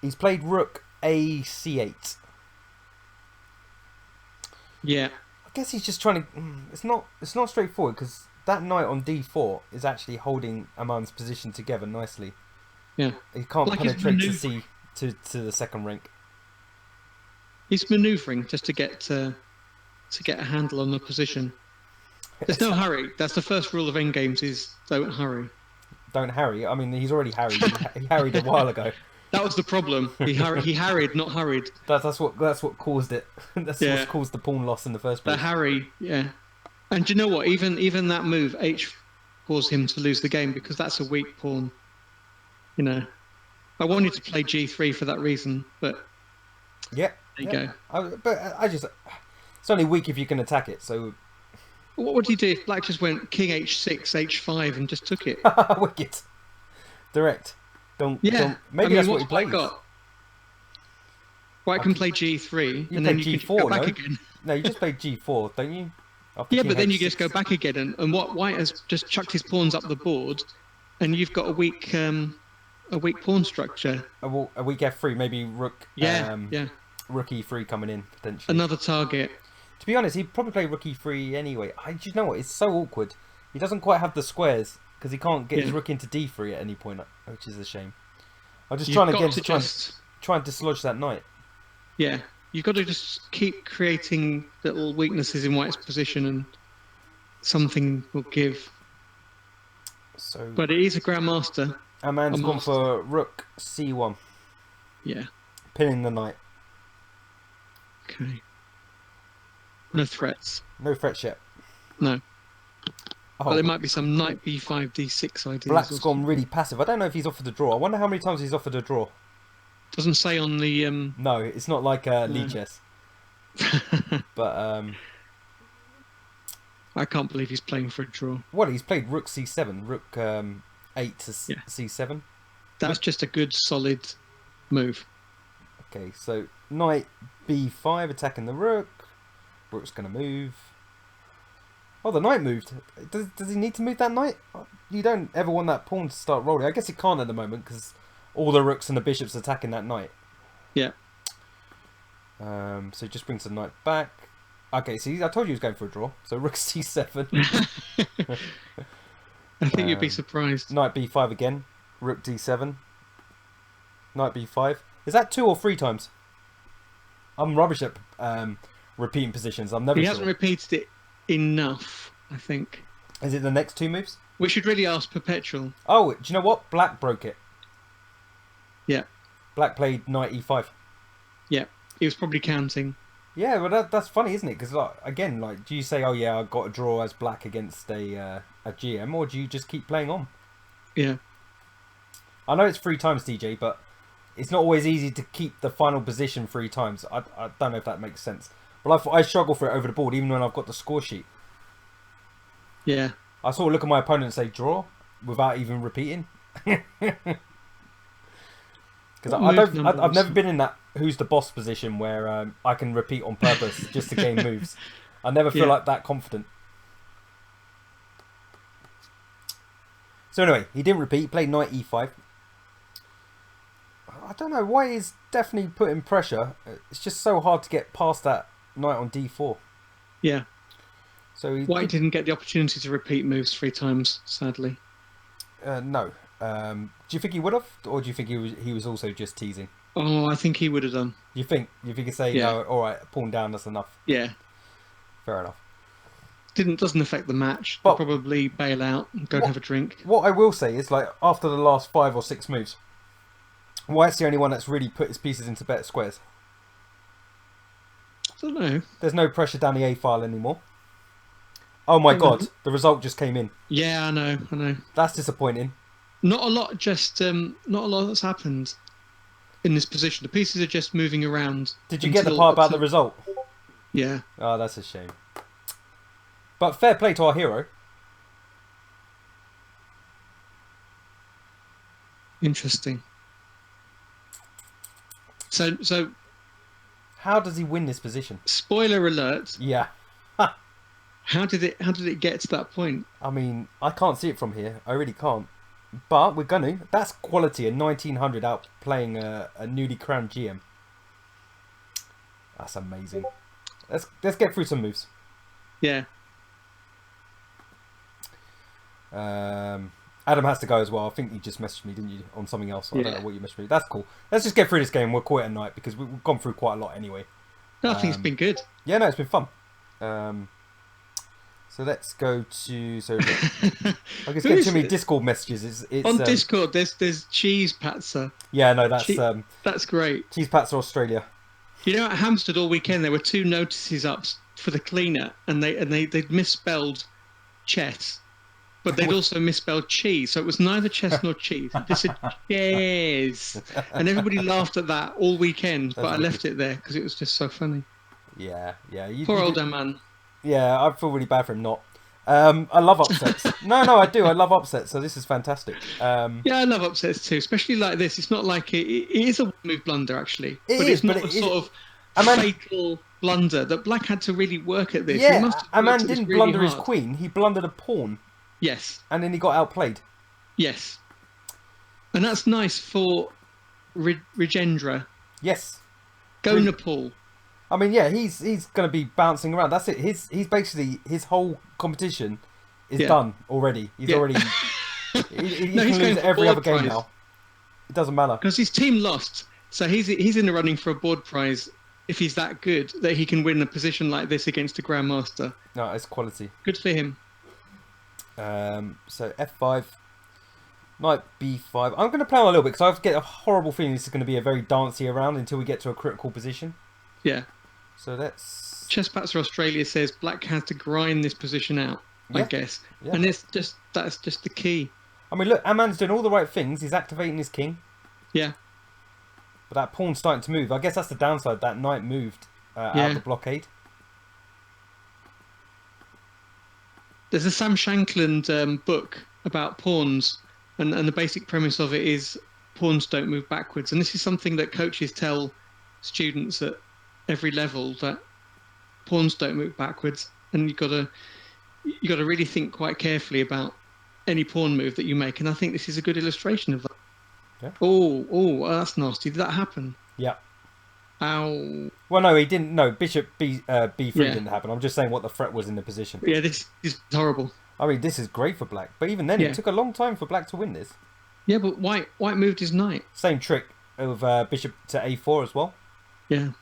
Speaker 1: He's played rook ac8.
Speaker 2: Yeah.
Speaker 1: I guess he's just trying to. It's not straightforward because that knight on d4 is actually holding Aman's position together nicely.
Speaker 2: Yeah.
Speaker 1: He can't penetrate to the second rank.
Speaker 2: He's manoeuvring just to get a handle on the position. There's no hurry. That's the first rule of endgames: is don't hurry.
Speaker 1: Don't hurry. I mean, he's already harried. He harried a while ago.
Speaker 2: That was the problem. He harried, not hurried.
Speaker 1: That's what caused it. That's what caused the pawn loss in the first place.
Speaker 2: The harry, yeah. And do you know what? Even that move, h, caused him to lose the game because that's a weak pawn. You know, I wanted to play g3 for that reason, but
Speaker 1: there you go. It's only weak if you can attack it. So
Speaker 2: what would you do if black just went king h6, h5, and just took it?
Speaker 1: Wicked, direct. Don't. Maybe that's what he plays.
Speaker 2: White can play g3, and then you
Speaker 1: g4,
Speaker 2: can go back again.
Speaker 1: No, you just play g4, don't you?
Speaker 2: Yeah, but then you just go back again, and what White has just chucked his pawns up the board, and you've got a weak a weak pawn structure.
Speaker 1: A weak f3, maybe rook.
Speaker 2: Yeah, yeah.
Speaker 1: Rook e3 coming in potentially.
Speaker 2: Another target.
Speaker 1: To be honest, he'd probably play rook e3 anyway. Do you know what? It's so awkward. He doesn't quite have the squares because he can't get his rook into d3 at any point, which is a shame. I'm just trying try and dislodge that knight.
Speaker 2: Yeah, you've got to just keep creating little weaknesses in White's position, and something will give.
Speaker 1: So,
Speaker 2: but it is a grandmaster.
Speaker 1: Our man's gone for rook c1.
Speaker 2: Yeah.
Speaker 1: Pinning the knight.
Speaker 2: Okay. No threats.
Speaker 1: No threats yet.
Speaker 2: No.
Speaker 1: Oh.
Speaker 2: But there might be some knight b5, d6 ideas.
Speaker 1: Black's gone really passive. I don't know if he's offered a draw. I wonder how many times he's offered a draw.
Speaker 2: Doesn't say on the...
Speaker 1: No, it's not like League Chess. But...
Speaker 2: I can't believe he's playing for a draw.
Speaker 1: Well, he's played rook c7, rook 8 to c7.
Speaker 2: That's just a good, solid move.
Speaker 1: Okay, so knight b5 attacking the rook. Rook's going to move. Oh, the knight moved. Does he need to move that knight? You don't ever want that pawn to start rolling. I guess he can't at the moment because all the rooks and the bishops attacking that knight.
Speaker 2: Yeah.
Speaker 1: So he just brings the knight back. Okay, see, I told you he was going for a draw. So rook c7.
Speaker 2: I think you'd be surprised.
Speaker 1: Knight b5 again. Rook d7. Knight b5. Is that 2 or 3 times? I'm rubbish at repeating positions. I'm never
Speaker 2: He
Speaker 1: sure.
Speaker 2: hasn't repeated it enough, I think.
Speaker 1: Is it the next 2 moves?
Speaker 2: We should really ask Perpetual.
Speaker 1: Oh, do you know what? Black broke it.
Speaker 2: Yeah.
Speaker 1: Black played knight e5.
Speaker 2: Yeah. He was probably counting.
Speaker 1: Yeah, well, that's funny, isn't it? Because, again, do you say, oh, yeah, I got a draw as black against a GM, or do you just keep playing on?
Speaker 2: Yeah.
Speaker 1: I know it's 3 times, DJ, but it's not always easy to keep the final position 3 times. I don't know if that makes sense. But I struggle for it over the board, even when I've got the score sheet.
Speaker 2: Yeah.
Speaker 1: I sort of look at my opponent and say, draw, without even repeating. Because I've never been in that who's the boss position where I can repeat on purpose just to gain moves. I never feel like that confident. So anyway, he didn't repeat. He played knight e5. I don't know why he's definitely putting pressure. It's just so hard to get past that knight on d4.
Speaker 2: Yeah.
Speaker 1: So
Speaker 2: White didn't get the opportunity to repeat moves 3 times, sadly.
Speaker 1: No. Do you think he would have, or do you think he was also just teasing?
Speaker 2: Oh, I think he would have done.
Speaker 1: You think? You think he'd say, no, all right, pawn down, that's enough?
Speaker 2: Yeah.
Speaker 1: Fair enough.
Speaker 2: Doesn't affect the match.
Speaker 1: But
Speaker 2: they'll probably bail out and go and have a drink.
Speaker 1: What I will say is, after the last 5 or 6 moves, White's the only one that's really put his pieces into better squares.
Speaker 2: I don't know.
Speaker 1: There's no pressure down the A file anymore. Oh my god, the result just came in.
Speaker 2: Yeah, I know.
Speaker 1: That's disappointing.
Speaker 2: Not a lot that's happened in this position. The pieces are just moving around.
Speaker 1: Did you get the part about the result?
Speaker 2: Yeah.
Speaker 1: Oh, that's a shame. But fair play to our hero.
Speaker 2: Interesting. So
Speaker 1: how does he win this position?
Speaker 2: Spoiler alert.
Speaker 1: Yeah.
Speaker 2: How did it get to that point?
Speaker 1: I mean, I can't see it from here. I really can't. But we're gonna. That's quality. A 1900 out playing a newly crowned GM. That's amazing. Let's get through some moves.
Speaker 2: Yeah.
Speaker 1: Adam has to go as well. I think you just messaged me, didn't you, on something else? I don't know what you messaged me. That's cool. Let's just get through this game. We'll call it a night because we've gone through quite a lot anyway.
Speaker 2: No, I think it's been good.
Speaker 1: Yeah, no, it's been fun. So let's go to. So I guess get too many Discord messages. It's
Speaker 2: on Discord. There's Cheese Patzer.
Speaker 1: Yeah, no, that's
Speaker 2: great.
Speaker 1: Cheese Patzer Australia.
Speaker 2: You know, at Hampstead all weekend there were 2 notices up for the cleaner, and they'd misspelled chess, but they'd also misspelled cheese. So it was neither chess nor cheese. They said chess, and everybody laughed at that all weekend. But I left it there because it was just so funny.
Speaker 1: Yeah.
Speaker 2: Poor old man.
Speaker 1: Yeah, I feel really bad for him not. I love upsets. No, I do. I love upsets, so this is fantastic.
Speaker 2: Yeah, I love upsets too, especially like this. It's not like it is a move blunder, actually. It's not a sort of fatal blunder that Black had to really work at this.
Speaker 1: Yeah, a man didn't blunder his queen. He blundered a pawn.
Speaker 2: Yes.
Speaker 1: And then he got outplayed.
Speaker 2: Yes. And that's nice for Regendra.
Speaker 1: Yes.
Speaker 2: Go
Speaker 1: Really.
Speaker 2: Nepal.
Speaker 1: I mean, yeah, he's going to be bouncing around. That's it. He's basically his whole competition is
Speaker 2: Yeah.
Speaker 1: done already. He's
Speaker 2: Yeah.
Speaker 1: already he
Speaker 2: No,
Speaker 1: can
Speaker 2: he's
Speaker 1: lose
Speaker 2: going for
Speaker 1: every other
Speaker 2: board
Speaker 1: game
Speaker 2: prize
Speaker 1: now. It doesn't matter.
Speaker 2: because his team lost. So he's in the running for a board prize if he's that good that he can win a position like this against a grandmaster.
Speaker 1: No, it's quality.
Speaker 2: Good for him.
Speaker 1: So F5, Knight B5. I'm going to play on a little bit because I get a horrible feeling this is going to be a very dancey round until we get to a critical position.
Speaker 2: Yeah.
Speaker 1: So let's...
Speaker 2: Chesspatzer Australia says black has to grind this position out, I guess.
Speaker 1: Yeah.
Speaker 2: And that's just the key.
Speaker 1: I mean, look, Aman's doing all the right things. He's activating his king.
Speaker 2: Yeah.
Speaker 1: But that pawn's starting to move. I guess that's the downside. That knight moved out of the blockade.
Speaker 2: There's a Sam Shankland book about pawns, and the basic premise of it is pawns don't move backwards. And this is something that coaches tell students at every level, that pawns don't move backwards, and you got to really think quite carefully about any pawn move that you make. And I think this is a good illustration of that.
Speaker 1: Yeah.
Speaker 2: Oh, that's nasty. Did that happen?
Speaker 1: Yeah.
Speaker 2: Ow.
Speaker 1: Well, no, he didn't. No, Bishop B3 didn't happen. I'm just saying what the threat was in the position.
Speaker 2: Yeah, this is horrible.
Speaker 1: I mean, this is great for black. But even then, it took a long time for black to win this.
Speaker 2: Yeah, but white moved his knight.
Speaker 1: Same trick of Bishop to A4 as well.
Speaker 2: Yeah.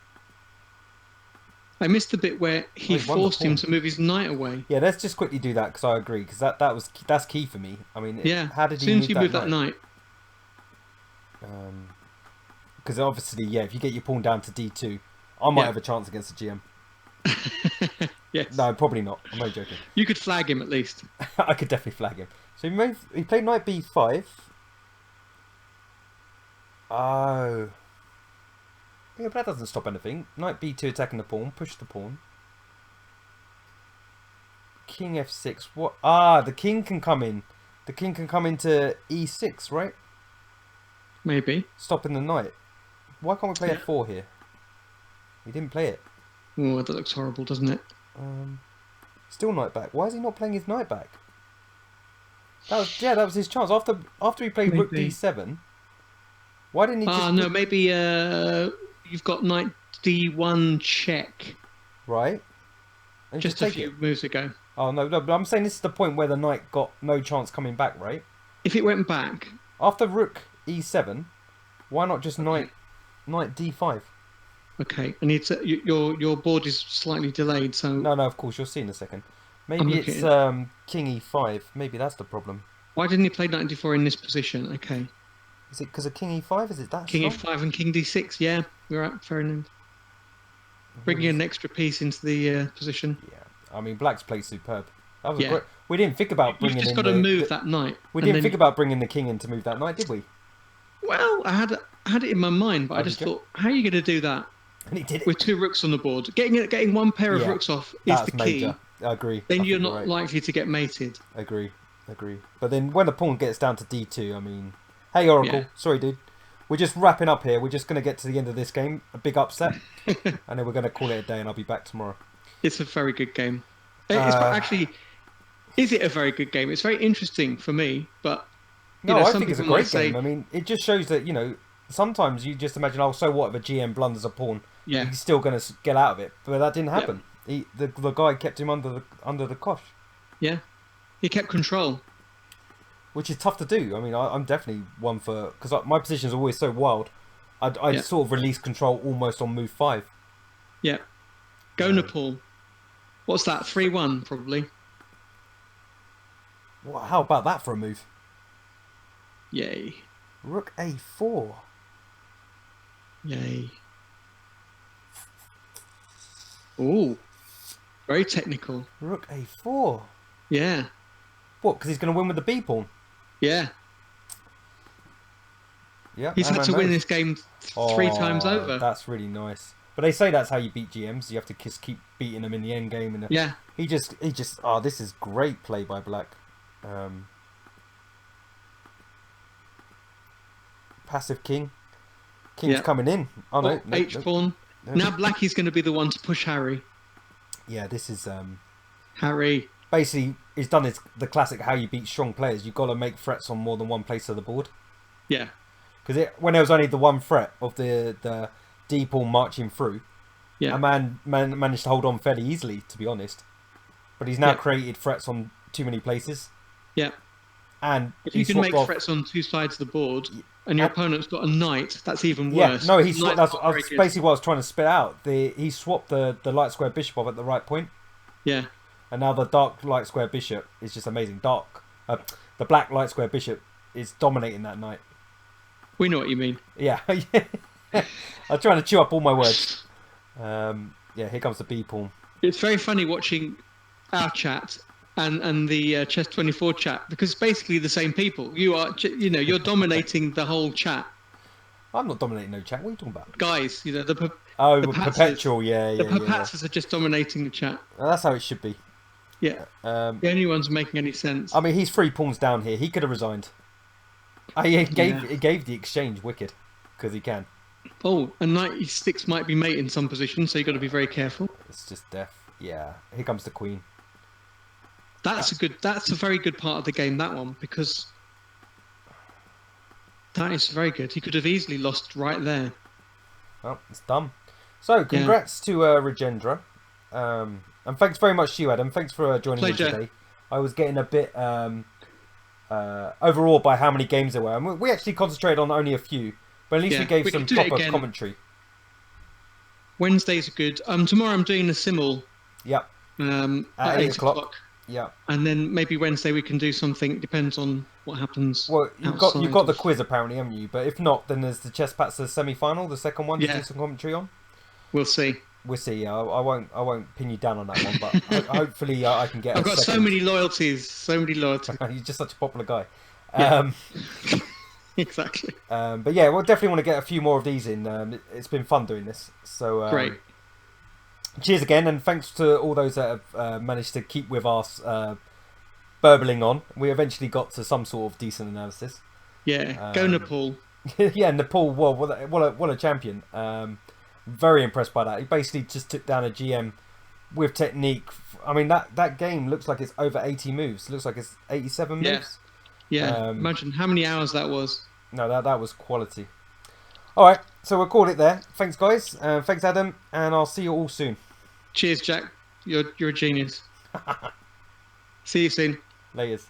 Speaker 2: I missed the bit where he forced him to move his knight away.
Speaker 1: Yeah, let's just quickly do that because I agree. Because that's key for me. I mean, how did he
Speaker 2: as soon as you move that knight?
Speaker 1: Because obviously, yeah, if you get your pawn down to D2, I might have a chance against the GM.
Speaker 2: Yes.
Speaker 1: No, probably not. I'm only joking.
Speaker 2: You could flag him at least.
Speaker 1: I could definitely flag him. So he played knight B5. Oh. Yeah, but that doesn't stop anything. Knight B2 attacking the pawn. Push the pawn. King F6. What? Ah, the king can come in. The king can come into E6, right?
Speaker 2: Maybe.
Speaker 1: Stopping the knight. Why can't we play F4 here? He didn't play it.
Speaker 2: Oh, that looks horrible, doesn't it?
Speaker 1: Still knight back. Why is he not playing his knight back? That was his chance. After he played Rook D7, why didn't he just...
Speaker 2: no, maybe you've got knight D1 check.
Speaker 1: Right. And
Speaker 2: just a few moves ago.
Speaker 1: Oh, no, but I'm saying this is the point where the knight got no chance coming back, right?
Speaker 2: If it went back...
Speaker 1: After Rook E7, why not just knight D5?
Speaker 2: Okay, and your board is slightly delayed, so...
Speaker 1: No, of course, you'll see in a second. Maybe it's King E5. Maybe that's the problem.
Speaker 2: Why didn't he play knight D4 in this position? Okay.
Speaker 1: Is it because of King E5? Is it that
Speaker 2: King
Speaker 1: strong?
Speaker 2: E5 and King D6, yeah. We're right, fair enough. Bringing an extra piece into the position.
Speaker 1: Yeah, I mean, black's played superb. That was great. We didn't think about bringing in...
Speaker 2: You've just got to move that knight.
Speaker 1: We didn't think about bringing the king in to move that knight, did we?
Speaker 2: Well, I had it in my mind, but I just thought, how are you going to do that?
Speaker 1: And he did it.
Speaker 2: With two rooks on the board. Getting one pair of rooks off is the key.
Speaker 1: Major. I agree.
Speaker 2: Then you're not likely to get mated.
Speaker 1: Agree. But then when the pawn gets down to D2, I mean... Hey, Oracle. Sorry, dude. We're just wrapping up here. We're just going to get to the end of this game. A big upset. And then we're going to call it a day and I'll be back tomorrow.
Speaker 2: It's a very good game. Actually, is it a very good game? It's very interesting for me, but...
Speaker 1: I think it's a great game. I mean, it just shows that, sometimes you just imagine, oh, so what if a GM blunders a pawn?
Speaker 2: Yeah.
Speaker 1: He's still going to get out of it. But that didn't happen. Yep. The guy kept him under the cosh.
Speaker 2: Yeah. He kept control.
Speaker 1: Which is tough to do. I mean, I'm definitely one for... Because my position is always so wild. I'd sort of release control almost on move 5.
Speaker 2: Yeah. Go Nepal. What's that? 3-1, probably.
Speaker 1: Well, how about that for a move?
Speaker 2: Yay.
Speaker 1: Rook A4.
Speaker 2: Yay. Ooh. Very technical.
Speaker 1: Rook A4.
Speaker 2: Yeah.
Speaker 1: What, because he's going to win with the B pawn?
Speaker 2: Yeah.
Speaker 1: Yeah.
Speaker 2: He's had to win this game 3 times over.
Speaker 1: That's really nice. But they say that's how you beat GMs. You have to just keep beating them in the end game.
Speaker 2: Yeah.
Speaker 1: He just. Oh, this is great play by black. Passive king. King's coming in. Oh no.
Speaker 2: H pawn. Now black is going to be the one to push Harry.
Speaker 1: Yeah, this is
Speaker 2: Harry.
Speaker 1: Basically, he's done the classic how you beat strong players. You've got to make threats on more than one place of the board.
Speaker 2: Yeah.
Speaker 1: Because when there was only the one threat of the D pawn marching through,
Speaker 2: Yeah.
Speaker 1: a man managed to hold on fairly easily, to be honest. But he's now
Speaker 2: Yeah.
Speaker 1: created threats on too many places,
Speaker 2: Yeah.
Speaker 1: and
Speaker 2: If
Speaker 1: he
Speaker 2: you can
Speaker 1: swapped
Speaker 2: make
Speaker 1: off.
Speaker 2: threats on two sides of the board, and your
Speaker 1: And,
Speaker 2: opponent's got a knight, that's even
Speaker 1: yeah,
Speaker 2: worse.
Speaker 1: no, he
Speaker 2: The
Speaker 1: swapped.
Speaker 2: knight's not very
Speaker 1: That's
Speaker 2: good.
Speaker 1: basically what I was trying to spit out. He swapped the light square bishop off at the right point,
Speaker 2: Yeah.
Speaker 1: and now the dark light square bishop is just amazing. The black light square bishop is dominating that knight.
Speaker 2: We know what you mean.
Speaker 1: Yeah, I'm trying to chew up all my words. Yeah, here comes the B pawn.
Speaker 2: It's very funny watching our chat and the Chess24 chat, because it's basically the same people. You're dominating the whole chat.
Speaker 1: I'm not dominating no chat. What are you talking about?
Speaker 2: Guys, the
Speaker 1: Oh,
Speaker 2: patzers,
Speaker 1: perpetual. Yeah,
Speaker 2: the
Speaker 1: yeah, yeah.
Speaker 2: patzers are just dominating the chat.
Speaker 1: Well, that's how it should be.
Speaker 2: Yeah. The only ones making any sense.
Speaker 1: I mean, he's 3 pawns down here. He could have resigned. He gave the exchange wicked because he can.
Speaker 2: Oh, and knight e6 might be mate in some positions, so you've got to be very careful.
Speaker 1: It's just death. Yeah, here comes the queen.
Speaker 2: That's a very good part of the game, that one, because that is very good. He could have easily lost right there.
Speaker 1: Oh, it's done. So, congrats to Regendra. And thanks very much to you, Adam. Thanks for joining me today. I was getting a bit overawed by how many games there were. And we actually concentrated on only a few, but at least we gave some proper commentary.
Speaker 2: Wednesdays are good. Tomorrow I'm doing a simul.
Speaker 1: Yep.
Speaker 2: At 8 o'clock.
Speaker 1: Yeah.
Speaker 2: And then maybe Wednesday we can do something. Depends on what happens.
Speaker 1: Well, you've got the quiz apparently, haven't you? But if not, then there's the ChesspatzerIND semi-final, the second one to do some commentary on.
Speaker 2: We'll see.
Speaker 1: We'll see. I won't pin you down on that one, but hopefully I can get.
Speaker 2: I've got so many loyalties. You're
Speaker 1: just such a popular guy.
Speaker 2: Yeah. Exactly.
Speaker 1: But yeah, we'll definitely want to get a few more of these in. It's been fun doing this. So
Speaker 2: great.
Speaker 1: Cheers again, and thanks to all those that have managed to keep with us burbling on. We eventually got to some sort of decent analysis.
Speaker 2: Yeah, go Nepal.
Speaker 1: Yeah, Nepal. Well, what a champion. Very impressed by that. He basically just took down a GM with technique. I mean, that game looks like it's over 80 moves. It looks like it's 87 moves.
Speaker 2: Yeah. Imagine how many hours that was.
Speaker 1: No, that was quality. All right, so we'll call it there. Thanks, guys. Thanks, Adam, and I'll see you all soon.
Speaker 2: Cheers, Jack. You're a genius. See you soon.
Speaker 1: Laters.